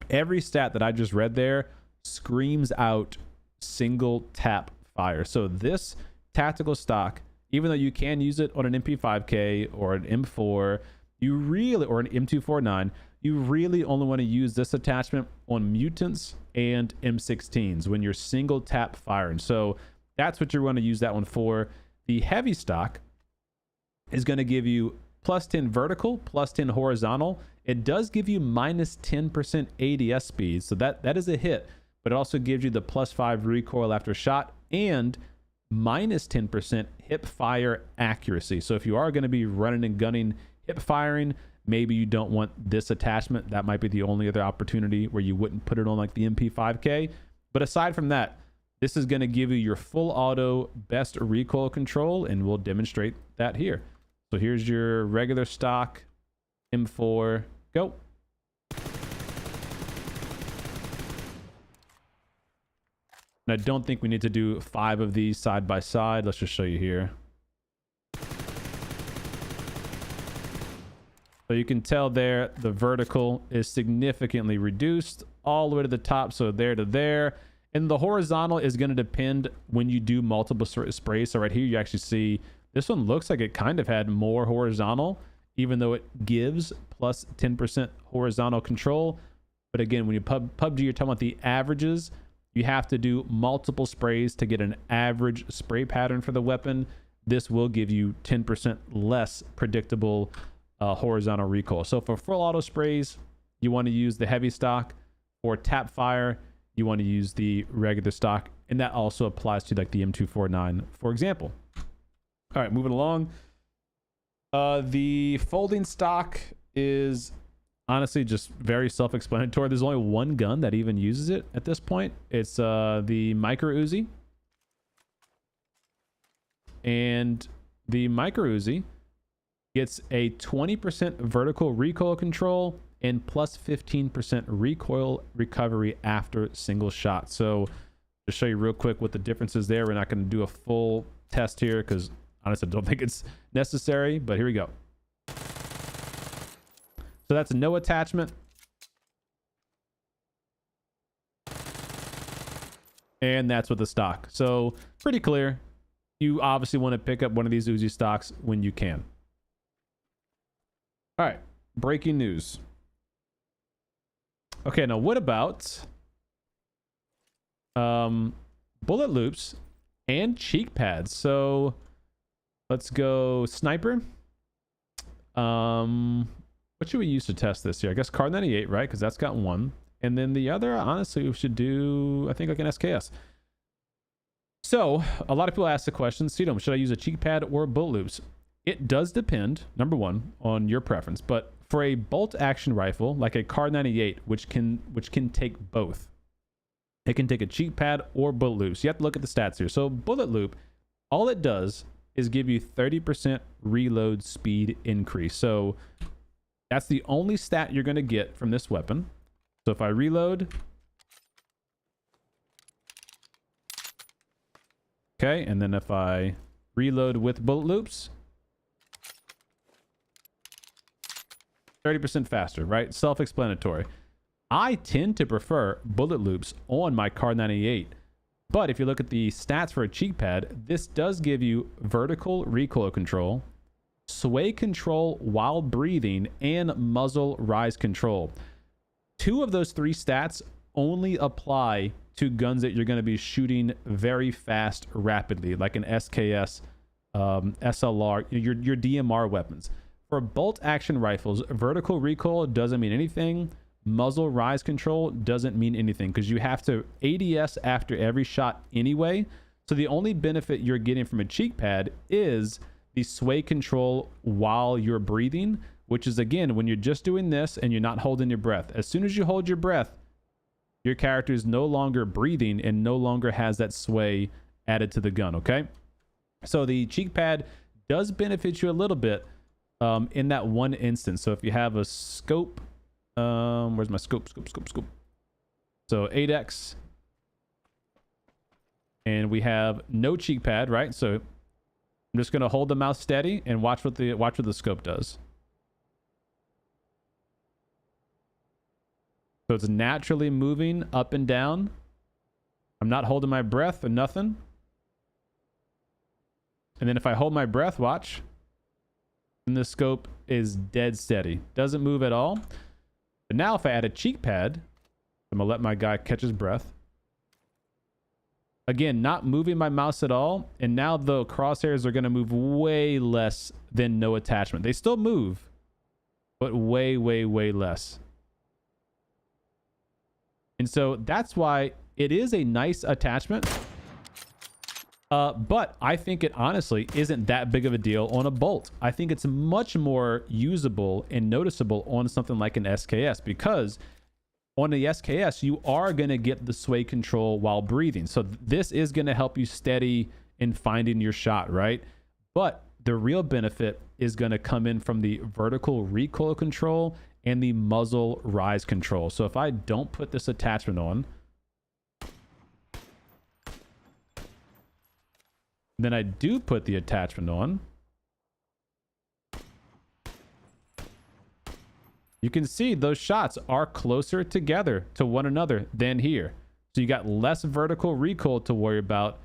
every stat that I just read there screams out single tap fire. So this tactical stock, even though you can use it on an MP5K or an M4, or an M249, you really only want to use this attachment on mutants and M16s when you're single tap firing. So that's what you're going to use that one for. The heavy stock is going to give you plus 10 vertical, plus 10 horizontal. It does give you minus 10% ADS speed, so that is a hit, but it also gives you the plus 5 recoil after shot and minus 10% hip fire accuracy. So if you are going to be running and gunning hip firing, maybe you don't want this attachment. That might be the only other opportunity where you wouldn't put it on like the MP5K. But aside from that, this is going to give you your full auto best recoil control, and we'll demonstrate that here. So here's your regular stock M4, go. And I don't think we need to do 5 of these side by side. Let's just show you here. So you can tell there the vertical is significantly reduced all the way to the top. So there to there. And the horizontal is going to depend when you do multiple sprays. So right here, you actually see this one looks like it kind of had more horizontal, even though it gives plus 10% horizontal control. But again, when you PUBG, you're talking about the averages. You have to do multiple sprays to get an average spray pattern for the weapon. This will give you 10% less predictable horizontal recoil. So for full auto sprays, you want to use the heavy stock. For tap fire, you want to use the regular stock. And that also applies to like the M249, for example. All right, moving along. The folding stock is honestly just very self-explanatory. There's only one gun that even uses it at this point. It's the Micro Uzi. And the Micro Uzi gets a 20% vertical recoil control and plus 15% recoil recovery after single shot. So to show you real quick what the difference is there, we're not going to do a full test here because honestly I don't think it's necessary, but here we go. So that's no attachment. And that's with the stock. So pretty clear. You obviously want to pick up one of these Uzi stocks when you can. All right, breaking news. Okay, now what about bullet loops and cheek pads? So let's go sniper. What should we use to test this here? I guess Card 98, right? Because that's got one. And then the other, honestly, we should do, I think, like an SKS. So a lot of people ask the question, Cdome, should I use a cheek pad or bullet loops? It does depend, number one, on your preference. But for a bolt action rifle, like a Card 98, which can take both, it can take a cheek pad or bullet loops. You have to look at the stats here. So bullet loop, all it does is give you 30% reload speed increase. So that's the only stat you're going to get from this weapon. So if I reload, okay, and then if I reload with bullet loops, 30% faster, right? Self-explanatory. I tend to prefer bullet loops on my Card 98. But if you look at the stats for a cheek pad, this does give you vertical recoil control, sway control while breathing, and muzzle rise control. 2 of those 3 stats only apply to guns that you're going to be shooting very fast, rapidly, like an SKS, SLR, your DMR weapons. For bolt action rifles, vertical recoil doesn't mean anything. Muzzle rise control doesn't mean anything because you have to ADS after every shot anyway. So the only benefit you're getting from a cheek pad is the sway control while you're breathing, which is, again, when you're just doing this and you're not holding your breath. As soon as you hold your breath, your character is no longer breathing and no longer has that sway added to the gun, okay? So the cheek pad does benefit you a little bit in that one instance. So if you have a scope, where's my scope? So 8x, and we have no cheek pad, right? So I'm just going to hold the mouse steady and watch what the scope does. So it's naturally moving up and down. I'm not holding my breath or nothing. And then if I hold my breath, watch, and the scope is dead steady. Doesn't move at all. But now if I add a cheek pad, I'm going to let my guy catch his breath. Again, not moving my mouse at all. And now the crosshairs are going to move way less than no attachment. They still move, but way, way, way less. And so that's why it is a nice attachment. But I think it honestly isn't that big of a deal on a bolt. I think it's much more usable and noticeable on something like an SKS, because on the SKS, you are going to get the sway control while breathing. So this is going to help you steady in finding your shot, right? But the real benefit is going to come in from the vertical recoil control and the muzzle rise control. So if I don't put this attachment on, then I do put the attachment on, you can see those shots are closer together to one another than here. So you got less vertical recoil to worry about.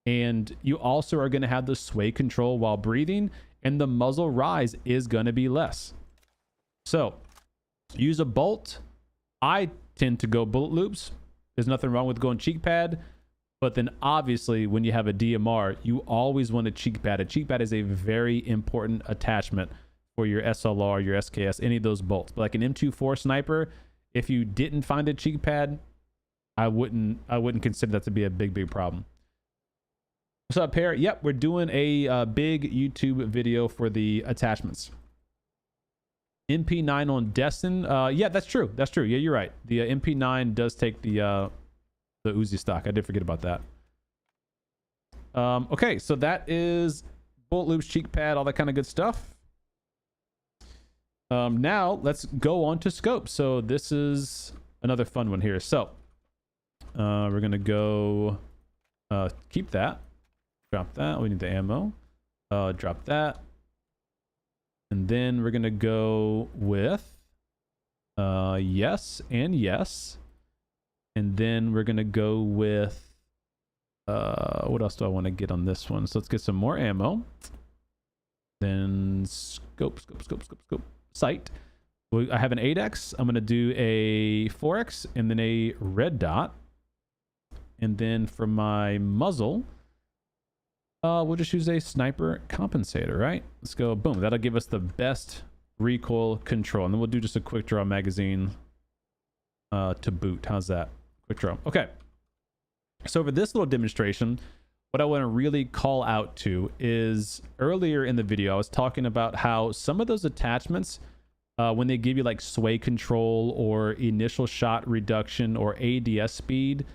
And you also are going to have the sway control while breathing, and the muzzle rise is going to be less. So use a bolt. I tend to go bullet loops. There's nothing wrong with going cheek pad. But then obviously when you have a DMR, you always want a cheek pad. A cheek pad is a very important attachment for your SLR, your SKS, any of those bolts. But like an M24 sniper, if you didn't find a cheek pad, I wouldn't consider that to be a big problem. What's up, Pear? Yep, we're doing a big YouTube video for the attachments. MP9 on Destin. Yeah, that's true. That's true. Yeah, you're right. The MP9 does take the Uzi stock. I did forget about that. Okay, so that is bullet loops, cheek pad, all that kind of good stuff. Now let's go on to scope. So this is another fun one here. So we're gonna go keep that, drop that. We need the ammo. Drop that, and then we're gonna go with yes and yes. And then we're going to go with, what else do I want to get on this one? So let's get some more ammo. Then scope. sight. I have an 8x. I'm going to do a 4x and then a red dot. And then for my muzzle, we'll just use a sniper compensator, right? Let's go. Boom. That'll give us the best recoil control. And then we'll do just a quick draw magazine to boot. How's that? Quick draw. Okay. So for this little demonstration, what I want to really call out to is earlier in the video, I was talking about how some of those attachments, when they give you like sway control or initial shot reduction or ADS speed,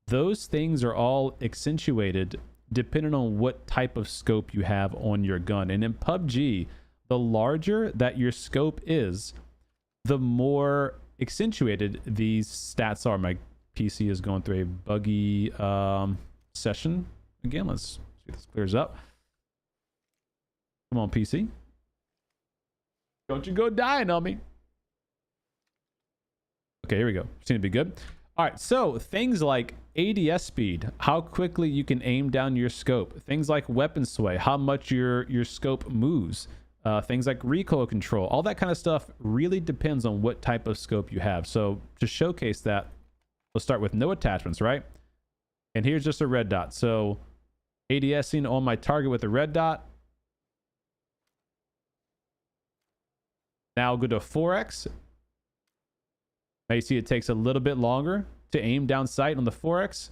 those things are all accentuated depending on what type of scope you have on your gun. And in PUBG, the larger that your scope is, the more accentuated these stats are. My PC is going through a buggy session. Again, let's see if this clears up. Come on, PC. Don't you go dying on me. Okay, here we go. Seem to be good. All right, so things like ADS speed, how quickly you can aim down your scope. Things like weapon sway, how much your scope moves. Things like recoil control, all that kind of stuff really depends on what type of scope you have. So to showcase that, we'll start with no attachments, right? And here's just a red dot. So ADSing on my target with a red dot. Now I'll go to 4x. Now you see it takes a little bit longer to aim down sight on the 4x.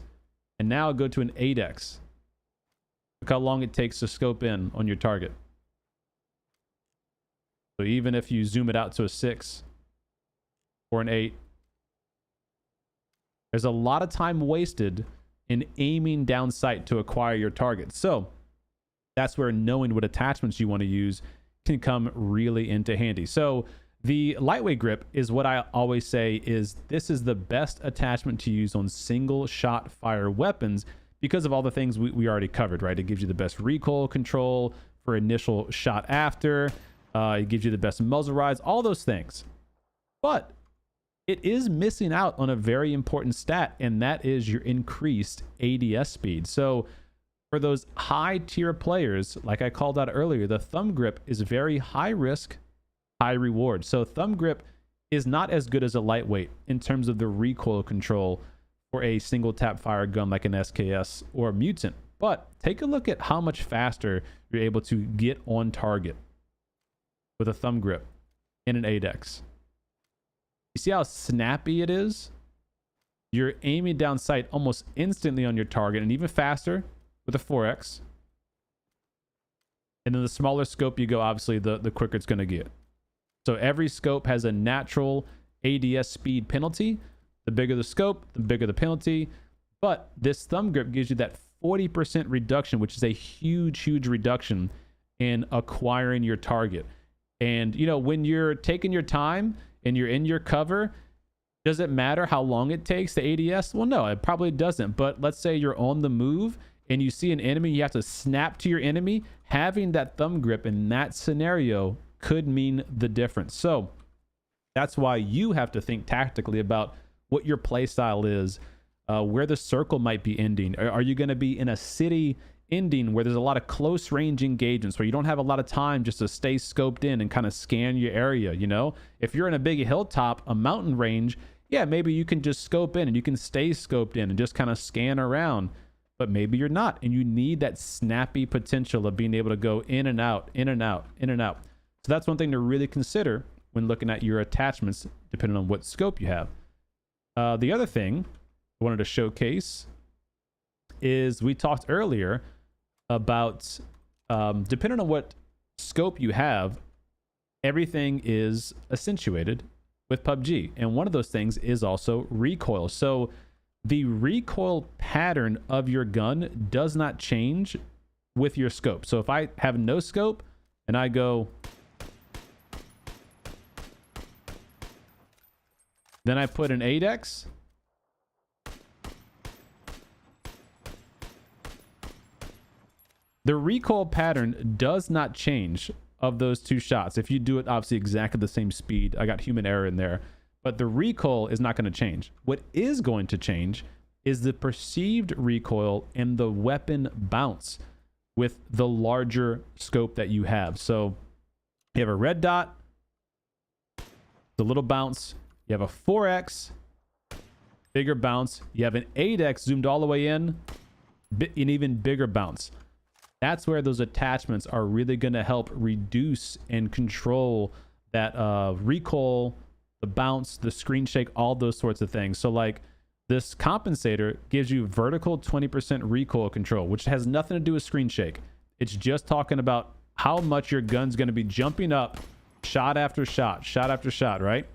And now I'll go to an 8x. Look how long it takes to scope in on your target. So even if you zoom it out to a 6 or an 8, there's a lot of time wasted in aiming down sight to acquire your target. So that's where knowing what attachments you want to use can come really into handy. So the lightweight grip is what I always say is this is the best attachment to use on single shot fire weapons because of all the things we already covered, right? It gives you the best recoil control for initial shot after. It gives you the best muzzle rides, all those things. But it is missing out on a very important stat, and that is your increased ADS speed. So for those high tier players, like I called out earlier, the thumb grip is very high risk, high reward. So thumb grip is not as good as a lightweight in terms of the recoil control for a single tap fire gun like an SKS or a Mutant. But take a look at how much faster you're able to get on target with a thumb grip in an 8x. You see how snappy it is? You're aiming down sight almost instantly on your target, and even faster with a 4x. And then the smaller scope you go, obviously, the quicker it's going to get. So every scope has a natural ADS speed penalty. The bigger the scope, the bigger the penalty. But this thumb grip gives you that 40% reduction, which is a huge, huge reduction in acquiring your target. And, you know, when you're taking your time and you're in your cover, does it matter how long it takes the ADS? Well, no, it probably doesn't. But let's say you're on the move and you see an enemy, you have to snap to your enemy. Having that thumb grip in that scenario could mean the difference. So that's why you have to think tactically about what your play style is, where the circle might be ending. Are you going to be in a city ending where there's a lot of close range engagements where you don't have a lot of time just to stay scoped in and kind of scan your area? You know, if you're in a big hilltop, a mountain range, yeah, maybe you can just scope in and you can stay scoped in and just kind of scan around. But maybe you're not, and you need that snappy potential of being able to go in and out, in and out, in and out. So that's one thing to really consider when looking at your attachments, depending on what scope you have. The other thing I wanted to showcase is we talked earlier about depending on what scope you have, everything is accentuated with PUBG. And one of those things is also recoil. So the recoil pattern of your gun does not change with your scope. So if I have no scope and I go, then I put an 8x, the recoil pattern does not change of those two shots. If you do it obviously exactly the same speed, I got human error in there, but the recoil is not going to change. What is going to change is the perceived recoil and the weapon bounce with the larger scope that you have. So you have a red dot, The little bounce. You have a 4x, bigger bounce. You have an 8x zoomed all the way in, an even bigger bounce. That's where those attachments are really going to help reduce and control that recoil, the bounce, the screen shake, all those sorts of things. So like this compensator gives you vertical 20% recoil control, which has nothing to do with screen shake. It's just talking about how much your gun's going to be jumping up shot after shot, shot after shot, right?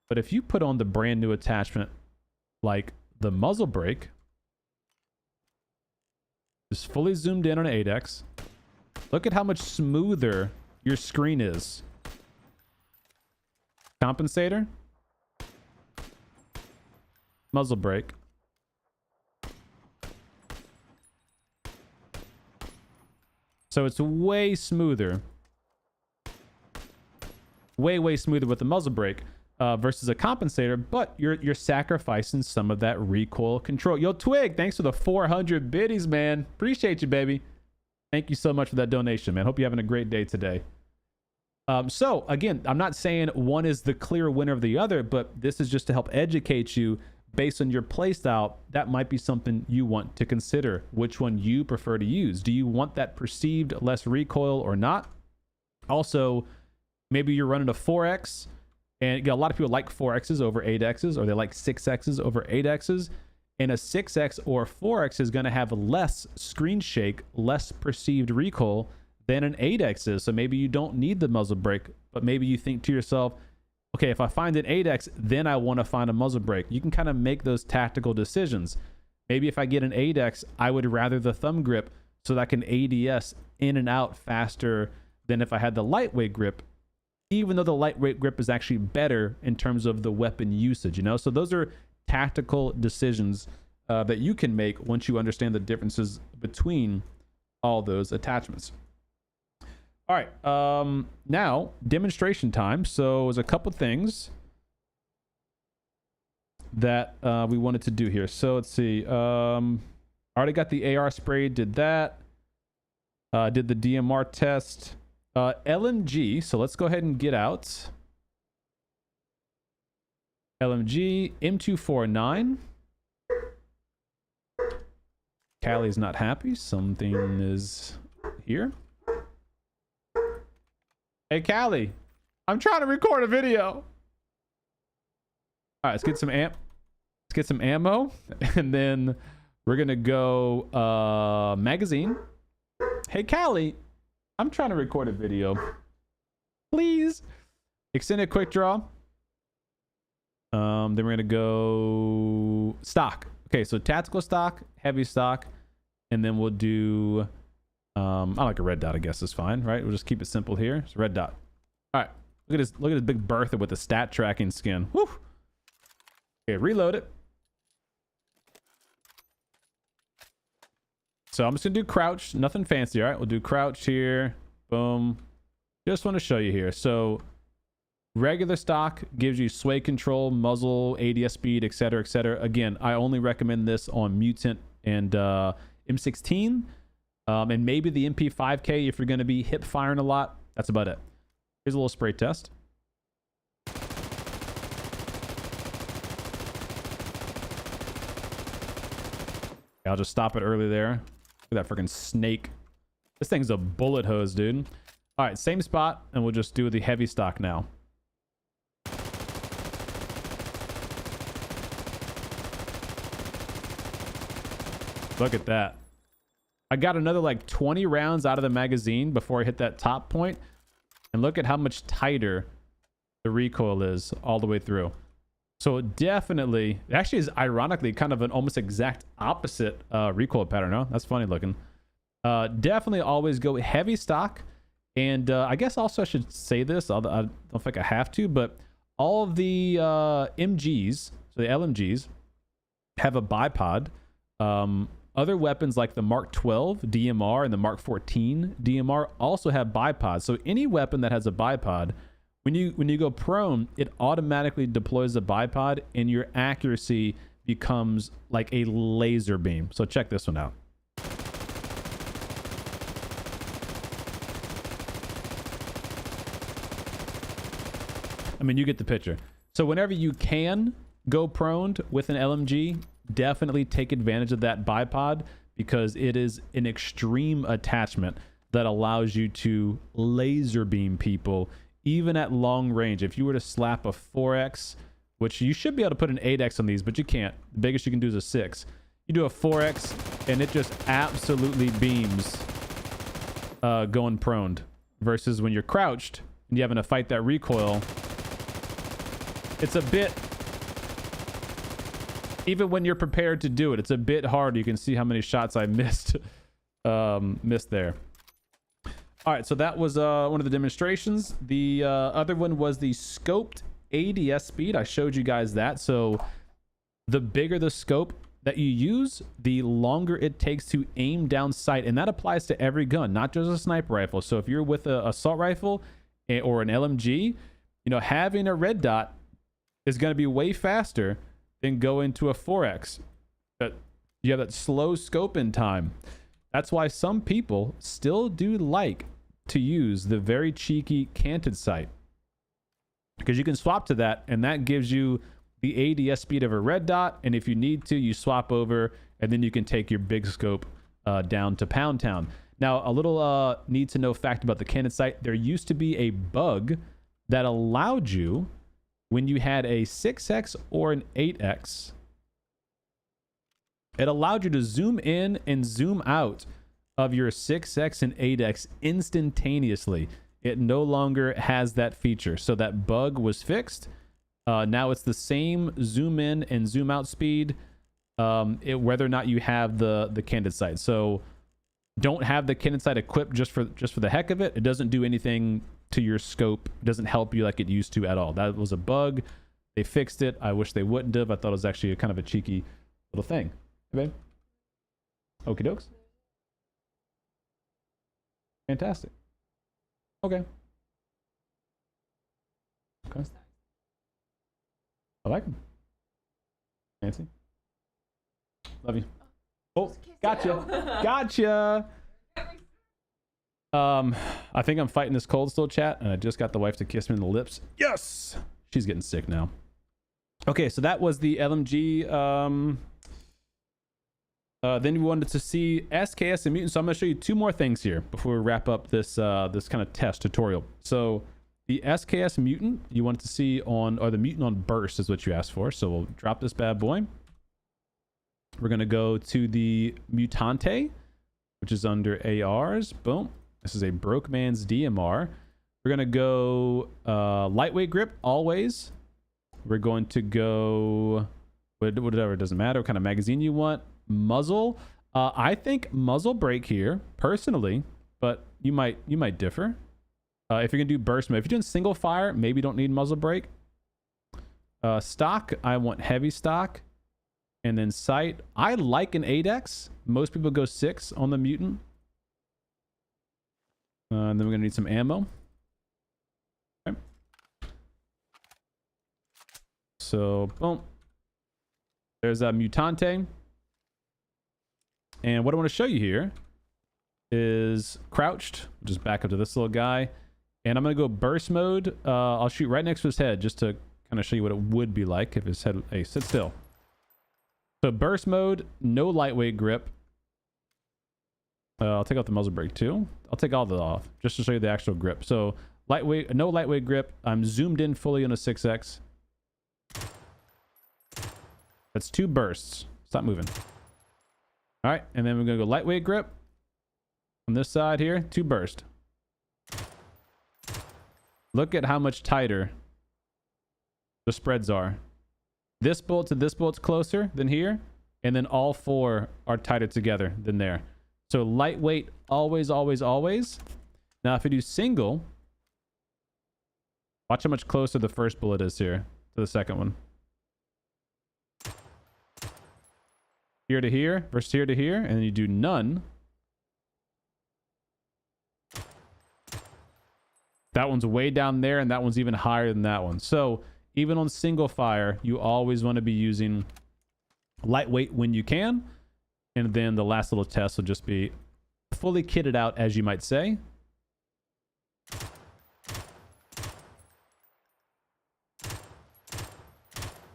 But if you put on the brand new attachment like the muzzle brake, just fully zoomed in on an 8x, look at how much smoother your screen is. Compensator, muzzle brake. So it's way smoother. Way smoother with the muzzle brake versus a compensator, but you're sacrificing some of that recoil control. Yo, Twig, thanks for the 400 biddies, man. Appreciate you, baby. Thank you so much for that donation, man. Hope you're having a great day today. So again, I'm not saying one is the clear winner of the other, but this is just to help educate you based on your playstyle. That might be something you want to consider, which one you prefer to use. Do you want that perceived less recoil or not? Also, maybe you're running a 4x, and a lot of people like 4x's over 8x's, or they like 6x's over 8x's, and a 6x or 4x is going to have less screen shake, less perceived recoil than an 8x is. So maybe you don't need the muzzle brake, but maybe you think to yourself, okay, if I find an 8x, then I want to find a muzzle brake. You can kind of make those tactical decisions. Maybe if I get an 8x, I would rather the thumb grip so that I can ADS in and out faster than if I had the lightweight grip, even though the lightweight grip is actually better in terms of the weapon usage, you know? So those are tactical decisions that you can make once you understand the differences between all those attachments. All right, now demonstration time. So there's a couple things that we wanted to do here. So let's see. Already got the AR spray, did that. Did the DMR test. LMG, so let's go ahead and get out. LMG, M249. Callie's not happy. Something is here. Hey, Callie, I'm trying to record a video. All right, let's get some ammo, and then we're gonna go magazine. Hey, Callie, I'm trying to record a video. Please. Extended quick draw. Then we're gonna go stock. Okay, so tactical stock, heavy stock, and then we'll do I like a red dot, I guess is fine, right? We'll just keep it simple here. It's a red dot. All right. Look at this big Bertha with the stat tracking skin. Woo! Okay, reload it. So I'm just gonna do crouch, nothing fancy. All right, we'll do crouch here. Boom. Just want to show you here. So regular stock gives you sway control, muzzle, ADS speed, etc., etc. Again, I only recommend this on Mutant and M16, and maybe the MP5K if you're going to be hip firing a lot. That's about it. Here's a little spray test. I'll just stop it early there. Look at that freaking snake. This thing's a bullet hose, dude. All right, same spot, and we'll just do the heavy stock now. Look at that. I got another like 20 rounds out of the magazine before I hit that top point, and look at how much tighter the recoil is all the way through. So definitely, it actually is ironically kind of an almost exact opposite recoil pattern. No, that's funny looking. Definitely always go heavy stock. And I guess also I should say this, I don't think I have to, but all of the MGs, so the LMGs, have a bipod. Other weapons like the Mark 12 DMR and the Mark 14 DMR also have bipods. So any weapon that has a bipod, when you go prone, it automatically deploys the bipod and your accuracy becomes like a laser beam. So check this one out. I mean, you get the picture. So whenever you can go prone with an LMG, definitely take advantage of that bipod, because it is an extreme attachment that allows you to laser beam people even at long range. If you were to slap a 4x, which you should be able to put an 8x on these, but you can't. The biggest you can do is a 6. You do a 4x and it just absolutely beams going prone, versus when you're crouched and you're having to fight that recoil. It's a bit, even when you're prepared to do it, it's a bit hard. You can see how many shots I missed there. All right, so that was one of the demonstrations. The other one was the scoped ADS speed. I showed you guys that. So the bigger the scope that you use, the longer it takes to aim down sight, and that applies to every gun, not just a sniper rifle. So if you're with an assault rifle or an LMG, you know, having a red dot is going to be way faster than going to a 4x. But you have that slow scope in time. That's why some people still do like to use the very cheeky canted sight, because you can swap to that, and that gives you the ADS speed of a red dot. And if you need to, you swap over, and then you can take your big scope down to Pound Town. Now, a little need to know fact about the canted sight: there used to be a bug that allowed you, when you had a 6x or an 8x, it allowed you to zoom in and zoom out of your 6x and 8x instantaneously. It no longer has that feature, so that bug was fixed. Now it's the same zoom in and zoom out speed, whether or not you have the canted sight. So don't have the canted sight equipped just for the heck of it. It doesn't do anything to your scope. It doesn't help you like it used to at all. That was a bug. They fixed it. I wish they wouldn't have. I thought it was actually a kind of a cheeky little thing. Hey, babe. Okie dokes. Fantastic. Okay. I like them. Nancy. Love you. Oh, gotcha. Gotcha. I think I'm fighting this cold still, chat, and I just got the wife to kiss me in the lips. Yes! She's getting sick now. Okay, so that was the LMG. Then we wanted to see SKS and Mutant, so I'm going to show you two more things here before we wrap up this this kind of test tutorial. So the SKS Mutant you wanted to see on, or the Mutant on burst is what you asked for. So we'll drop this bad boy. We're going to go to the Mutante, which is under ARs. Boom. This is a Broke Man's DMR. We're going to go lightweight grip always. We're going to go whatever, it doesn't matter what kind of magazine you want. Muzzle. I think muzzle brake here personally, but you might differ. If you're gonna do burst mode, if you're doing single fire, maybe you don't need muzzle brake. Stock, I want heavy stock. And then sight, I like an 8x. Most people go 6 on the Mutant. And then we're gonna need some ammo. Okay. So boom, there's a Mutante. And what I want to show you here is crouched. Just back up to this little guy. And I'm going to go burst mode. I'll shoot right next to his head just to kind of show you what it would be like if his head... Hey, sit still. So burst mode, no lightweight grip. I'll take out the muzzle brake too. I'll take all of it off just to show you the actual grip. So lightweight, no lightweight grip. I'm zoomed in fully on a 6x. That's 2 bursts. Stop moving. All right, and then we're gonna go lightweight grip on this side here, 2 burst. Look at how much tighter the spreads are. This bolt to this bolt's closer than here, and then all 4 are tighter together than there. So lightweight, always, always, always. Now, if you do single, watch how much closer the first bullet is here to the second one. Here to here versus here to here, and then you do none. That one's way down there, and that one's even higher than that one. So even on single fire, you always want to be using lightweight when you can. And then the last little test will just be fully kitted out, as you might say.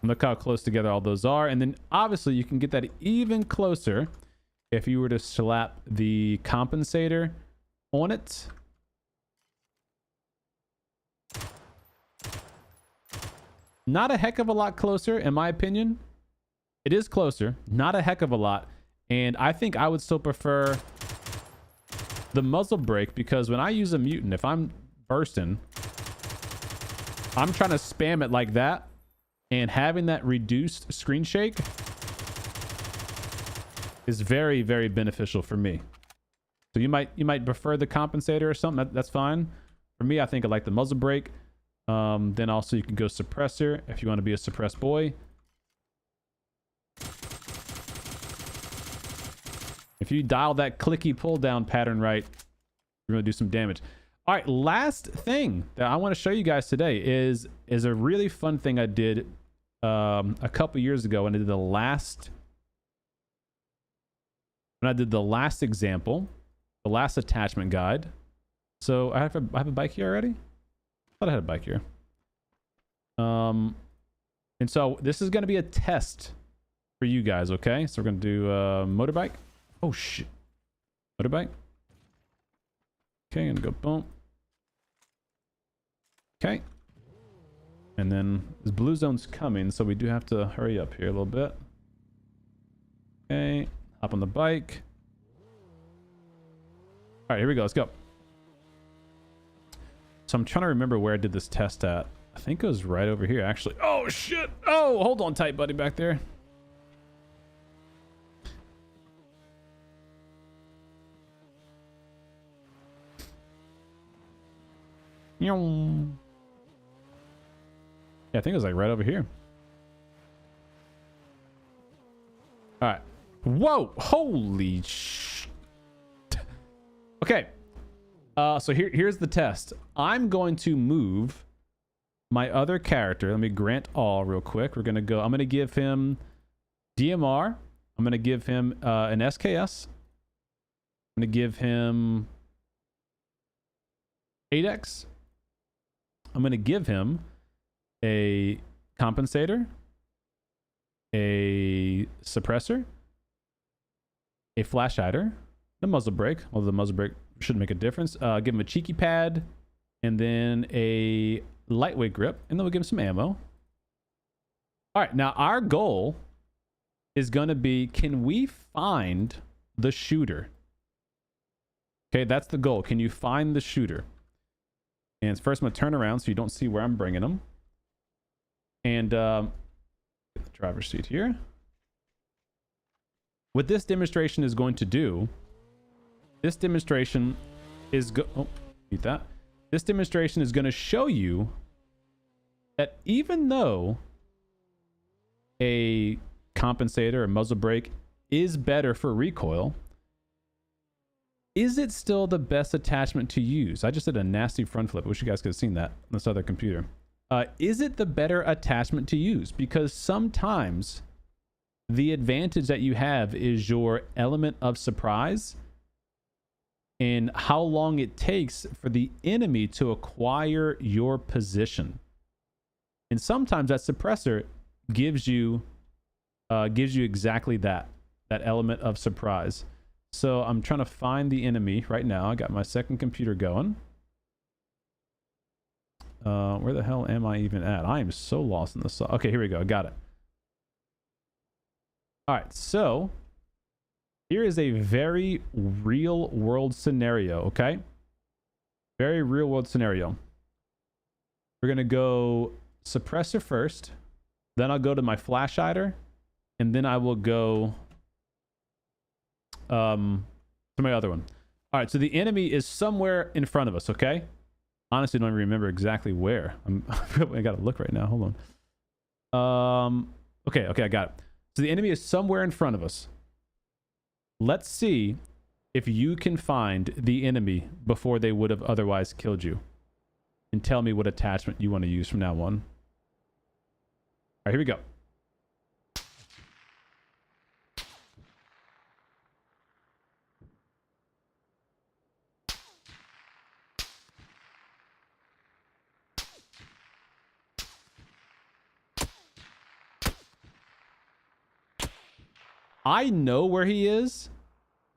Look how close together all those are. And then obviously you can get that even closer if you were to slap the compensator on it. Not a heck of a lot closer, in my opinion. It is closer, not a heck of a lot. And I think I would still prefer the muzzle brake, because when I use a mutant, if I'm bursting, I'm trying to spam it like that, and having that reduced screen shake is very, very beneficial for me. So you might prefer the compensator or something. That's fine. For me, I think I like the muzzle brake. Then also you can go suppressor if you want to be a suppressed boy. If you dial that clicky pull down pattern right, you're going to do some damage. All right, last thing that I want to show you guys today is a really fun thing I did a couple years ago when I did the last example, the last attachment guide. So I have a bike here already. I thought I had a bike here. And so this is going to be a test for you guys. Okay, so we're going to do motorbike. Oh shit, motorbike. Okay, gonna go boom. Okay, and then this blue zone's coming, so we do have to hurry up here a little bit. Okay, hop on the bike. All right, here we go. Let's go. So I'm trying to remember where I did this test at. I think it was right over here, actually. Oh shit! Oh, hold on tight, buddy, back there. Yeah, I think it was like right over here. All right. Whoa! Holy sh! Okay. So here's the test. I'm going to move my other character. Let me grant all real quick. We're gonna go. I'm gonna give him DMR. I'm gonna give him an SKS. I'm gonna give him 8X. I'm going to give him a compensator, a suppressor, a flash hider, a muzzle brake, although the muzzle brake shouldn't make a difference. Give him a cheeky pad, and then a lightweight grip, and then we'll give him some ammo. All right, now our goal is going to be, can we find the shooter? Okay, that's the goal. Can you find the shooter? And first I'm going to turn around so you don't see where I'm bringing them. And get the driver's seat here. What this demonstration is going to do, this demonstration is This demonstration is going to show you that even though a compensator or muzzle brake is better for recoil, is it still the best attachment to use? I just did a nasty front flip. I wish you guys could have seen that on this other computer. Is it the better attachment to use? Because sometimes the advantage that you have is your element of surprise and how long it takes for the enemy to acquire your position. And sometimes that suppressor gives you exactly that element of surprise. So I'm trying to find the enemy right now. I got my second computer going. Where the hell am I even at? I am so lost in this. Okay, here we go. I got it. All right, so here is a very real world scenario, okay? Very real world scenario. We're going to go suppressor first. Then I'll go to my flash hider. And then I will go to my other one. All right, so the enemy is somewhere in front of us, okay? Honestly, don't even remember exactly where. I gotta look right now. Hold on. Okay, I got it. So the enemy is somewhere in front of us. Let's see if you can find the enemy before they would have otherwise killed you. And tell me what attachment you want to use from now on. All right, here we go. I know where he is,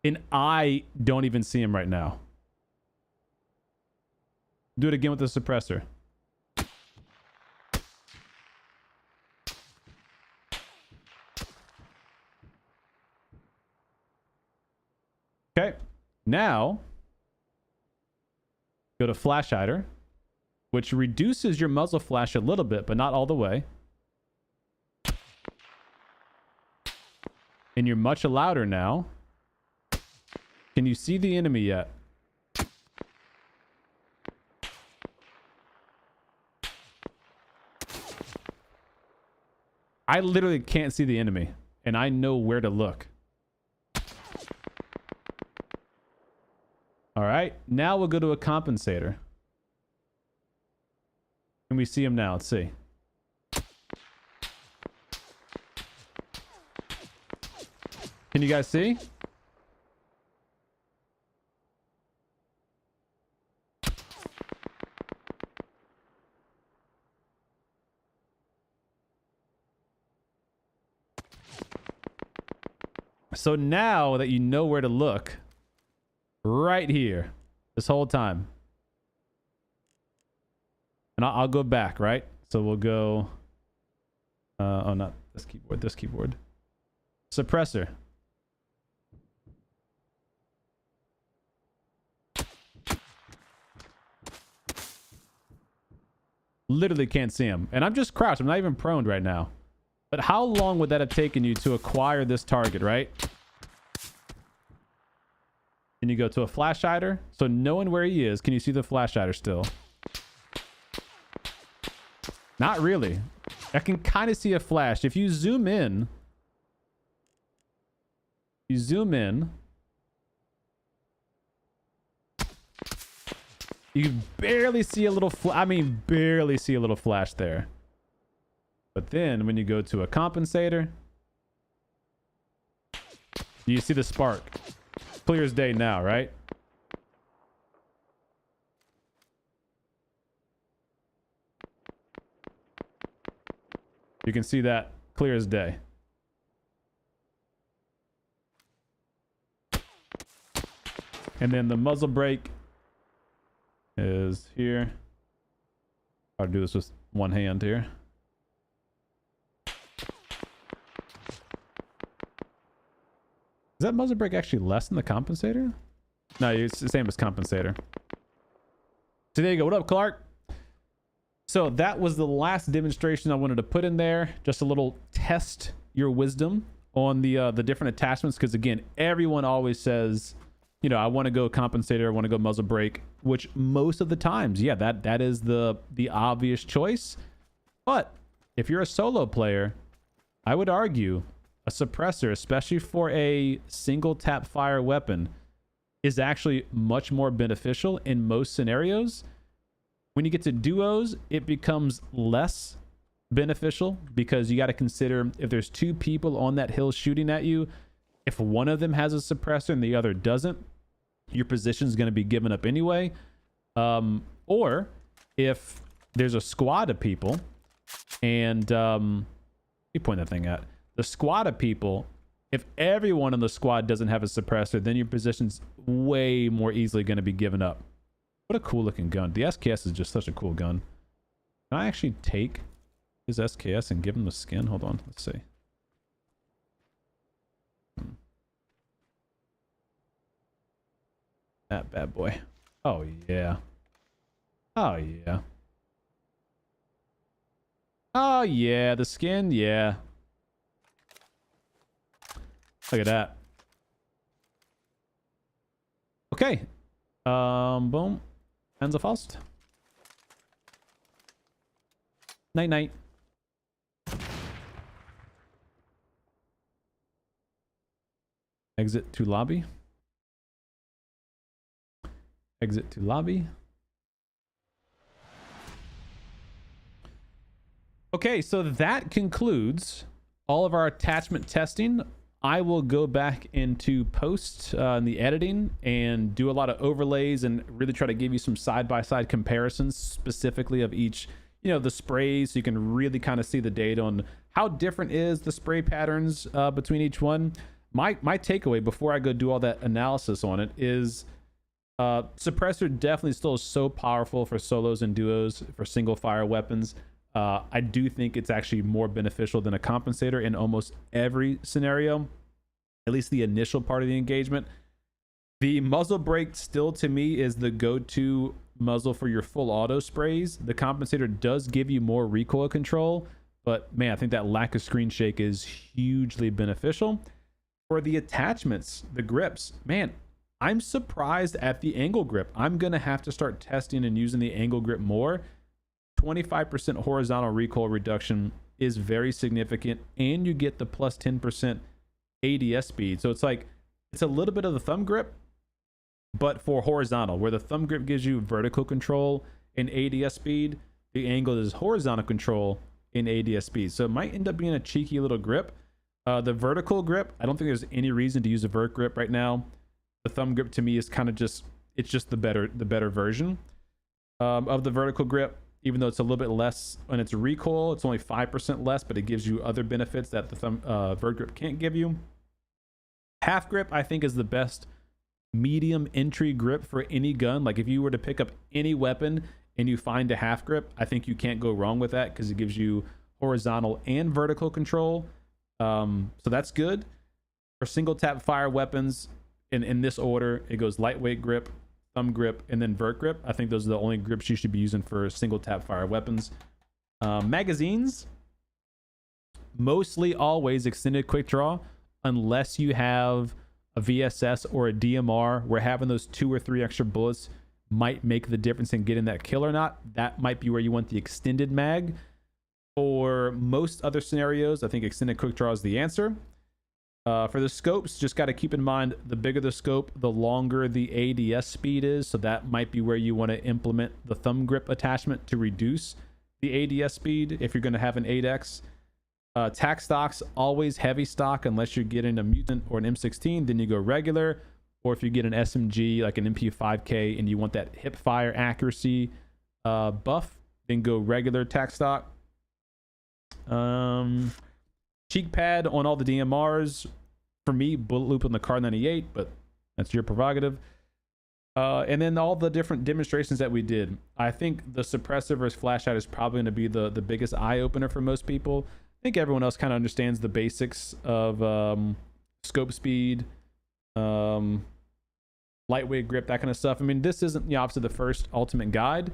and I don't even see him right now. Do it again with the suppressor. Okay, now go to flash hider, which reduces your muzzle flash a little bit, but not all the way. And you're much louder now. Can you see the enemy yet? I literally can't see the enemy, and I know where to look. All right, now we'll go to a compensator. Can we see him now? Let's see. Can you guys see? So now that you know where to look, right here, this whole time. And I'll go back, right? So we'll go... oh, not this keyboard, this keyboard. Suppressor. Literally can't see him. And I'm just crouched. I'm not even prone right now. But how long would that have taken you to acquire this target, right? Can you go to a flash hider? So knowing where he is, can you see the flash hider still? Not really. I can kind of see a flash. If you zoom in, you barely see a little barely see a little flash there. But then when you go to a compensator, you see the spark. Clear as day now, right? You can see that clear as day. And then the muzzle brake is here. I'll do this with one hand here. Is that muzzle brake actually less than the compensator? No, it's the same as compensator. So there you go. What up, Clark? So that was the last demonstration I wanted to put in there. Just a little test your wisdom on the different attachments. Because again, everyone always says, you know, I want to go compensator, I want to go muzzle brake, which most of the times, yeah, that is the obvious choice. But if you're a solo player, I would argue a suppressor, especially for a single tap fire weapon, is actually much more beneficial in most scenarios. When you get to duos, it becomes less beneficial because you got to consider if there's two people on that hill shooting at you, if one of them has a suppressor and the other doesn't, your position is going to be given up anyway. Or if there's a squad of people and you point that thing at the squad of people, if everyone in the squad doesn't have a suppressor, then your position's way more easily going to be given up. What a cool looking gun. The SKS is just such a cool gun. Can I actually take his SKS and give him the skin? Hold on, let's see. That bad boy. Oh yeah. Oh yeah. Oh yeah, the skin, yeah. Look at that. Okay. Boom. Hands of Faust. Night night. Exit to lobby. Exit to lobby. Okay, so that concludes all of our attachment testing. I will go back into post in the editing and do a lot of overlays and really try to give you some side-by-side comparisons specifically of each, you know, the sprays, so you can really kind of see the data on how different is the spray patterns between each one. my takeaway before I go do all that analysis on it is suppressor definitely still is so powerful for solos and duos for single fire weapons. I do think it's actually more beneficial than a compensator in almost every scenario, at least the initial part of the engagement. The muzzle brake still to me is the go-to muzzle for your full auto sprays. The compensator does give you more recoil control, but man, I think that lack of screen shake is hugely beneficial. For the attachments, the grips, man, I'm surprised at the angle grip. I'm gonna have to start testing and using the angle grip more. 25% horizontal recoil reduction is very significant, and you get the plus 10% ADS speed. So it's like, it's a little bit of the thumb grip, but for horizontal, where the thumb grip gives you vertical control and ADS speed, the angle is horizontal control in ADS speed. So it might end up being a cheeky little grip. The vertical grip, I don't think there's any reason to use a vert grip right now. The thumb grip to me is kind of just, it's just the better version of the vertical grip, even though it's a little bit less on its recoil. It's only 5% less, but it gives you other benefits that the vert grip can't give you. Half grip, I think, is the best medium entry grip for any gun. Like if you were to pick up any weapon and you find a half grip, I think you can't go wrong with that because it gives you horizontal and vertical control. So that's good. For single tap fire weapons, in this order, it goes lightweight grip, thumb grip, and then vert grip. I think those are the only grips you should be using for single tap fire weapons. Magazines, mostly always extended quick draw, unless you have a VSS or a DMR where having those 2 or 3 extra bullets might make the difference in getting that kill or not. That might be where you want the extended mag. For most other scenarios, I think extended quick draw is the answer. For the scopes, just got to keep in mind, the bigger the scope, the longer the ADS speed is. So that might be where you want to implement the thumb grip attachment to reduce the ADS speed if you're going to have an 8X. Tac stocks, always heavy stock unless you're getting a mutant or an M16, then you go regular. Or if you get an SMG like an MP5K and you want that hip fire accuracy buff, then go regular tac stock. Cheek pad on all the DMRs. For me, bullet loop on the Car 98, but that's your prerogative. And then all the different demonstrations that we did. I think the suppressor versus flashlight is probably going to be the biggest eye opener for most people. I think everyone else kind of understands the basics of scope speed, lightweight grip, that kind of stuff. I mean, this isn't obviously the first ultimate guide.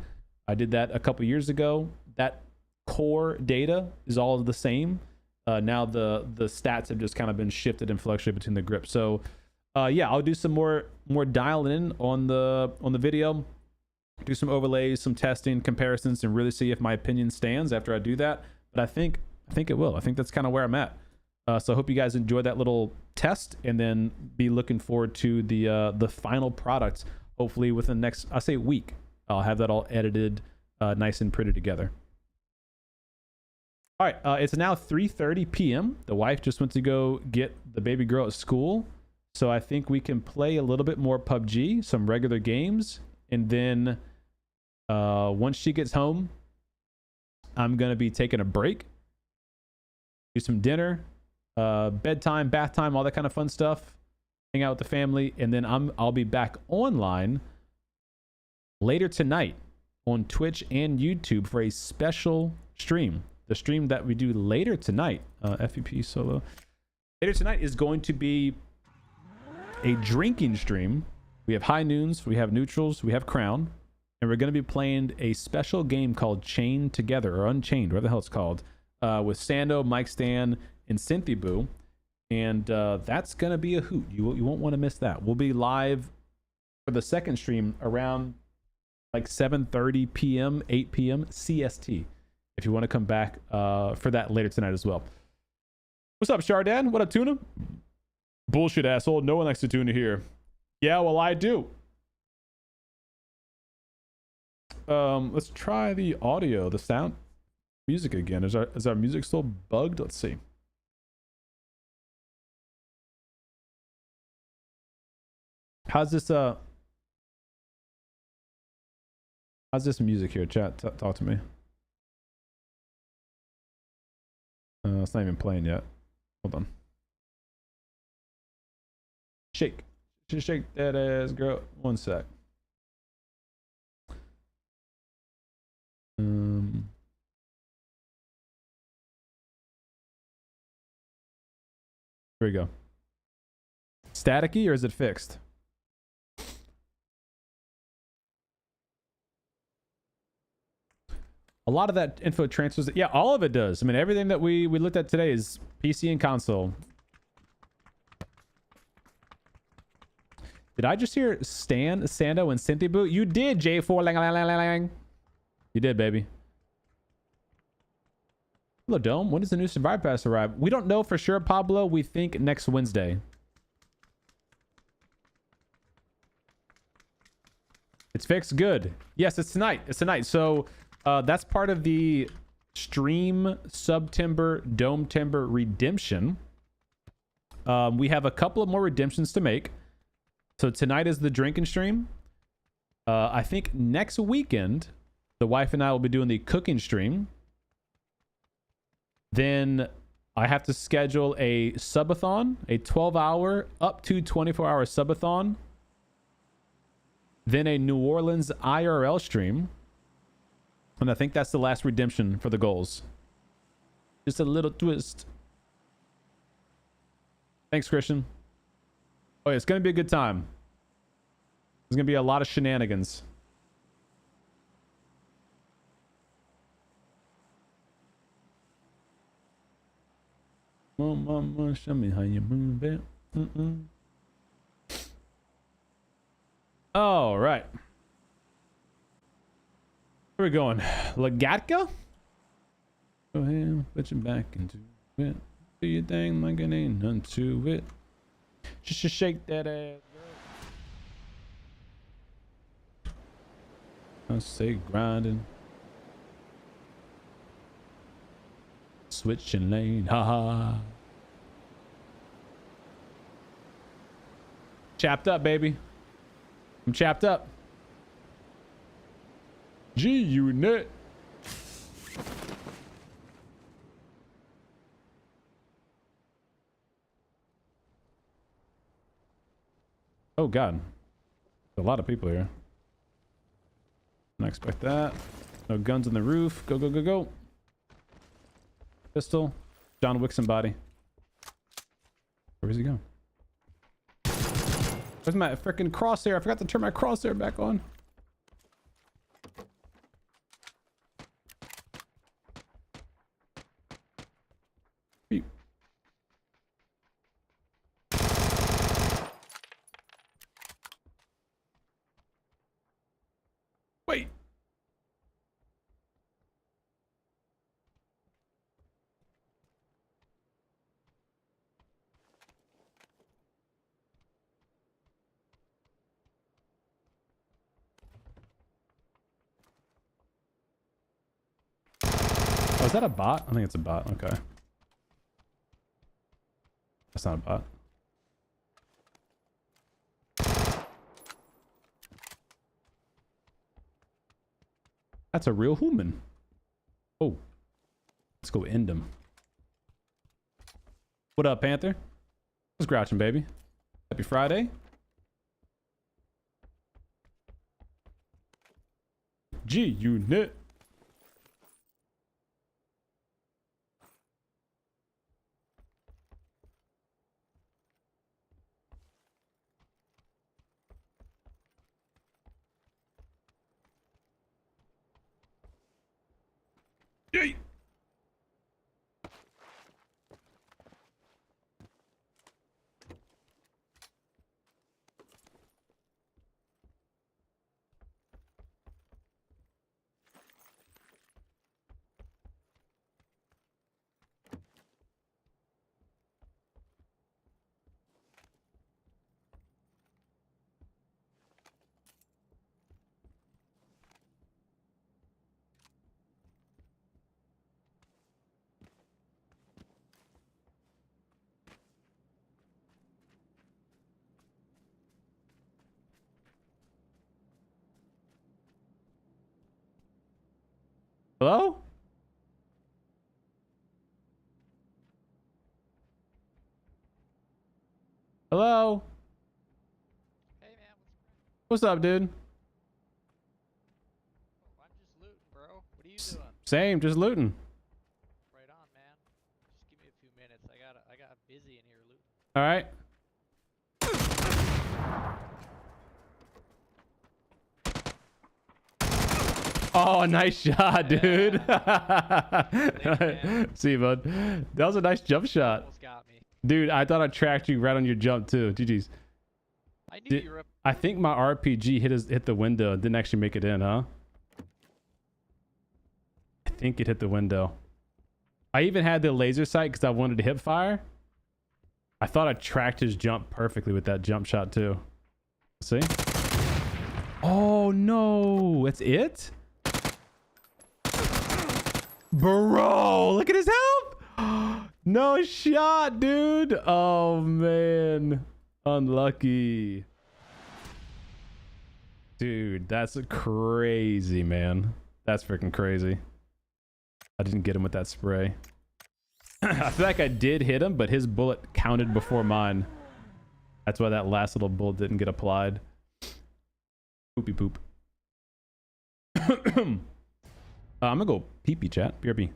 I did that a couple years ago. That core data is all the same. Now the stats have just kind of been shifted and fluctuated between the grip. So yeah, I'll do some more dial in on the video, do some overlays, some testing, comparisons, and really see if my opinion stands after I do that. But I think it will. I think that's kind of where I'm at. So I hope you guys enjoyed that little test, and then be looking forward to the final product. Hopefully within the next, I say, week, I'll have that all edited, nice and pretty together. All right, it's now 3:30 p.m. The wife just went to go get the baby girl at school. So I think we can play a little bit more PUBG, some regular games. And then once she gets home, I'm going to be taking a break, do some dinner, bedtime, bath time, all that kind of fun stuff, hang out with the family. And then I'll be back online later tonight on Twitch and YouTube for a special stream. The stream that we do later tonight, FEP solo, later tonight is going to be a drinking stream. We have high noons, we have neutrals, we have crown, and we're going to be playing a special game called Chained Together, or Unchained, whatever the hell it's called, with Sando, Mike Stan, and Cynthia Boo. And that's going to be a hoot. You won't want to miss that. We'll be live for the second stream around like 7:30 p.m., 8 p.m. CST. If you want to come back for that later tonight as well. What's up, Shardan? What up, Tuna? Bullshit, asshole. No one likes to Tuna here. Yeah, well, I do. Let's try the audio, the sound, music again. Is our music still bugged? Let's see. How's this music here? Chat, talk to me. It's not even playing yet. Hold on. Shake. Just shake that ass, girl. One sec. Here we go. Staticky or is it fixed? A lot of that info transfers. Yeah, all of it does. I mean, everything that we looked at today is PC and console. Did I just hear Stan, Sando, and Cynthia boot? You did, J4. Lang, lang, lang, lang, lang. You did, baby. Hello, Dome. When does the new Survive Pass arrive? We don't know for sure, Pablo. We think next Wednesday. It's fixed. Good. Yes, it's tonight. It's tonight. So that's part of the stream September Dome Timber redemption. We have a couple of more redemptions to make. So tonight is the drinking stream. I think next weekend, the wife and I will be doing the cooking stream. Then I have to schedule a subathon, a 12-hour up to 24-hour subathon. Then a New Orleans IRL stream. And I think that's the last redemption for the goals. Just a little twist. Thanks, Christian. Oh, yeah, it's going to be a good time. There's going to be a lot of shenanigans. Mama, show me how you move it. All right. Where are we going? Lagatka? Go ahead, put you back into it. Do your thing like it ain't none to it. Just shake that ass, girl. I say grinding. Switching lane, haha. Chapped up, baby. I'm chapped up. G-Unit. Oh, God. There's a lot of people here. Didn't expect that. No guns on the roof. Go, go, go, go. Pistol. John Wick's body. Where's he going? Where's my freaking crosshair? I forgot to turn my crosshair back on. Beep. Wait. Oh, is that a bot? I think it's a bot. Okay. That's not a bot. That's a real human. Oh. Let's go end him. What up, Panther? What's grouching, baby? Happy Friday. G-Unit. Yay! Hello? Hello? What's up, dude? I'm just looting, bro. What are you doing? Same, just looting. Right on, man. Just give me a few minutes. I got busy in here looting. All right. Oh, nice shot, dude. Thanks, See you, bud. That was a nice jump shot. Almost got me. Dude, I thought I tracked you right on your jump, too. GG's. I knew you were up. I think my RPG hit the window. Didn't actually make it in, huh? I think it hit the window. I even had the laser sight because I wanted to hip fire. I thought I tracked his jump perfectly with that jump shot, too. See? Oh, no. That's it? Bro, look at his health. No shot, dude. Oh, man. Unlucky. Dude, that's crazy, man. That's freaking crazy. I didn't get him with that spray. I feel like I did hit him, but his bullet counted before mine. That's why that last little bullet didn't get applied. Poopy poop. I'm gonna go pee-pee, chat. BRB.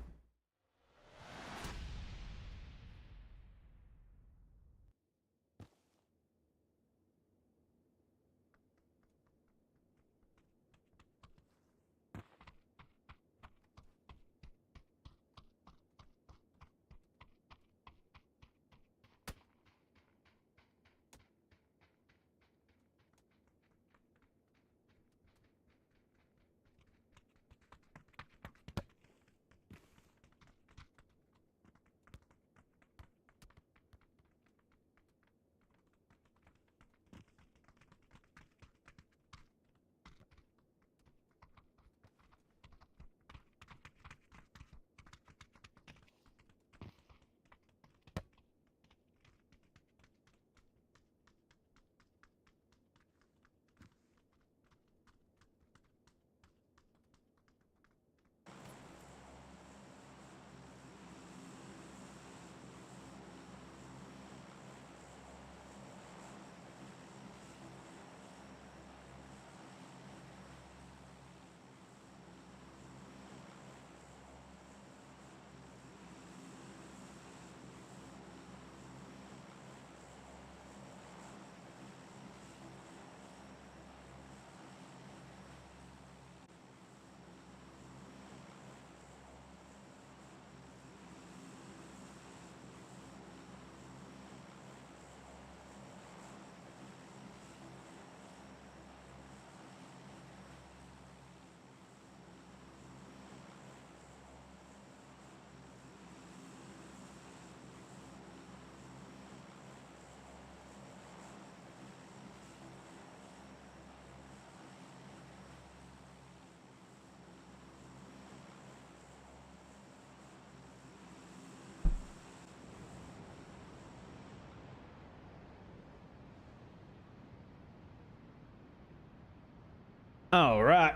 All right.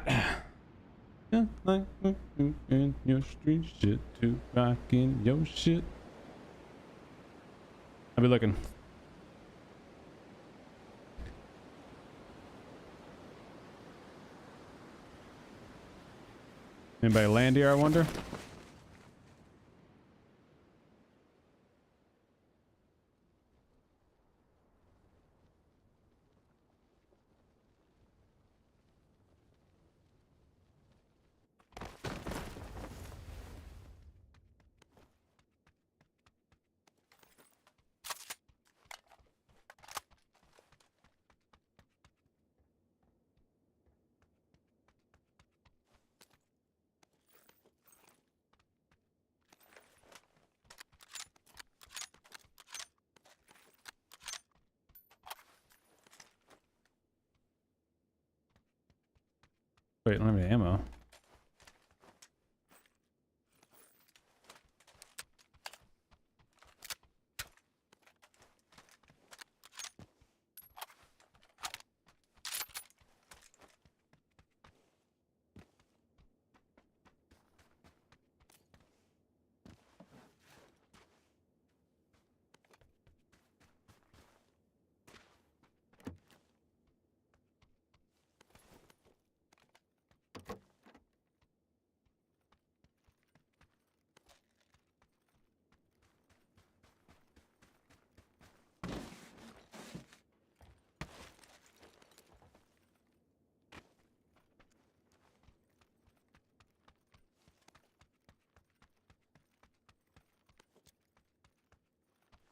Yeah, like in your street shit to rockin' your shit. I'll be looking. Anybody land here, I wonder? Wait, I don't have any ammo.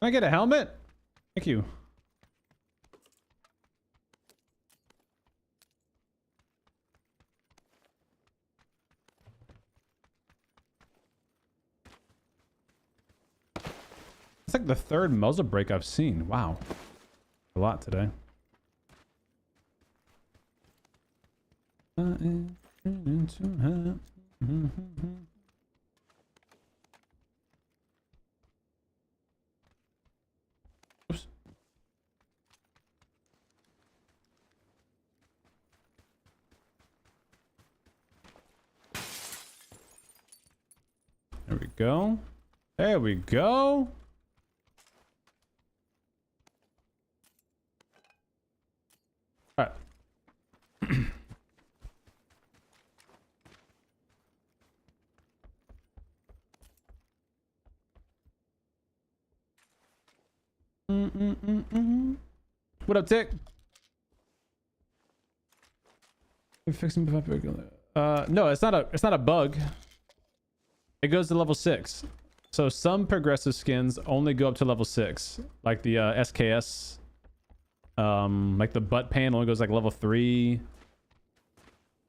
I get a helmet? Thank you. It's like the third muzzle break I've seen. Wow. A lot today. Oops. There we go. There we go. All right. What up, Tick? You're fixing no, it's not a bug. It goes to level 6. So some progressive skins only go up to level 6, like the SKS. Like the butt pan only goes like level 3.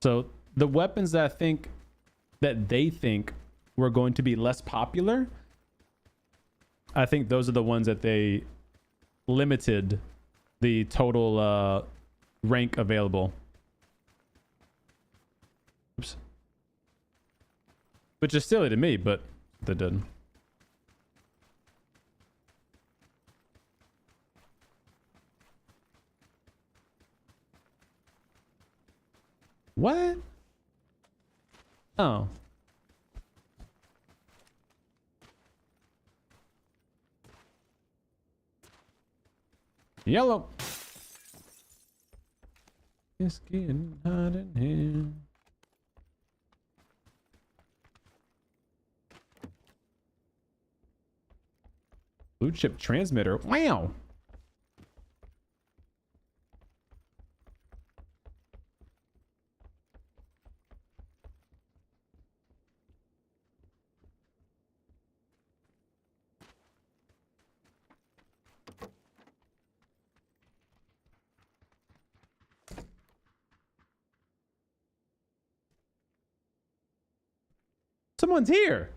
So the weapons that they think were going to be less popular, I think those are the ones that they limited the total rank available. Oops. Which is silly to me, but they did. What? Oh. Yellow. It's getting hot in here. Blue chip transmitter. Wow. Someone's here.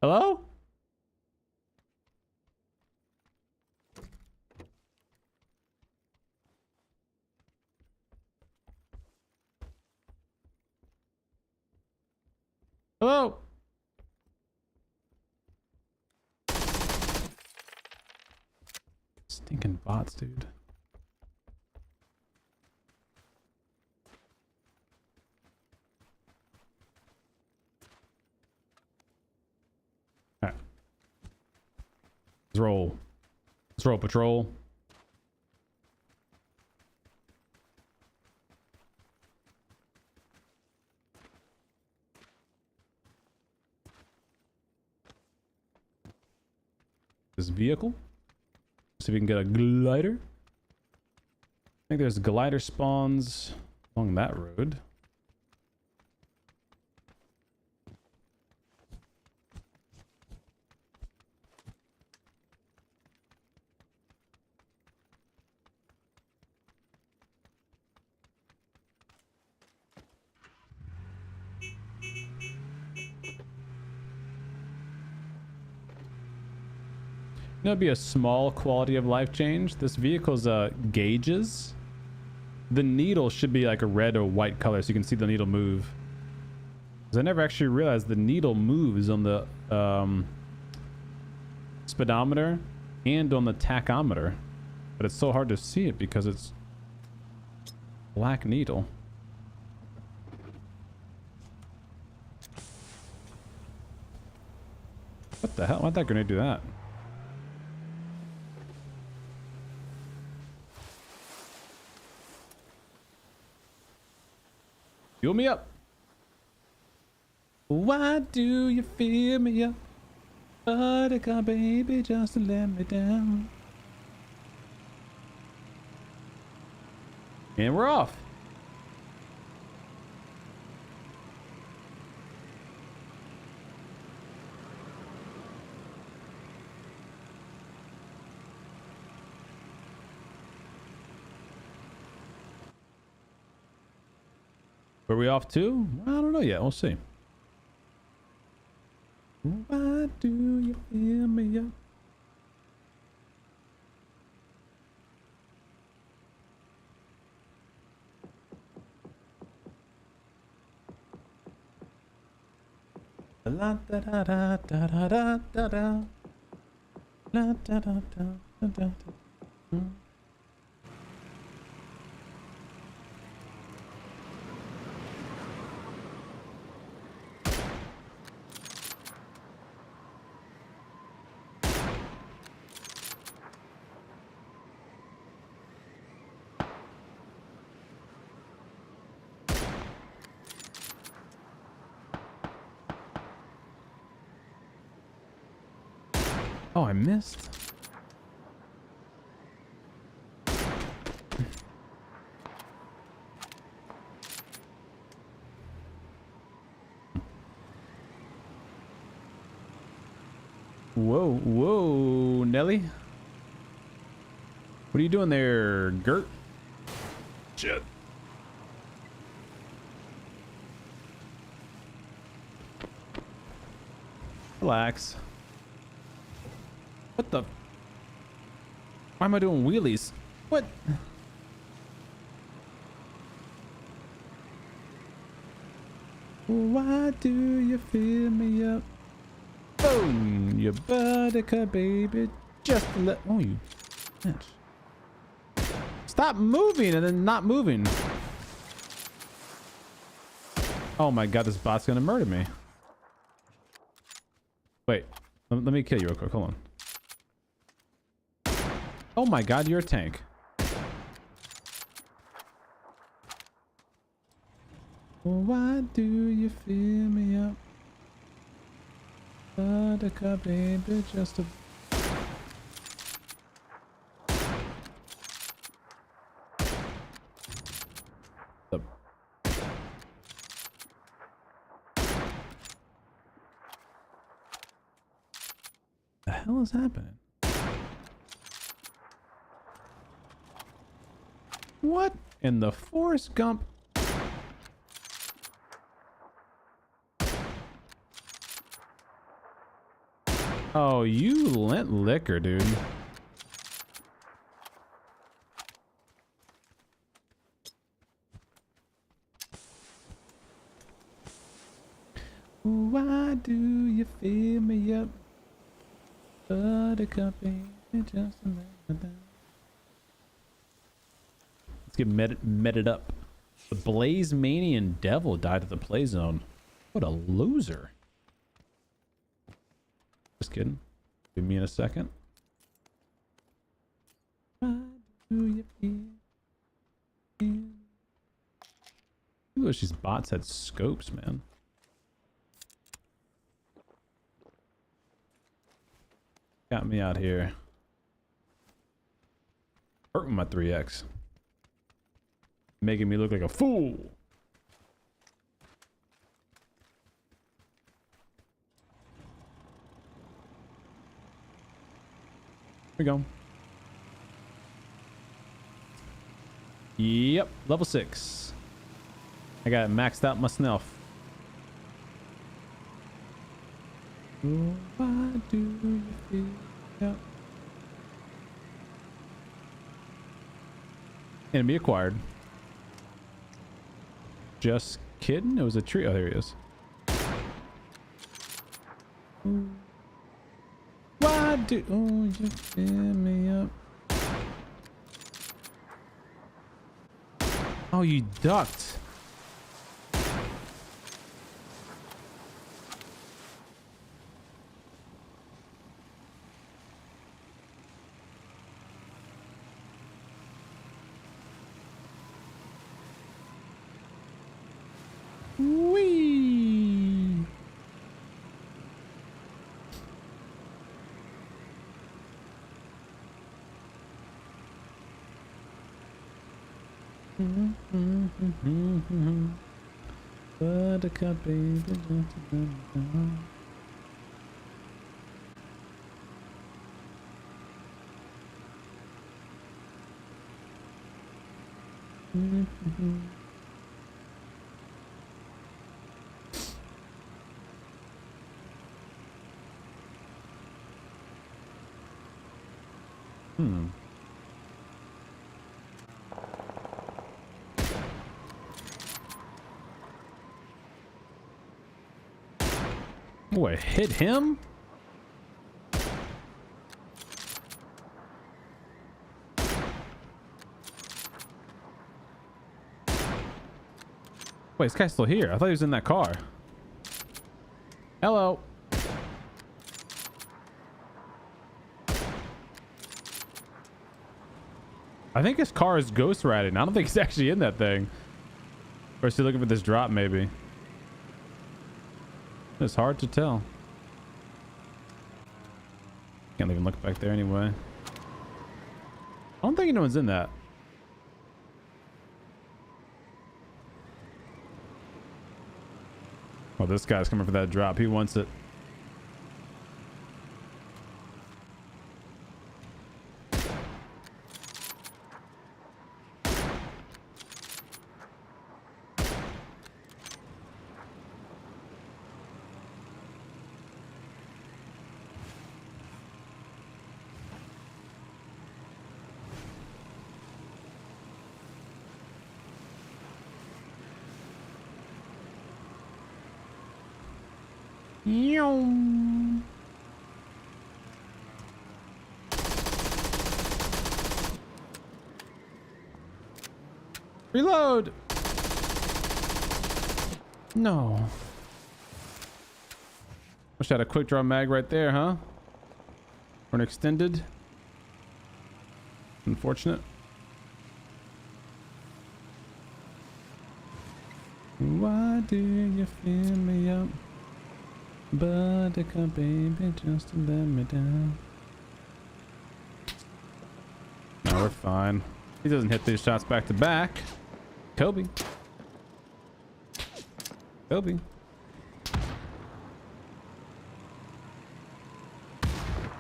Hello? Hello? Stinking bots, dude. All right. Let's roll. Let's roll patrol. This vehicle. See if we can get a glider. I think there's glider spawns along that road. That'd be a small quality of life change. This vehicle's gauges. The needle should be like a red or white color so you can see the needle move. Because I never actually realized the needle moves on the speedometer and on the tachometer. But it's so hard to see it because it's black needle. What the hell? Why'd that grenade do that? Fuel me up. Why do you fill me up? Buttercup baby, just to let me down. And we're off. Where are we off to? I don't know yet. We'll see. Why do you fill me up? La da da da da da da da da. La da da da da da da. Oh, I missed. Whoa, whoa, Nelly. What are you doing there, Gert? Shit. Relax. What the? Why am I doing wheelies? What? Why do you fill me up? Boom, you buttercup baby. Just to let. Oh, you bitch. Stop moving and then not moving. Oh my god, this bot's gonna murder me. Wait, let me kill you real quick. Hold on. Oh my god, you're a tank. Why do you fill me up? Buttercup baby, just a... The hell is happening? What in the Forrest Gump? Oh, you lent liquor, dude. Why do you fill me up? Buttercup baby, just a minute. Let's get meted up. The Blaze Manian Devil died at the play zone. What a loser. Just kidding. Give me in a second. Why do you feel? I wish these bots had scopes, man. Got me out here. Hurting my 3x. Making me look like a fool. Here we go. Yep, level 6. I got it maxed out myself. Why do you feel? Yep. Enemy acquired. Just kidding. It was a tree. Oh, there he is. Why do you fill me up? Oh, you ducked. Whee! Buttercup, baby. Oh, I hit him? Wait, this guy's still here. I thought he was in that car. Hello. I think his car is ghost riding. I don't think he's actually in that thing. Or is he looking for this drop, maybe? It's hard to tell. Can't even look back there anyway. I don't think anyone's in that. Oh, this guy's coming for that drop. He wants it. Reload. No. Wish I had a quick draw mag right there, huh? Or an extended. Unfortunate. Why do you fill me up? Buttercup, baby, just to let me down. No, we're fine. He doesn't hit these shots back to back. Kobe. Kobe.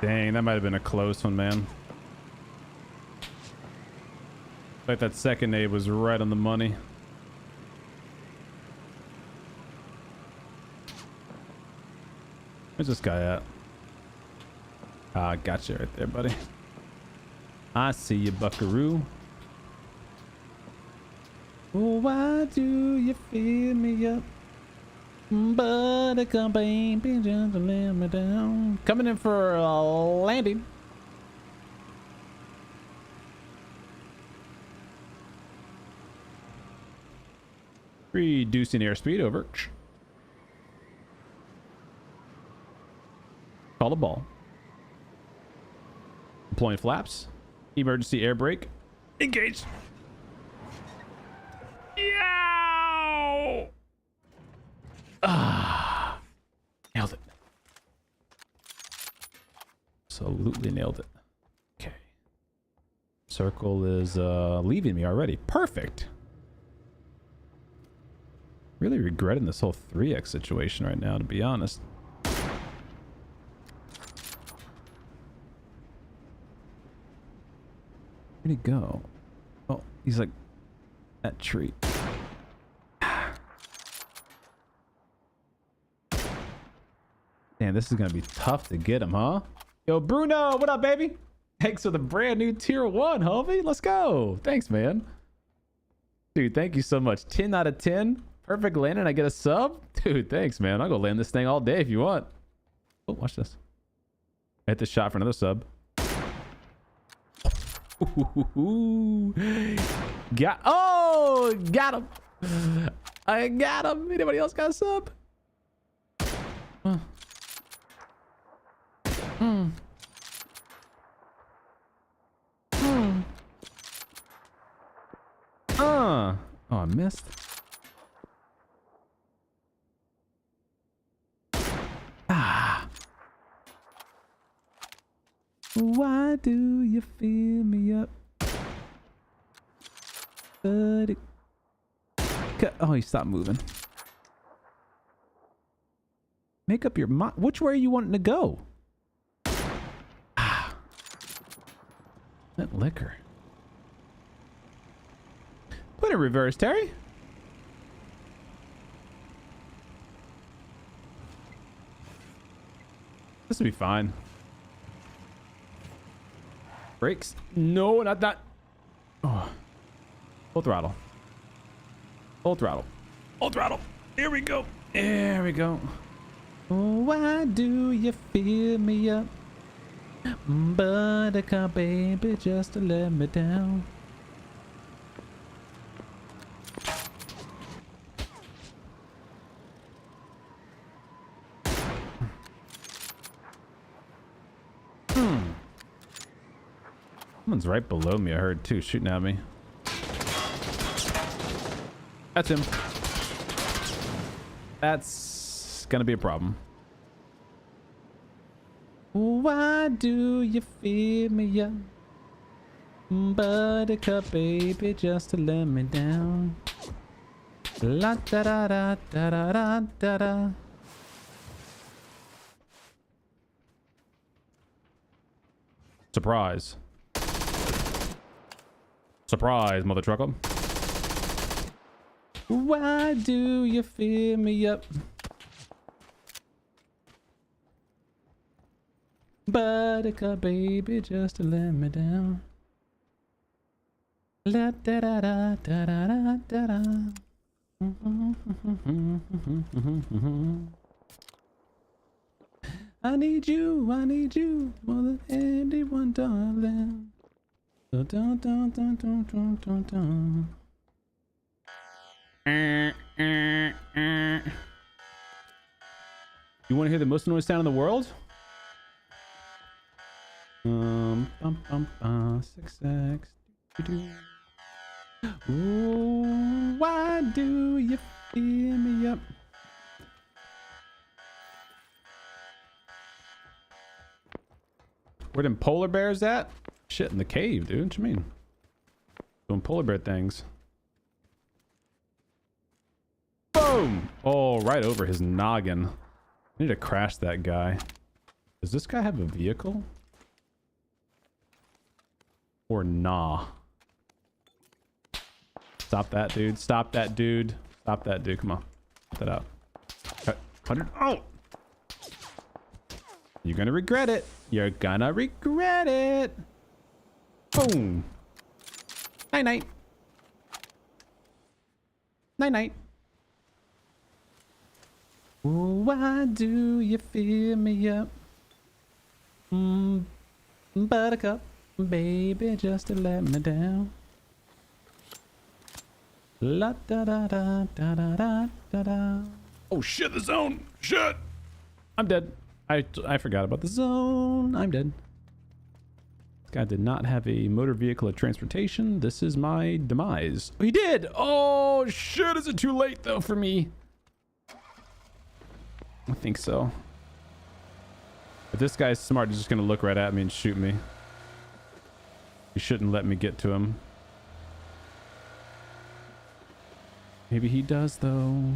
Dang, that might have been a close one, man. Like that second nade was right on the money. Where's this guy at? Ah, gotcha right there, buddy. I see you, buckaroo. Oh, why do you fill me up? Buttercup, baby, just to let me down. Coming in for a landing. Reducing airspeed over. Call the ball. Deploying flaps. Emergency air brake. Engage. Yow! Ah, nailed it. Absolutely nailed it. Okay. Circle is leaving me already. Perfect. Really regretting this whole 3x situation right now, to be honest. Where'd he go? Oh, he's like that tree. Damn, this is gonna be tough to get him, huh? Yo, Bruno, what up, baby? Thanks for the brand new tier 1, homie. Let's go. Thanks, man. Dude, thank you so much. 10 out of 10. Perfect landing. I get a sub. Dude, thanks, man. I'll go land this thing all day if you want. Oh, watch this. I hit the shot for another sub. Ooh. Got him. I got him. Anybody else got a sub? Oh, I missed. Ah. Why do you fill me up? Buddy. Oh, he stopped moving. Make up your mind. Which way are you wanting to go? Ah. That liquor. Put it in reverse, Terry. This will be fine. Brakes? No, not that. Oh. Full throttle. Full throttle. Full throttle. Here we go. There we go. Oh, why do you fill me up? Buttercup, baby, just to let me down. Someone's right below me, I heard too, shooting at me. That's him. That's gonna be a problem. Why do you fill me up? Buttercup, baby, just to let me down. La da da da da da da da da. Surprise. Surprise, mother trucker. Why do you fill me up? Buttercup, baby, just to let me down. La da da da da da da da da. I need you more than anyone, darling. Dun, dun, dun, dun, dun, dun, dun, dun. You want to hear the most annoying sound in the world? 6x. Ooh, why do you fill me up? Where them polar bears at? Shit, in the cave, dude. What you mean? Doing polar bear things. Boom! Oh, right over his noggin. I need to crash that guy. Does this guy have a vehicle? Or nah? Stop that, dude. Stop that, dude. Stop that, dude. Come on. Put that out. 100. Oh! You're gonna regret it. You're gonna regret it. Boom. Night night. Night night. Why do you fill me up? Buttercup, baby, just to let me down. La da da da da da da da da. Oh shit, the zone. Shit. I'm dead. I forgot about the zone. I'm dead. This guy did not have a motor vehicle of transportation. This is my demise. Oh, he did. Oh shit, is it too late though for me? I think so. If this guy's smart, he's just gonna look right at me and shoot me. He shouldn't let me get to him. Maybe he does though.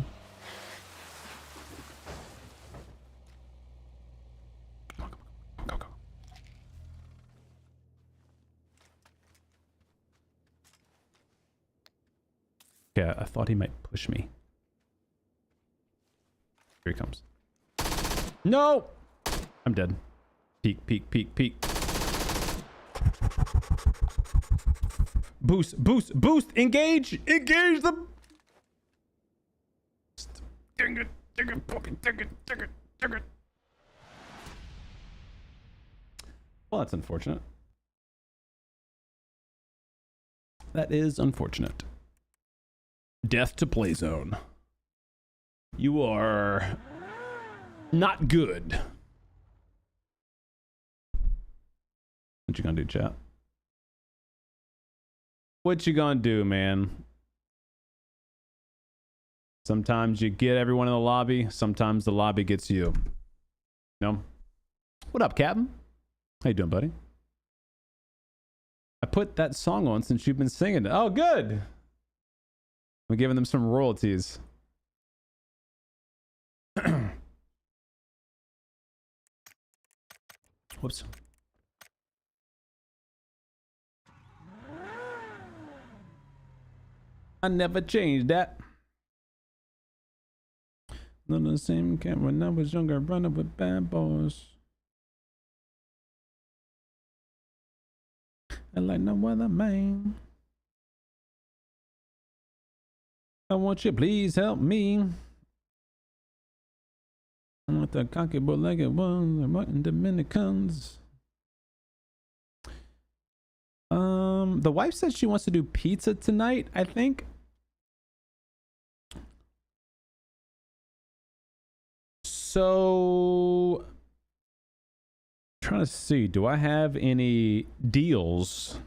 Go, go. Yeah, I thought he might push me. Here he comes. No! I'm dead. Peek, peek, peek, peek. Boost, boost, boost! Engage! Engage the... Dang it, dang it, puppy, dang it, dang it, dang it. Well, that's unfortunate. That is unfortunate. Death to play zone. You are not good. What you gonna do, chat? What you gonna do, man? Sometimes you get everyone in the lobby. Sometimes the lobby gets you. No? What up, Captain? How you doing, buddy? I put that song on since you've been singing it. Oh, good. I'm giving them some royalties. Whoops. I never changed that. Not the same camera when I was younger, running with bad boys. I like no other man. I want you, please help me. I want the cocky bow-legged ones, I'm in Dominicans. The wife said she wants to do pizza tonight, I think. So, trying to see, do I have any deals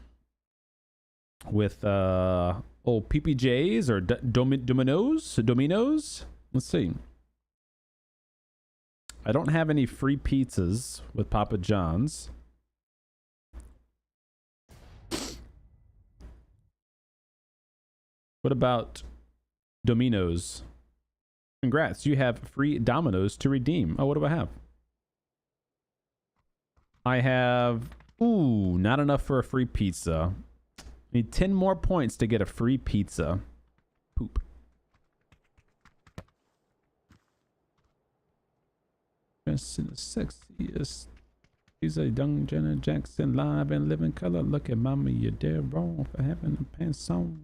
with old PPJs or Domino's? Let's see. I don't have any free pizzas with Papa John's. What about Domino's? Congrats, you have free Domino's to redeem. Oh, what do I have? I have, ooh, not enough for a free pizza. Need 10 more points to get a free pizza. Poop. Dressed in the sexiest. She's a young Janet Jackson, live and living color. Look at mama, you're dead wrong for having the pants on.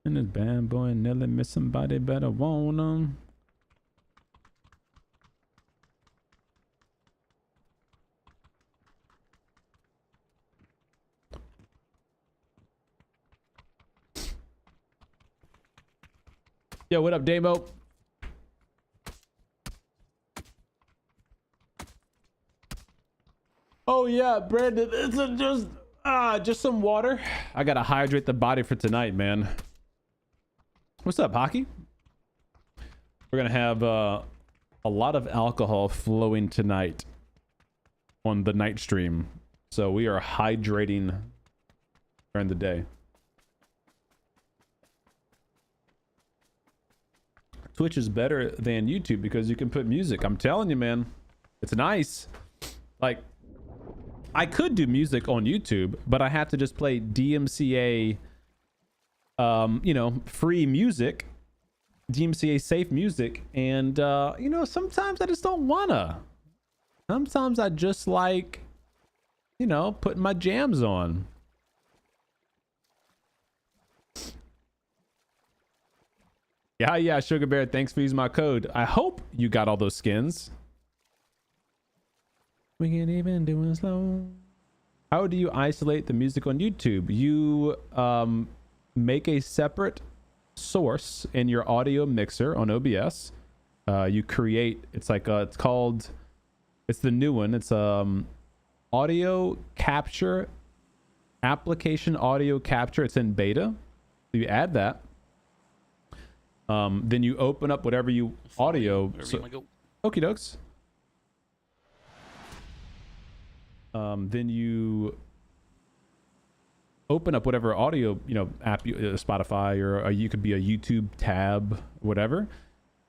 And this bad boy Nelly miss somebody better want him. Yo, what up, Damo? Oh yeah, Brandon, it's just some water. I gotta hydrate the body for tonight, man. What's up, Hockey? We're gonna have a lot of alcohol flowing tonight on the night stream, so we are hydrating during the day. Twitch is better than YouTube because you can put music. I'm telling you, man, it's nice. Like, I could do music on YouTube, but I have to just play DMCA, you know, free music, DMCA safe music. And, you know, sometimes I just don't wanna. Sometimes I just like, you know, putting my jams on. Yeah, Sugar Bear, thanks for using my code. I hope you got all those skins. We can even do it slow. How do you isolate the music on YouTube? You make a separate source in your audio mixer on OBS. You create, it's like it's called, it's the new one. It's audio capture, application audio capture. It's in beta. So you add that. Then you open up whatever you audio. Okie dokes. Then you open up whatever audio, you know, app, Spotify, or you could be a YouTube tab, whatever,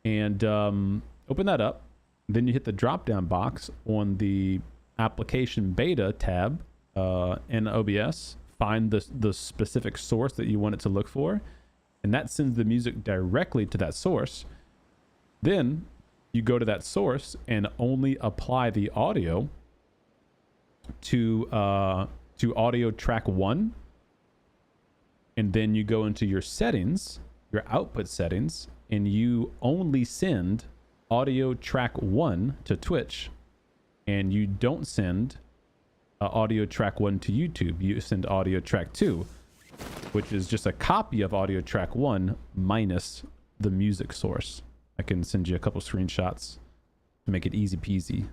and open that up. Then you hit the drop down box on the application beta tab in OBS, find the specific source that you want it to look for, and that sends the music directly to that source. Then you go to that source and only apply the audio to audio track 1, and then you go into your settings, your output settings, and you only send audio track 1 to Twitch, and you don't send audio track 1 to YouTube. You send audio track 2, which is just a copy of audio track 1 minus the music source. I can send you a couple screenshots to make it easy peasy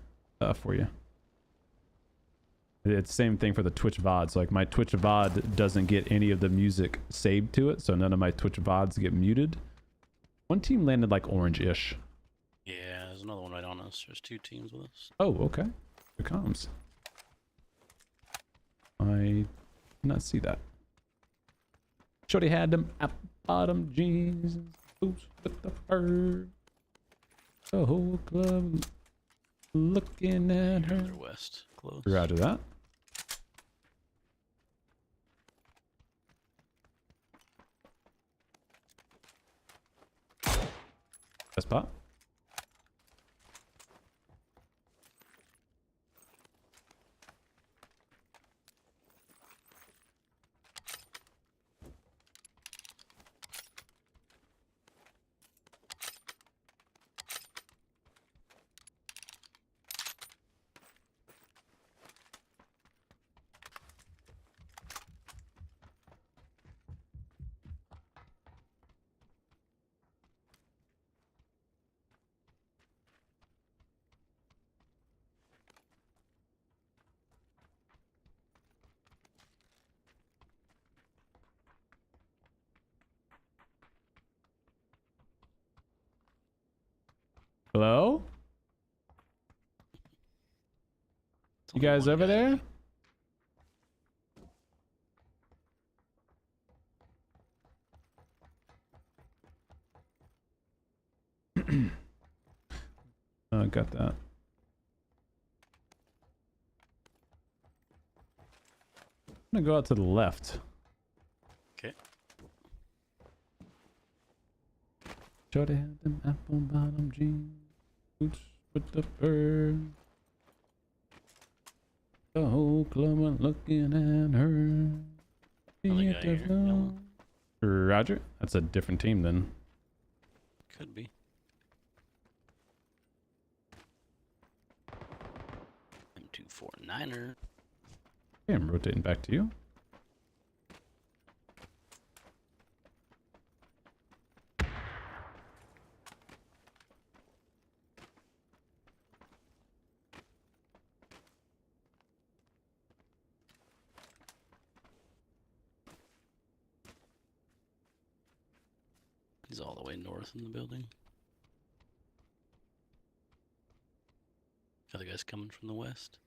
for you. It's the same thing for the Twitch VODs. Like, my Twitch VOD doesn't get any of the music saved to it, so none of my Twitch VODs get muted. One team landed like orange-ish. Yeah, there's another one right on us. There's 2 teams with us. Oh, okay. Here comes. I Did not see that. Shorty had them apple bottom jeans, boots with the fur. The whole club looking at her. Further west. Close. Roger that. Spot. Hello? It's You only guys one over guy. there? Got that. I'm gonna go out to the left. Okay. Shorty had them apple bottom jeans, boots with the fur. The whole club was looking at her. Another guy here, yellow. Roger. That's a different team then. Could be. M249er. Okay, I'm rotating back to you. He's all the way north in the building. Other guy's coming from the west.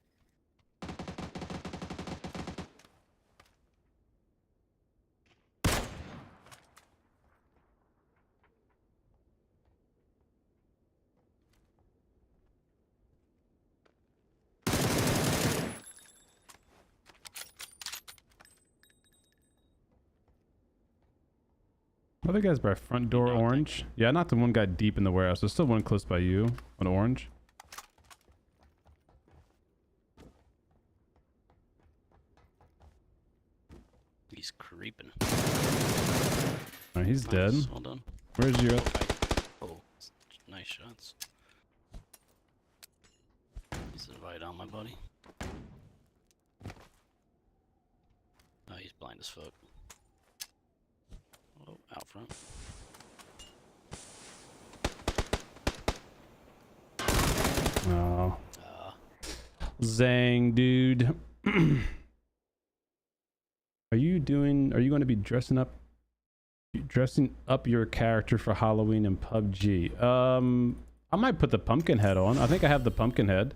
Other guy's by front door knocked that orange. Yeah, not the one guy deep in the warehouse. There's still one close by you on orange. He's creeping. Alright, he's Nice, dead. Well done. Where's your... Oh, nice shots. He's invite on my buddy. Oh, he's blind as fuck. Oh, out front. Oh. Zang, dude. Are you going to be dressing up your character for Halloween in PUBG? I might put the pumpkin head on. I think I have the pumpkin head.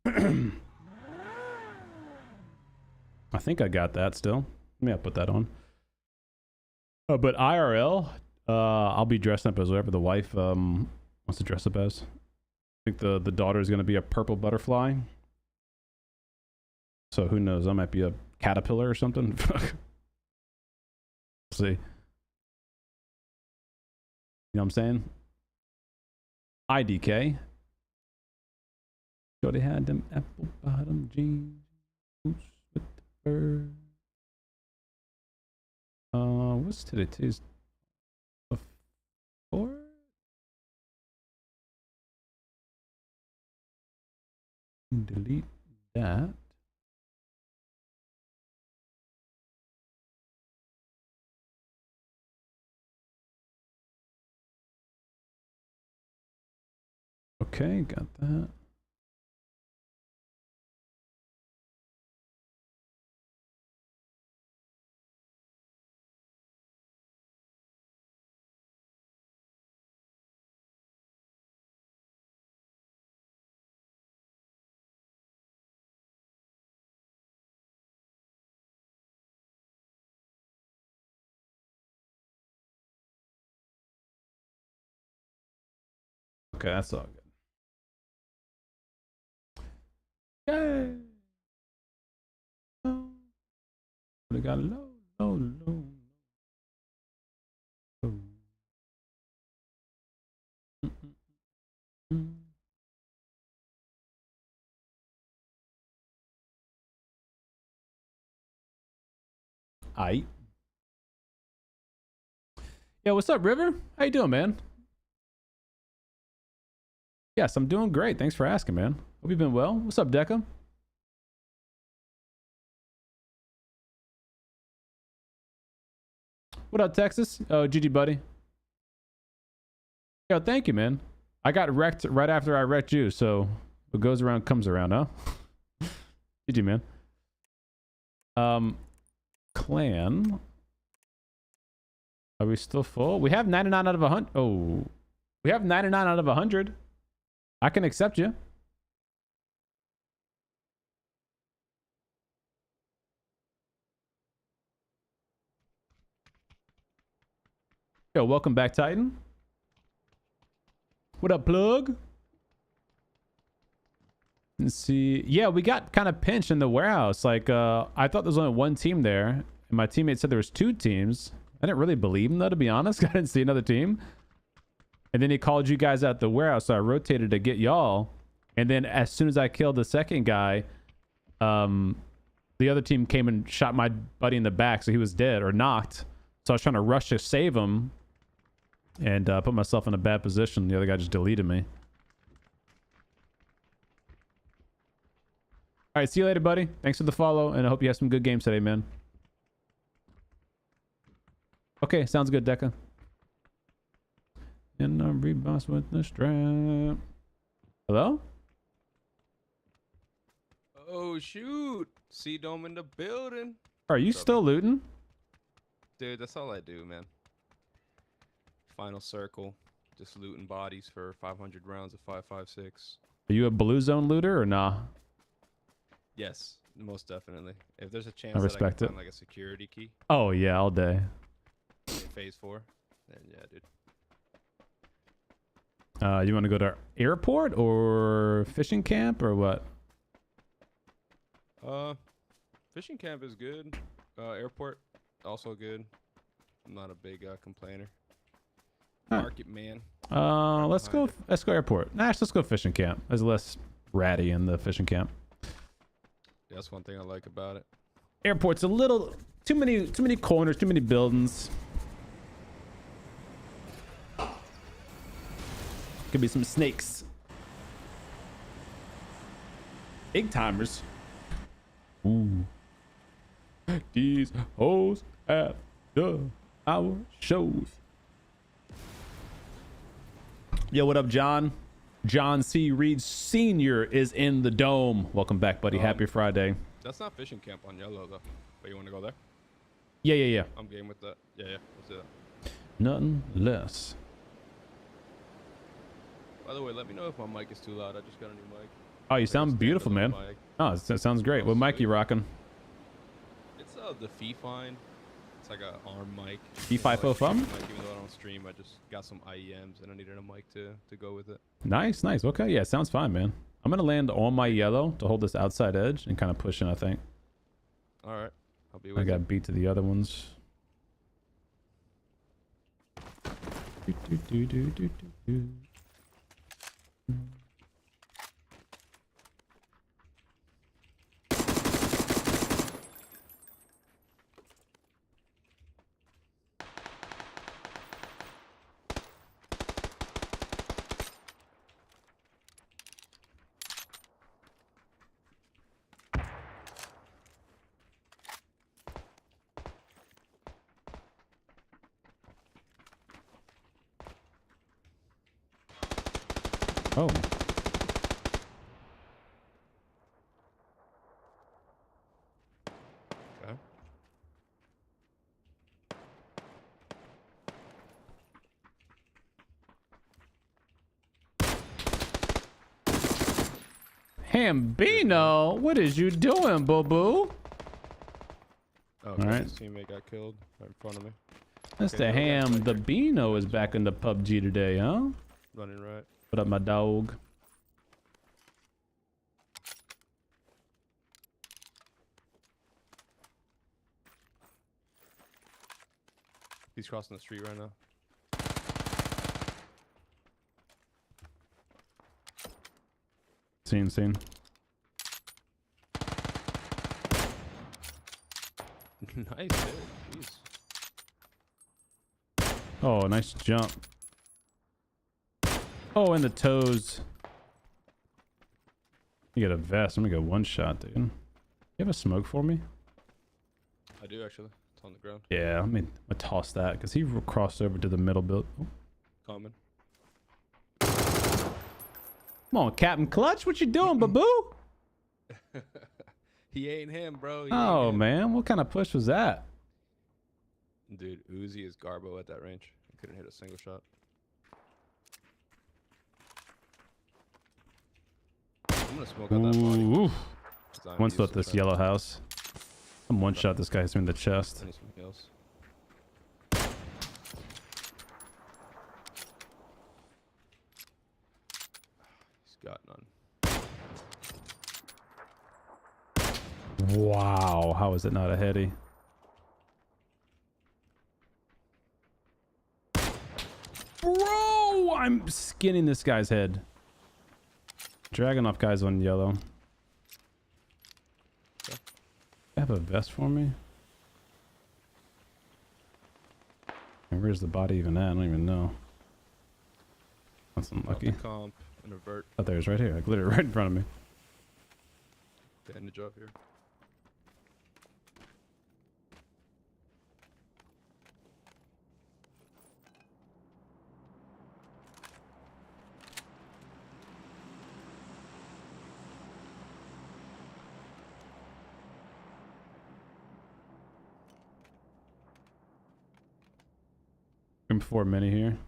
I think I got that still. Maybe I'll put that on. But IRL, I'll be dressed up as whatever the wife wants to dress up as. I think the daughter is going to be a purple butterfly. So who knows? I might be a caterpillar or something. We'll see. You know what I'm saying? IDK. So they had them apple bottom jeans, boots with the fur. What's today? Today's before? Delete that. Okay, got that. Okay, that's all good. Yay! Oh, we got low, low, low. Low. Mm. Aight. Yeah, what's up, River? How you doing, man? Yes, I'm doing great. Thanks for asking, man. Hope you've been well. What's up, Deca? What up, Texas? Oh, GG, buddy. Yo, thank you, man. I got wrecked right after I wrecked you, so what goes around comes around, huh? GG, man. Clan. Are we still full? We have 99 out of 100. Oh, we have 99 out of 100. I can accept you. Yo, welcome back, Titan. What up, Plug? Let's see. Yeah, we got kind of pinched in the warehouse. Like, I thought there was only one team there, and my teammate said there was 2 teams. I didn't really believe him, though, to be honest. I didn't see another team. And then he called you guys at the warehouse, so I rotated to get y'all. And then as soon as I killed the second guy, the other team came and shot my buddy in the back, so he was dead or knocked. So I was trying to rush to save him and put myself in a bad position. The other guy just deleted me. All right, see you later, buddy. Thanks for the follow, and I hope you have some good games today, man. Okay, sounds good, Deca. And I'm reboss with the strap. Hello? Oh, shoot. Cdome in the building. Are you still looting? Dude, that's all I do, man. Final circle. Just looting bodies for 500 rounds of 5.56. Are you a blue zone looter or nah? Yes, most definitely. If there's a chance I that I respect can it. find like a security key Oh, yeah, all day. in phase 4, then yeah, dude. You want to go to airport or fishing camp or what? Fishing camp is good. Airport, also good. I'm not a big complainer. Huh. Market man. Let's go airport. Nah, let's go fishing camp. There's less ratty in the fishing camp. Yeah, that's one thing I like about it. Airport's a little too many corners, too many buildings. Could be some snakes. Big timers. Ooh. These hoes at our shows. Yo, what up, John? John C. Reed Sr. is in the dome. Welcome back, buddy. Happy Friday. That's not fishing camp on yellow, though. But you want to go there? Yeah. I'm game with that. Yeah. Let's do that. Nothing less. By the way, let me know if my mic is too loud. I just got a new mic. Oh, you sound beautiful, man. Mic. Oh, it sounds great. What mic you rocking? It's the Fee-Fine. It's like a arm mic. Fee-Fi-Fo Fum? Even though I don't stream, I just got some IEMs and I needed a mic to go with it. Nice. Okay, yeah, sounds fine, man. I'm gonna land on my yellow to hold this outside edge and kind of push in, I think. All right. I'll be with I you. got beat to the other ones. Oh. Okay. Hambino, what is you doing, boo-boo? Oh, All right. His teammate got killed right in front of me. Mr. Okay, Ham, okay. the Beano is back into PUBG today, huh? Running right. What up, my dog? He's crossing the street right now. Scene. Nice hit. Jeez. Oh, nice jump. Oh, and the toes. You get a vest. I'm gonna go one shot, dude. You have a smoke for me? I do actually. It's on the ground. Yeah, I'm gonna toss that because he crossed over to the middle build. Oh. Common. Come on, Captain Clutch. What you doing, baboo? He ain't him, bro. He Oh, ain't him. man. What kind of push was that? Dude, Uzi is Garbo at that range. I couldn't hit a single shot. I'm gonna smoke out that body. Ooh. 'Cause I'm One still at useless this at yellow house. I'm one shot. This guy hits me in the chest. I need some heals. He's got none. Wow. How is it not a heady? Bro, I'm skinning this guy's head. Dragging off guys on yellow. Okay. You have a vest for me? And where's the body even at? I don't even know. That's unlucky. Comp and avert. Oh, there's right here. Like literally right in front of me. Bandage up here. Before mini here.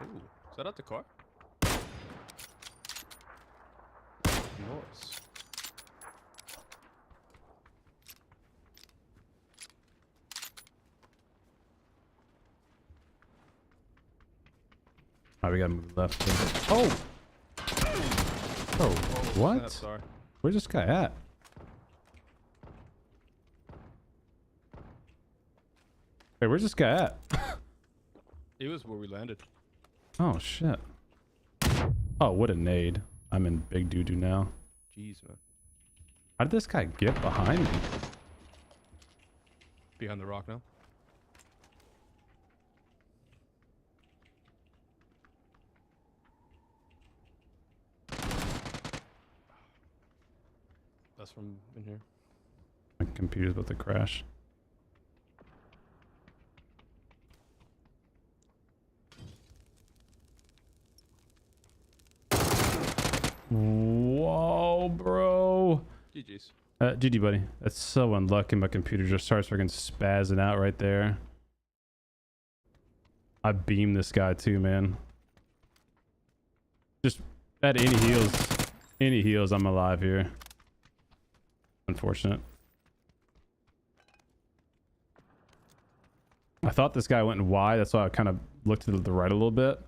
Ooh, is that out the car? Nice. Alright, we gotta move left. Oh! Oh, what? Snap, sorry. Where's this guy at? Hey, where's this guy at? It was where we landed. Oh, shit. Oh, what a nade. I'm in big doo-doo now. Jeez, man. How did this guy get behind me? Behind the rock now. That's from in here. My computer's about to crash. Whoa, bro. GG's. GG, buddy. That's so unlucky. My computer just starts freaking spazzing out right there. I beamed this guy too, man. Just at any heals, I'm alive here. Unfortunate. I thought this guy went wide. That's why I kind of looked to the right a little bit.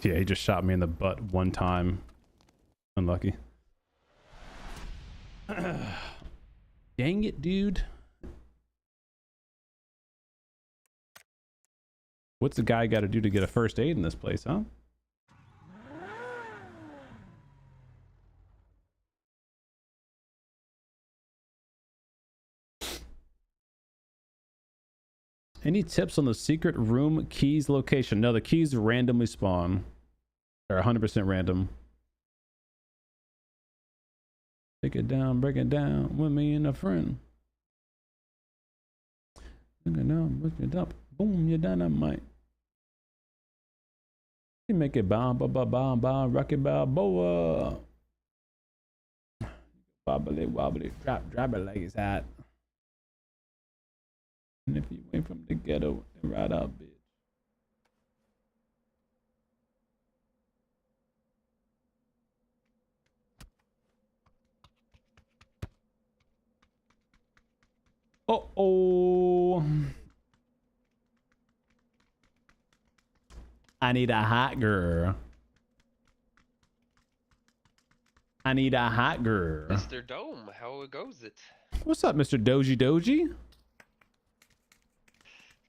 Yeah, he just shot me in the butt one time. Unlucky. Dang it, dude. What's the guy got to do to get a first aid in this place, huh? Any tips on the secret room keys location? No, the keys randomly spawn. They're 100% random. Break it down with me and a friend. Break it down, break it up. Boom, you're dynamite. You make it bomb, rock it balboa. Wobbly, drop it like it's hot. And if you ain't from the ghetto, then ride out, bitch. Uh-oh. I need a hot girl. I need a hot girl. Mr. Dome, how goes it? What's up, Mr. Doji Doji?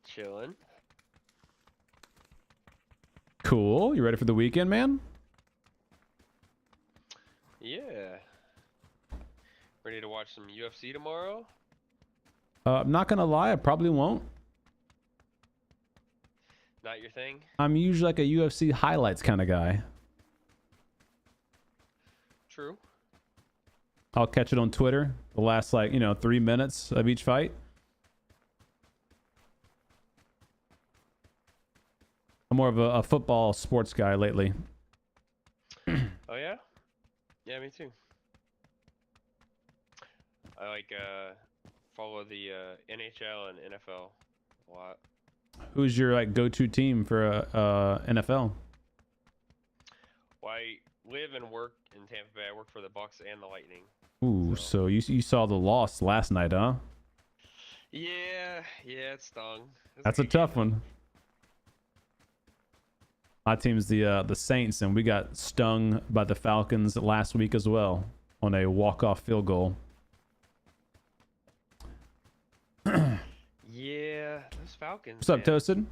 Chilling. Cool. You ready for the weekend, man? Yeah. Ready to watch some UFC tomorrow? I'm not gonna lie, I probably won't. Not your thing? I'm usually like a UFC highlights kind of guy. True. I'll catch it on Twitter. The last, like, 3 minutes of each fight. I'm more of a football sports guy lately. Oh yeah? Yeah, me too. I like follow the NHL and NFL a lot. Who's your like go-to team for NFL? Well, I live and work in Tampa Bay. I work for the Bucks and the Lightning. Ooh, so you saw the loss last night, huh? Yeah, it stung. That's a tough one. My team's the Saints, and we got stung by the Falcons last week as well on a walk-off field goal. Yeah, those Falcons. What's up, man. Toasted?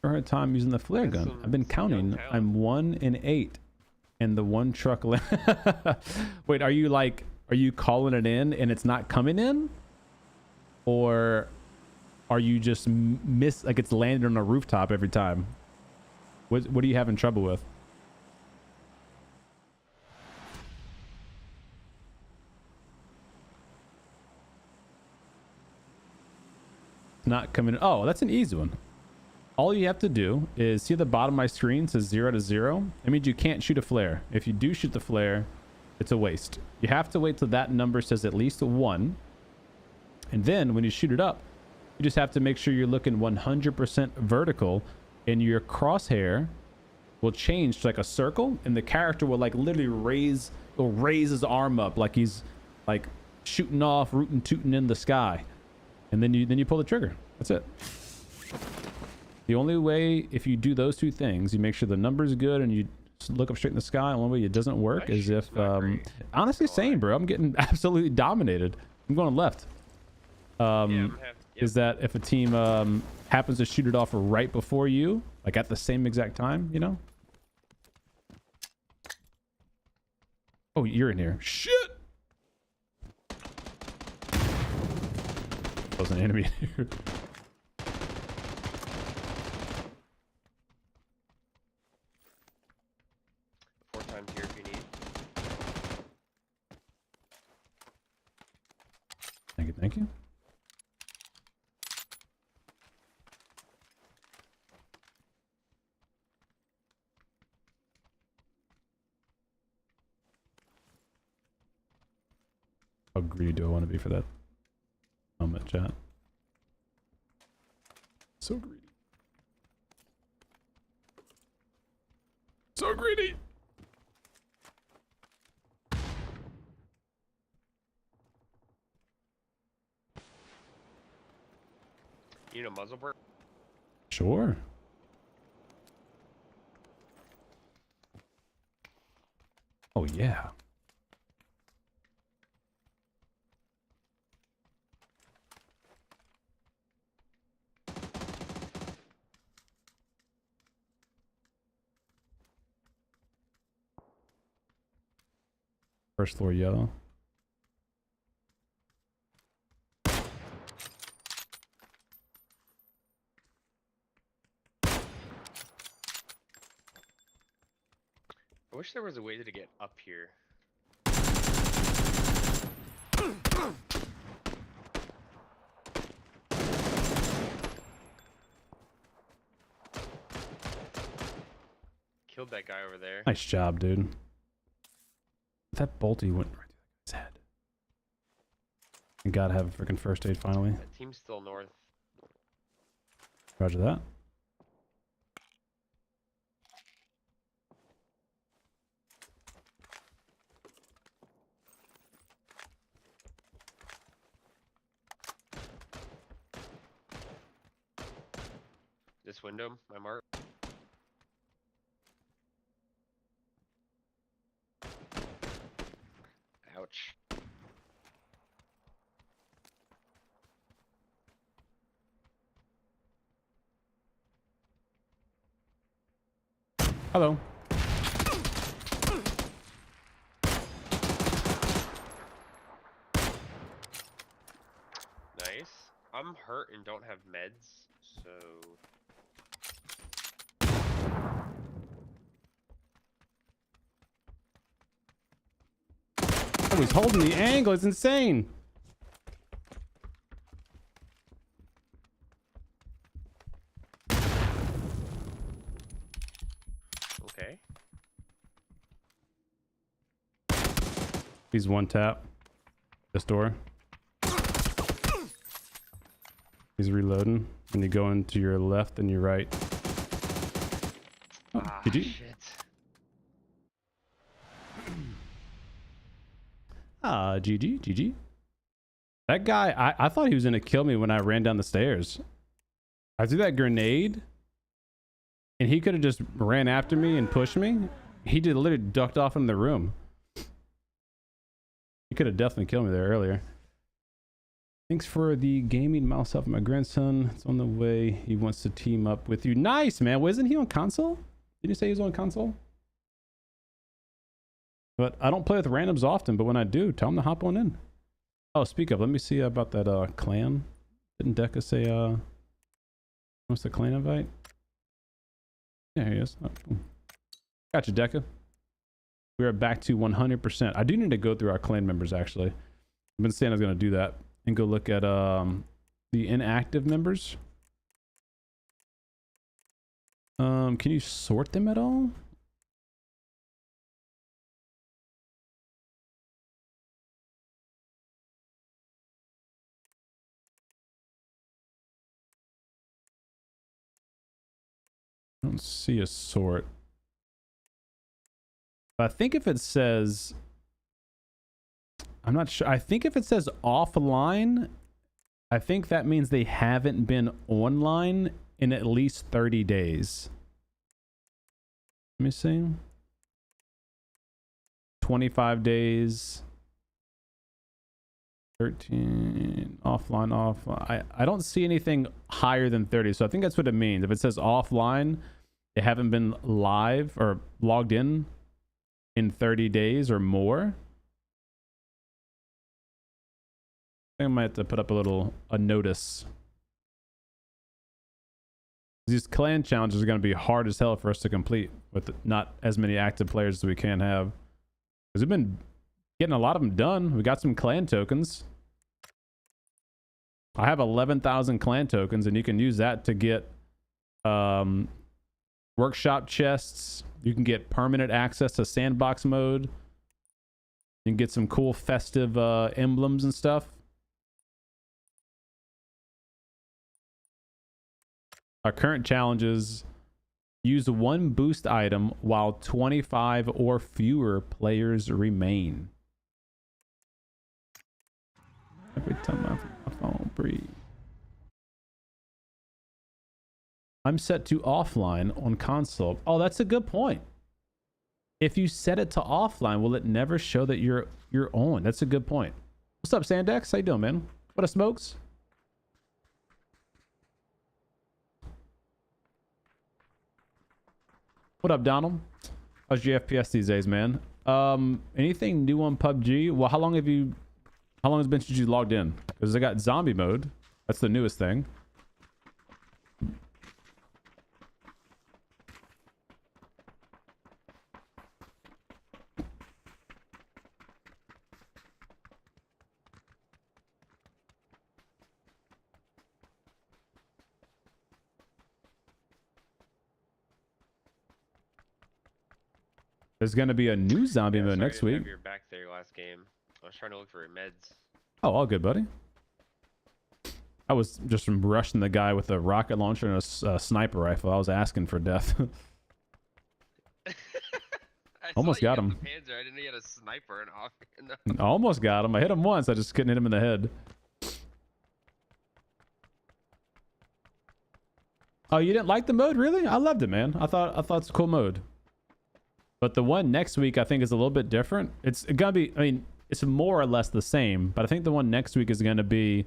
For her time using the flare gun. I've been counting. I'm 1 in 8, and the one truck. Wait, are you calling it in and it's not coming in, or are you just like it's landed on a rooftop every time? What are you having trouble with? Not coming in. Oh, that's an easy one. All you have to do is see the bottom of my screen says 0 to 0. That means you can't shoot a flare. If you do shoot the flare, it's a waste. You have to wait till that number says at least 1. And then when you shoot it up, you just have to make sure you're looking 100% vertical, and your crosshair will change to like a circle, and the character will like literally raise his arm up like he's like shooting off, rootin' tootin' in the sky. And then you pull the trigger. That's it. The only way, if you do those two things, you make sure the number's good and you look up straight in the sky. The only way it doesn't work is if, honestly, same, bro. I'm getting absolutely dominated. I'm going left. Is that if a team happens to shoot it off right before you, like at the same exact time, you know? Oh, you're in here. Shit! Was an enemy here. Four times here if you need. Thank you. How greedy do I want to be for that moment, chat? So greedy. So greedy. You know muzzle burn? Sure. Oh yeah. First floor yellow. I wish there was a way to get up here. Killed that guy over there. Nice job, dude. That bolty went right through his head. And gotta have a freaking first aid finally. That team's still north. Roger that. This window, my mark. Ouch. Hello. Nice. I'm hurt and don't have meds, so. Oh, he's holding the angle. It's insane. Okay. He's one tap. This door. He's reloading. And you go into your left and your right. Oh, Ah, did you? shit. GG, GG. That guy, I thought he was gonna kill me when I ran down the stairs. I threw that grenade, and he could have just ran after me and pushed me. He just literally ducked off in the room. He could have definitely killed me there earlier. Thanks for the gaming. Myself and my grandson. It's on the way. He wants to team up with you. Nice, man. Wasn't he on console? Did you say he was on console? But I don't play with randoms often, but when I do, tell them to hop on in. Oh, speak up. Let me see about that clan. Didn't Deca say what's the clan invite? Yeah, here he is. Oh, cool. Gotcha, Deca. We are back to 100%. I do need to go through our clan members, actually. I've been saying I was going to do that and go look at the inactive members. Can you sort them at all? I don't see a sort. But I think if it says, I'm not sure. I think if it says offline, I think that means they haven't been online in at least 30 days. Let me see. 25 days. 13 offline. I don't see anything higher than 30, so I think that's what it means. If it says offline, they haven't been live or logged in 30 days or more. I think I might have to put up a notice. These clan challenges are going to be hard as hell for us to complete with not as many active players as we can have, because we've been getting a lot of them done. We got some clan tokens. I have 11,000 clan tokens, and you can use that to get workshop chests. You can get permanent access to sandbox mode. You can get some cool festive emblems and stuff. Our current challenges: use one boost item while 25 or fewer players remain. Every time my phone breathe. I'm set to offline on console. Oh, that's a good point. If you set it to offline, will it never show that you're on? That's a good point. What's up, Sandex? How you doing, man? What up, Smokes? What up, Donald? How's your FPS these days, man? Anything new on PUBG? Well, how long has it been since you logged in? Because I got zombie mode. That's the newest thing. There's going to be a new zombie mode next week. You're back there last game. I was trying to look for meds. Oh, all good, buddy. I was just rushing the guy with a rocket launcher and a sniper rifle. I was asking for death. Almost got him. Panzer. I didn't know you had a sniper and off. I almost got him. I hit him once. I just couldn't hit him in the head. Oh, you didn't like the mode, really? I loved it, man. I thought it's a cool mode. But the one next week, I think, is a little bit different. It's gonna be, I mean, it's more or less the same, but I think the one next week is gonna be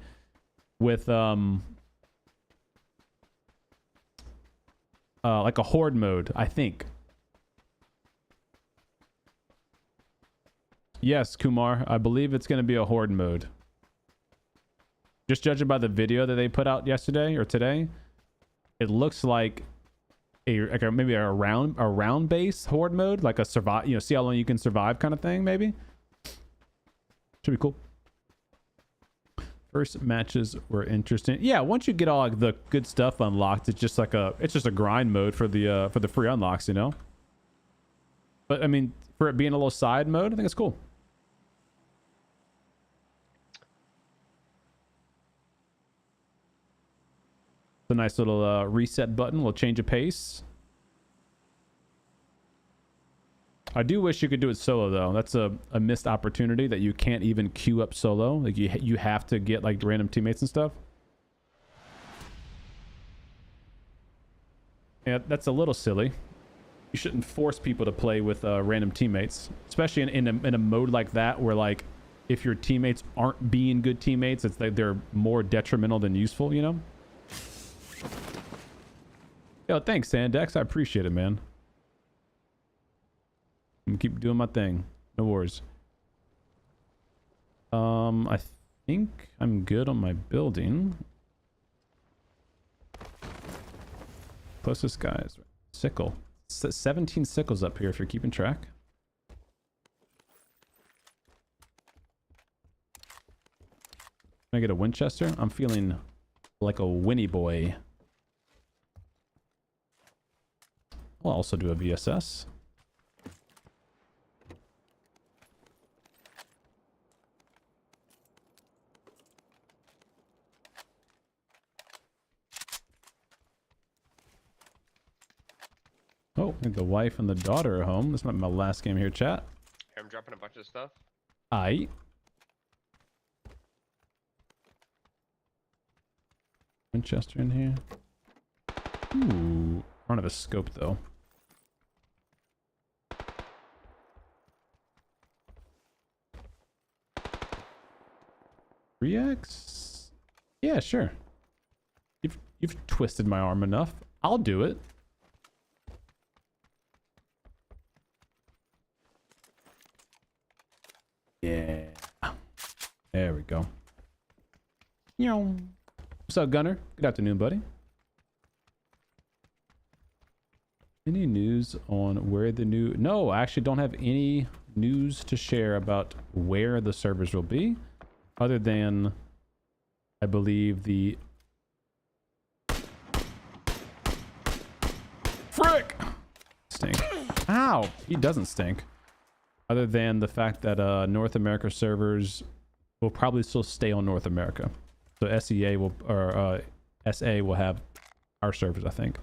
with like a horde mode, I think. Yes, Kumar, I believe it's gonna be a horde mode. Just judging by the video that they put out yesterday or today, it looks like maybe a round base horde mode, like a survive, you know, see how long you can survive kind of thing, maybe. Should be cool. First matches were interesting. Yeah, once you get all like, the good stuff unlocked, it's just like a grind mode for the free unlocks, you know. But I mean, for it being a little side mode, I think it's cool. A nice little reset button, a little change of pace. I do wish you could do it solo though. That's a missed opportunity that you can't even queue up solo. Like you have to get like random teammates and stuff. Yeah, that's a little silly. You shouldn't force people to play with random teammates, especially in a mode like that where like if your teammates aren't being good teammates, it's like they're more detrimental than useful, you know? Yo, thanks, Sandex. I appreciate it, man. I'm gonna keep doing my thing. No worries. I think I'm good on my building. Closest guys. Sickle. 17 sickles up here if you're keeping track. Can I get a Winchester? I'm feeling like a Winnie boy. I'll also do a VSS. Oh, I think the wife and the daughter are home. This might be my last game here, chat. I'm dropping a bunch of stuff. Aight. Winchester in here. Ooh. I don't have a scope though. Rex? Yeah, sure. You've twisted my arm enough. I'll do it. Yeah. There we go. Yo. What's up, Gunner? Good afternoon, buddy. Any news on where the new... No, I actually don't have any news to share about where the servers will be, other than, I believe, the... Frick! Stink. Ow! He doesn't stink. Other than the fact that North America servers will probably still stay on North America. So SEA will, or SA will have our servers, I think.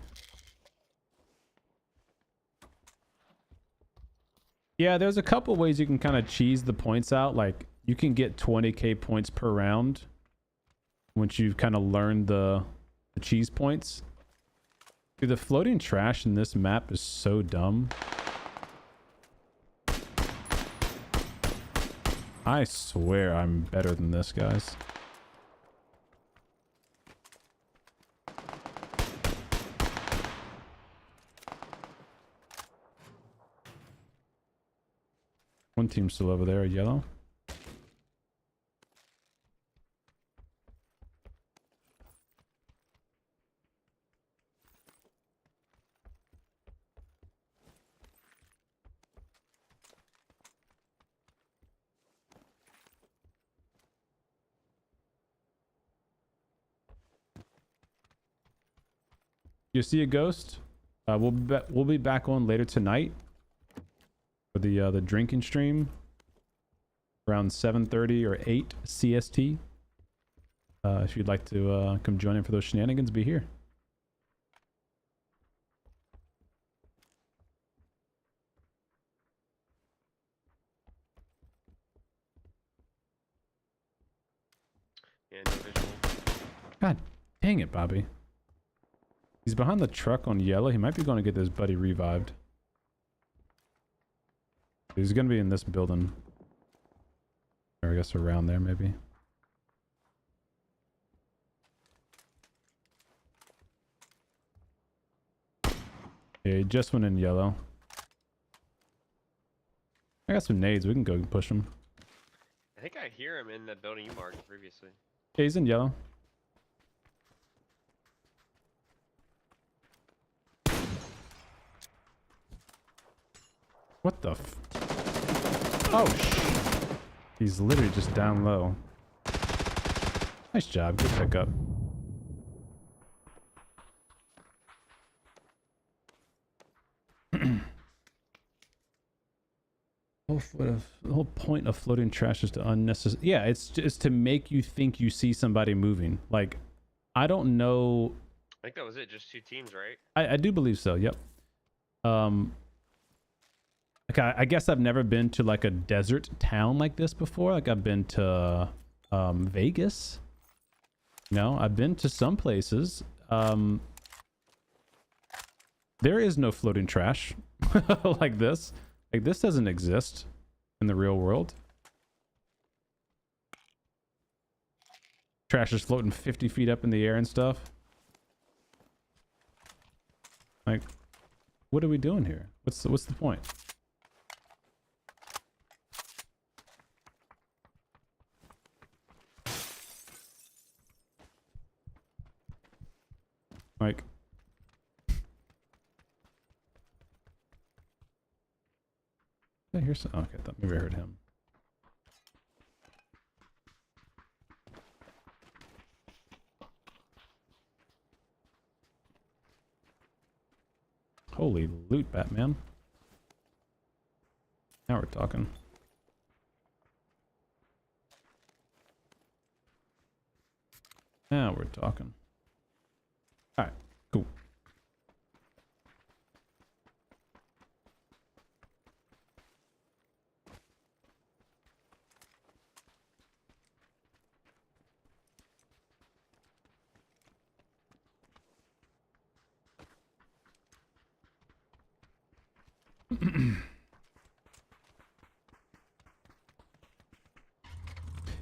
Yeah, there's a couple ways you can kind of cheese the points out. Like, you can get 20k points per round once you've kind of learned the cheese points. Dude, the floating trash in this map is so dumb. I swear I'm better than this, guys. One team's still over there, yellow. You see a ghost? We'll be back on later tonight for the drinking stream around 7:30 or 8 CST. If you'd like to come join in for those shenanigans, be here. Yeah, no visual. God dang it, Bobby. He's behind the truck on yellow. He might be going to get this buddy revived. He's going to be in this building. Or I guess around there, maybe. Yeah, he just went in yellow. I got some nades. We can go and push him. I think I hear him in the building you marked previously. Yeah, he's in yellow. What the f... Oh, he's literally just down low. Nice job. Good pickup. The whole point of floating trash is to unnecessary. Yeah, it's to make you think you see somebody moving. Like, I don't know. I think that was it. Just 2 teams, right? I do believe so. Yep. Like I guess I've never been to like a desert town like this before. Like I've been to Vegas. No, I've been to some places. There is no floating trash like this. Like this doesn't exist in the real world. Trash is floating 50 feet up in the air and stuff. Like, what are we doing here? What's the point? Like, I hear some. Okay, I thought maybe I heard him. Holy loot, Batman. Now we're talking. Now we're talking. All right, cool.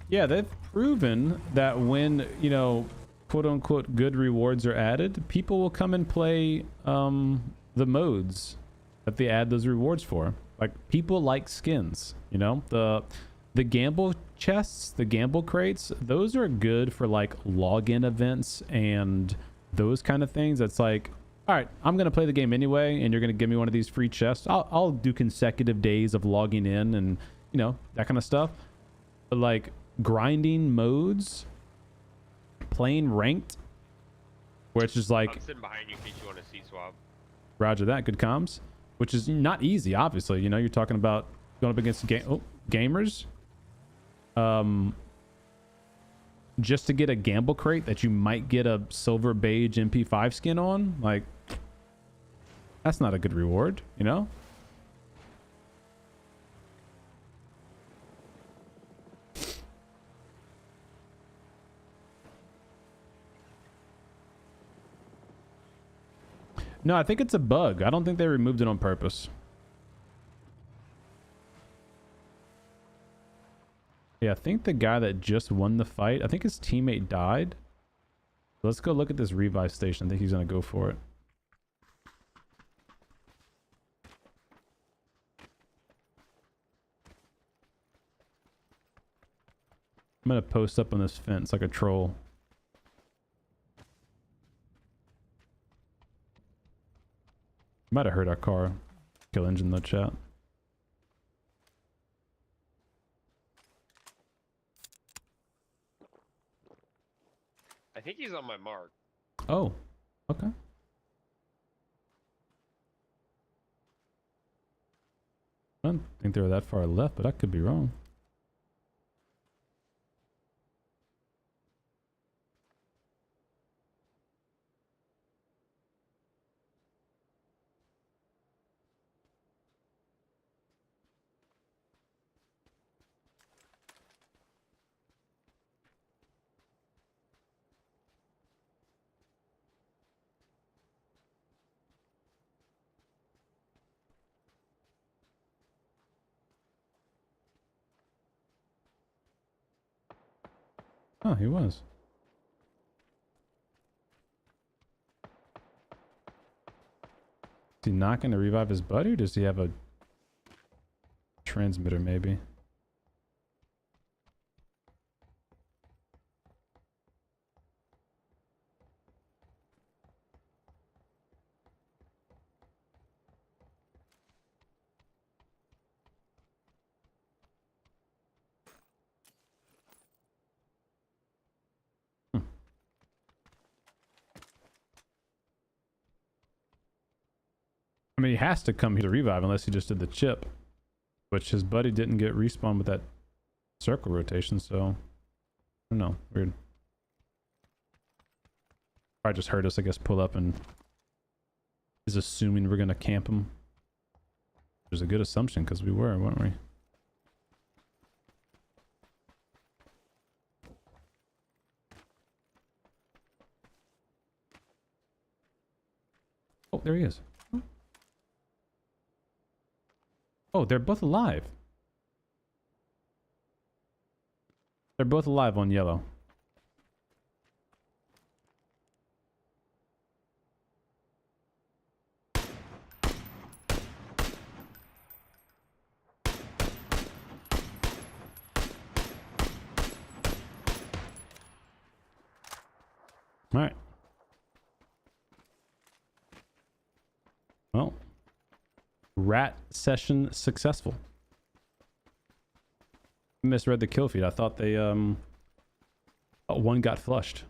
Yeah, they've proven that when, you know, quote unquote good rewards are added, people will come and play the modes that they add those rewards for. Like, people like skins, you know, the gamble chests, the gamble crates, those are good for like login events and those kind of things. That's like, all right, I'm gonna play the game anyway, and you're gonna give me one of these free chests. I'll do consecutive days of logging in and, you know, that kind of stuff. But like grinding modes, playing ranked, where it's just like, I'm sitting behind you in case you want to see swap. Roger that, good comms. Which is not easy, obviously. You know, you're talking about going up against gamers. Just to get a gamble crate that you might get a silver beige MP5 skin on, like, that's not a good reward, you know? No, I think it's a bug. I don't think they removed it on purpose. Yeah, I think the guy that just won the fight, I think his teammate died. Let's go look at this revive station. I think he's going to go for it. I'm going to post up on this fence like a troll. Might have heard our car kill engine though, chat. I think he's on my mark. Oh, okay. I don't think they were that far left, but I could be wrong. Oh, he was. Is he not going to revive his buddy, or does he have a transmitter maybe? I mean, he has to come here to revive unless he just did the chip, which his buddy didn't get respawned with that circle rotation, so I don't know. Weird. Probably just heard us, I guess, pull up and is assuming we're going to camp him. Which is a good assumption because we were, weren't we? Oh, there he is. Oh, they're both alive. They're both alive on yellow. All right. Well, rat session successful. Misread the kill feed. I thought they one got flushed.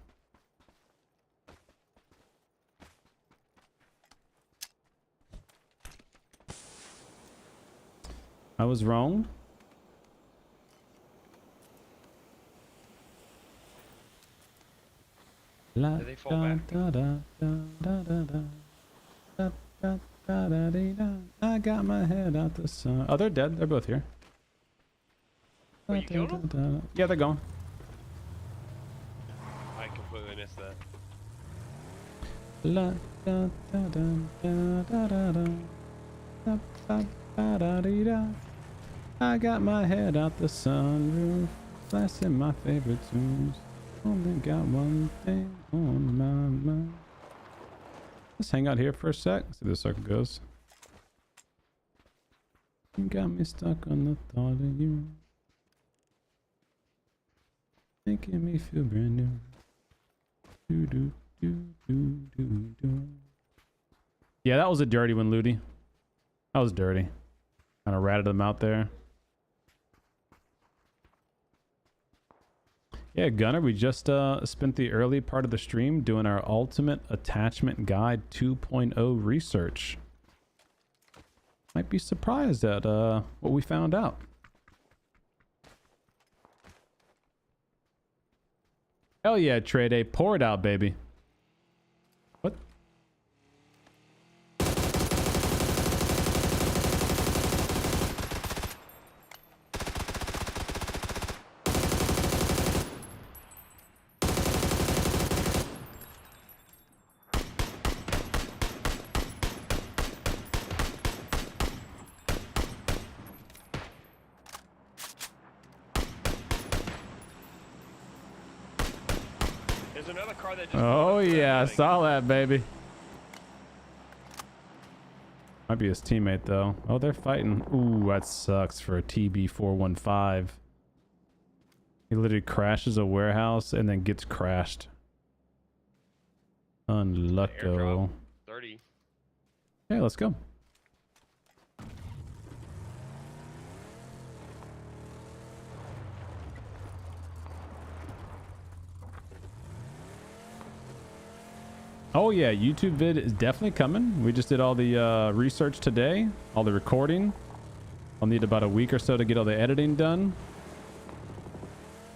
I was wrong. La, Did they fall back? I got my head out the sun. Oh, they're dead. They're both here. Oh, you killed them? Yeah, they're gone. I completely missed that. La, da, da, da, da, da, da, da, da, da, da, da, da. I got my head out the sunroof, blasting my favorite tunes. Only got one thing on my mind. Let's hang out here for a sec. See how this circle goes. You got me stuck on the thought of you, making me feel brand new. Do do do do do do. Yeah, that was a dirty one, Ludi. That was dirty. Kind of ratted them out there. Yeah, Gunner, we just spent the early part of the stream doing our Ultimate Attachment Guide 2.0 research. Might be surprised at what we found out. Hell yeah, Trade A. Pour it out, baby. What? There's another car that just. Oh yeah, I thing. saw that, baby. Might be his teammate though. Oh, they're fighting. Ooh, that sucks for a TB415. He literally crashes a warehouse and then gets crashed. Unlucko. Airdrop, 30. Okay, let's go. Oh yeah, YouTube vid is definitely coming. We just did all the research today, all the recording. I'll need about a week or so to get all the editing done.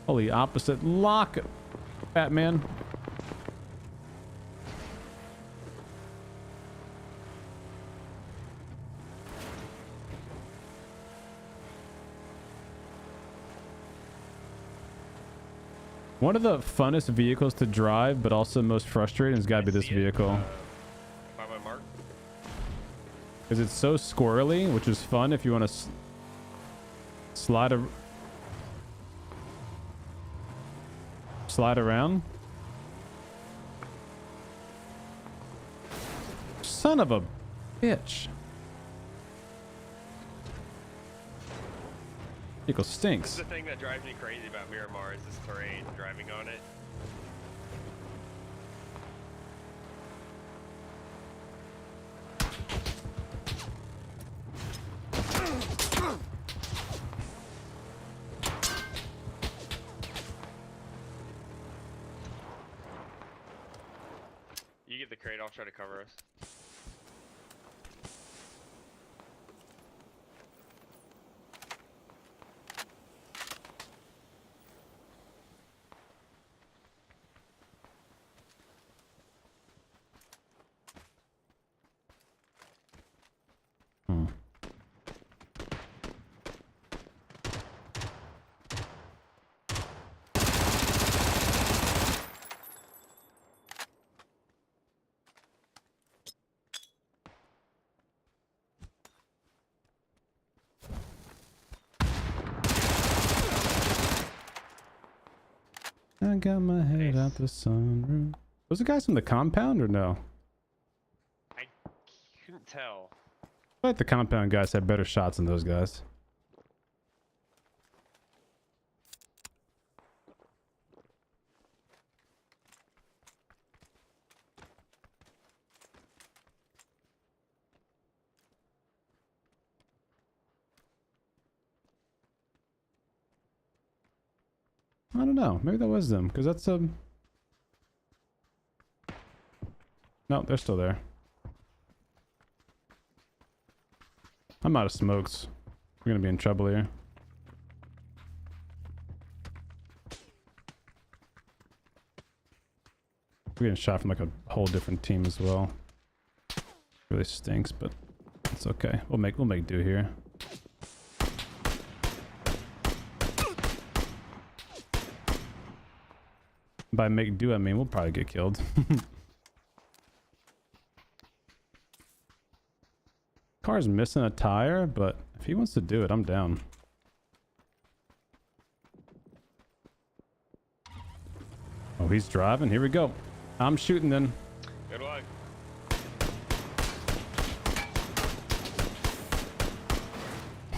Holy opposite lock, Batman. One of the funnest vehicles to drive, but also most frustrating, has got to be this vehicle. By my mark. Because it's so squirrely, which is fun if you want to Slide around. Son of a bitch. Vehicle This is stinks. the thing that drives me crazy about Miramar is this terrain, driving on it. You get the crate, I'll try to cover us. Hmm. I got my head out the sunroof. Was the guys from the compound or no? I couldn't tell. I like the compound guys had better shots than those guys. I don't know. Maybe that was them, because that's no, they're still there. I'm out of smokes. We're gonna be in trouble here. We're getting shot from like a whole different team as well. Really stinks, but it's okay. We'll make do here. By make do, I mean we'll probably get killed. Car's missing a tire, but if he wants to do it, I'm down. Oh, he's driving. Here we go. I'm shooting then. Good luck.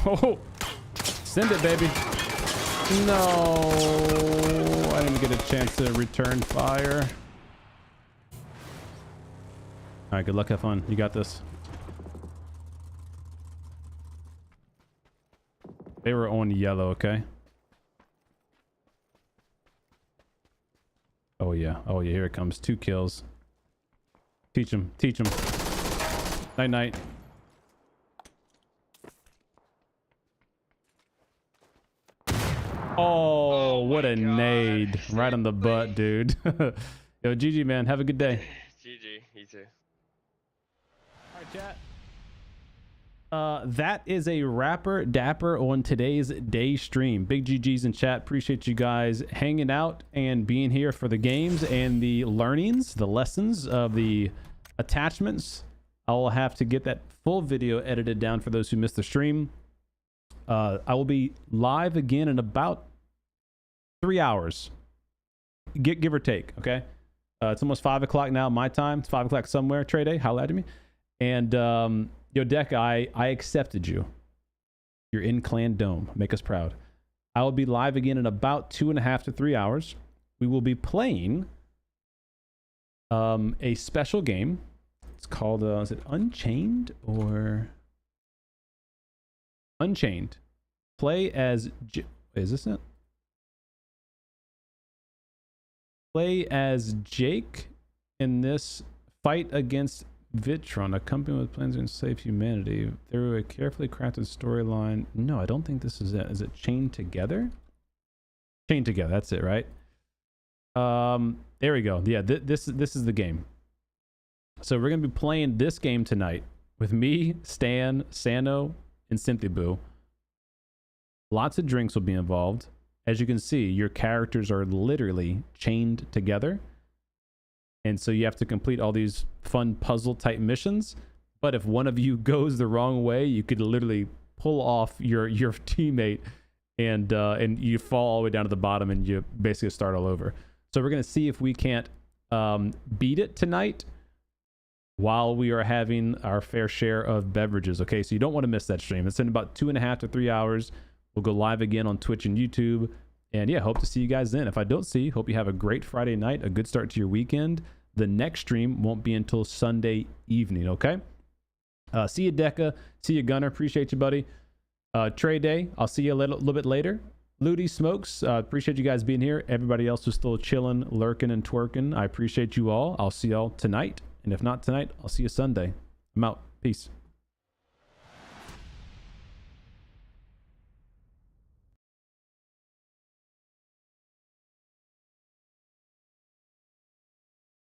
Oh, send it, baby. No, I didn't get a chance to return fire. All right, good luck. Have fun. You got this. They were on yellow, okay? Oh yeah, here it comes. 2 kills. Teach him, teach him. Night night. Oh, what a nade. Right on the butt, dude. Yo, GG, man. Have a good day. GG, you too. All right, chat. That is a rapper dapper on today's day stream. Big GG's in chat. Appreciate you guys hanging out and being here for the games and the learnings, the lessons of the attachments. I'll have to get that full video edited down for those who missed the stream. I will be live again in about 3 hours, give or take. Okay, it's almost 5 o'clock now my time. It's 5 o'clock somewhere. Trey Day, holla at me. And yo, Deck, I accepted you. You're in Clan Dome. Make us proud. I will be live again in about 2.5 to 3 hours. We will be playing a special game. It's called is it Unchained or Unchained? Play as is this it? Play as Jake in this fight against Vitron, a company with plans to save humanity through a carefully crafted storyline. No, I don't think this is it. Is it Chained Together? Chained Together, that's it, right? There we go. Yeah, this is the game. So we're gonna be playing this game tonight with me, Stan, Sano, and Cynthia Boo. Lots of drinks will be involved. As you can see, your characters are literally chained together. And so you have to complete all these fun puzzle type missions. But if one of you goes the wrong way, you could literally pull off your teammate and you fall all the way down to the bottom and you basically start all over. So we're going to see if we can't beat it tonight while we are having our fair share of beverages. Okay, so you don't want to miss that stream. It's in about 2.5 to 3 hours. We'll go live again on Twitch and YouTube. And yeah, hope to see you guys then. If I don't see you, hope you have a great Friday night, a good start to your weekend. The next stream won't be until Sunday evening, okay? See you, Deca. See you, Gunner. Appreciate you, buddy. Trey Day, I'll see you a little bit later. Ludi Smokes, appreciate you guys being here. Everybody else who's still chilling, lurking, and twerking, I appreciate you all. I'll see y'all tonight. And if not tonight, I'll see you Sunday. I'm out. Peace.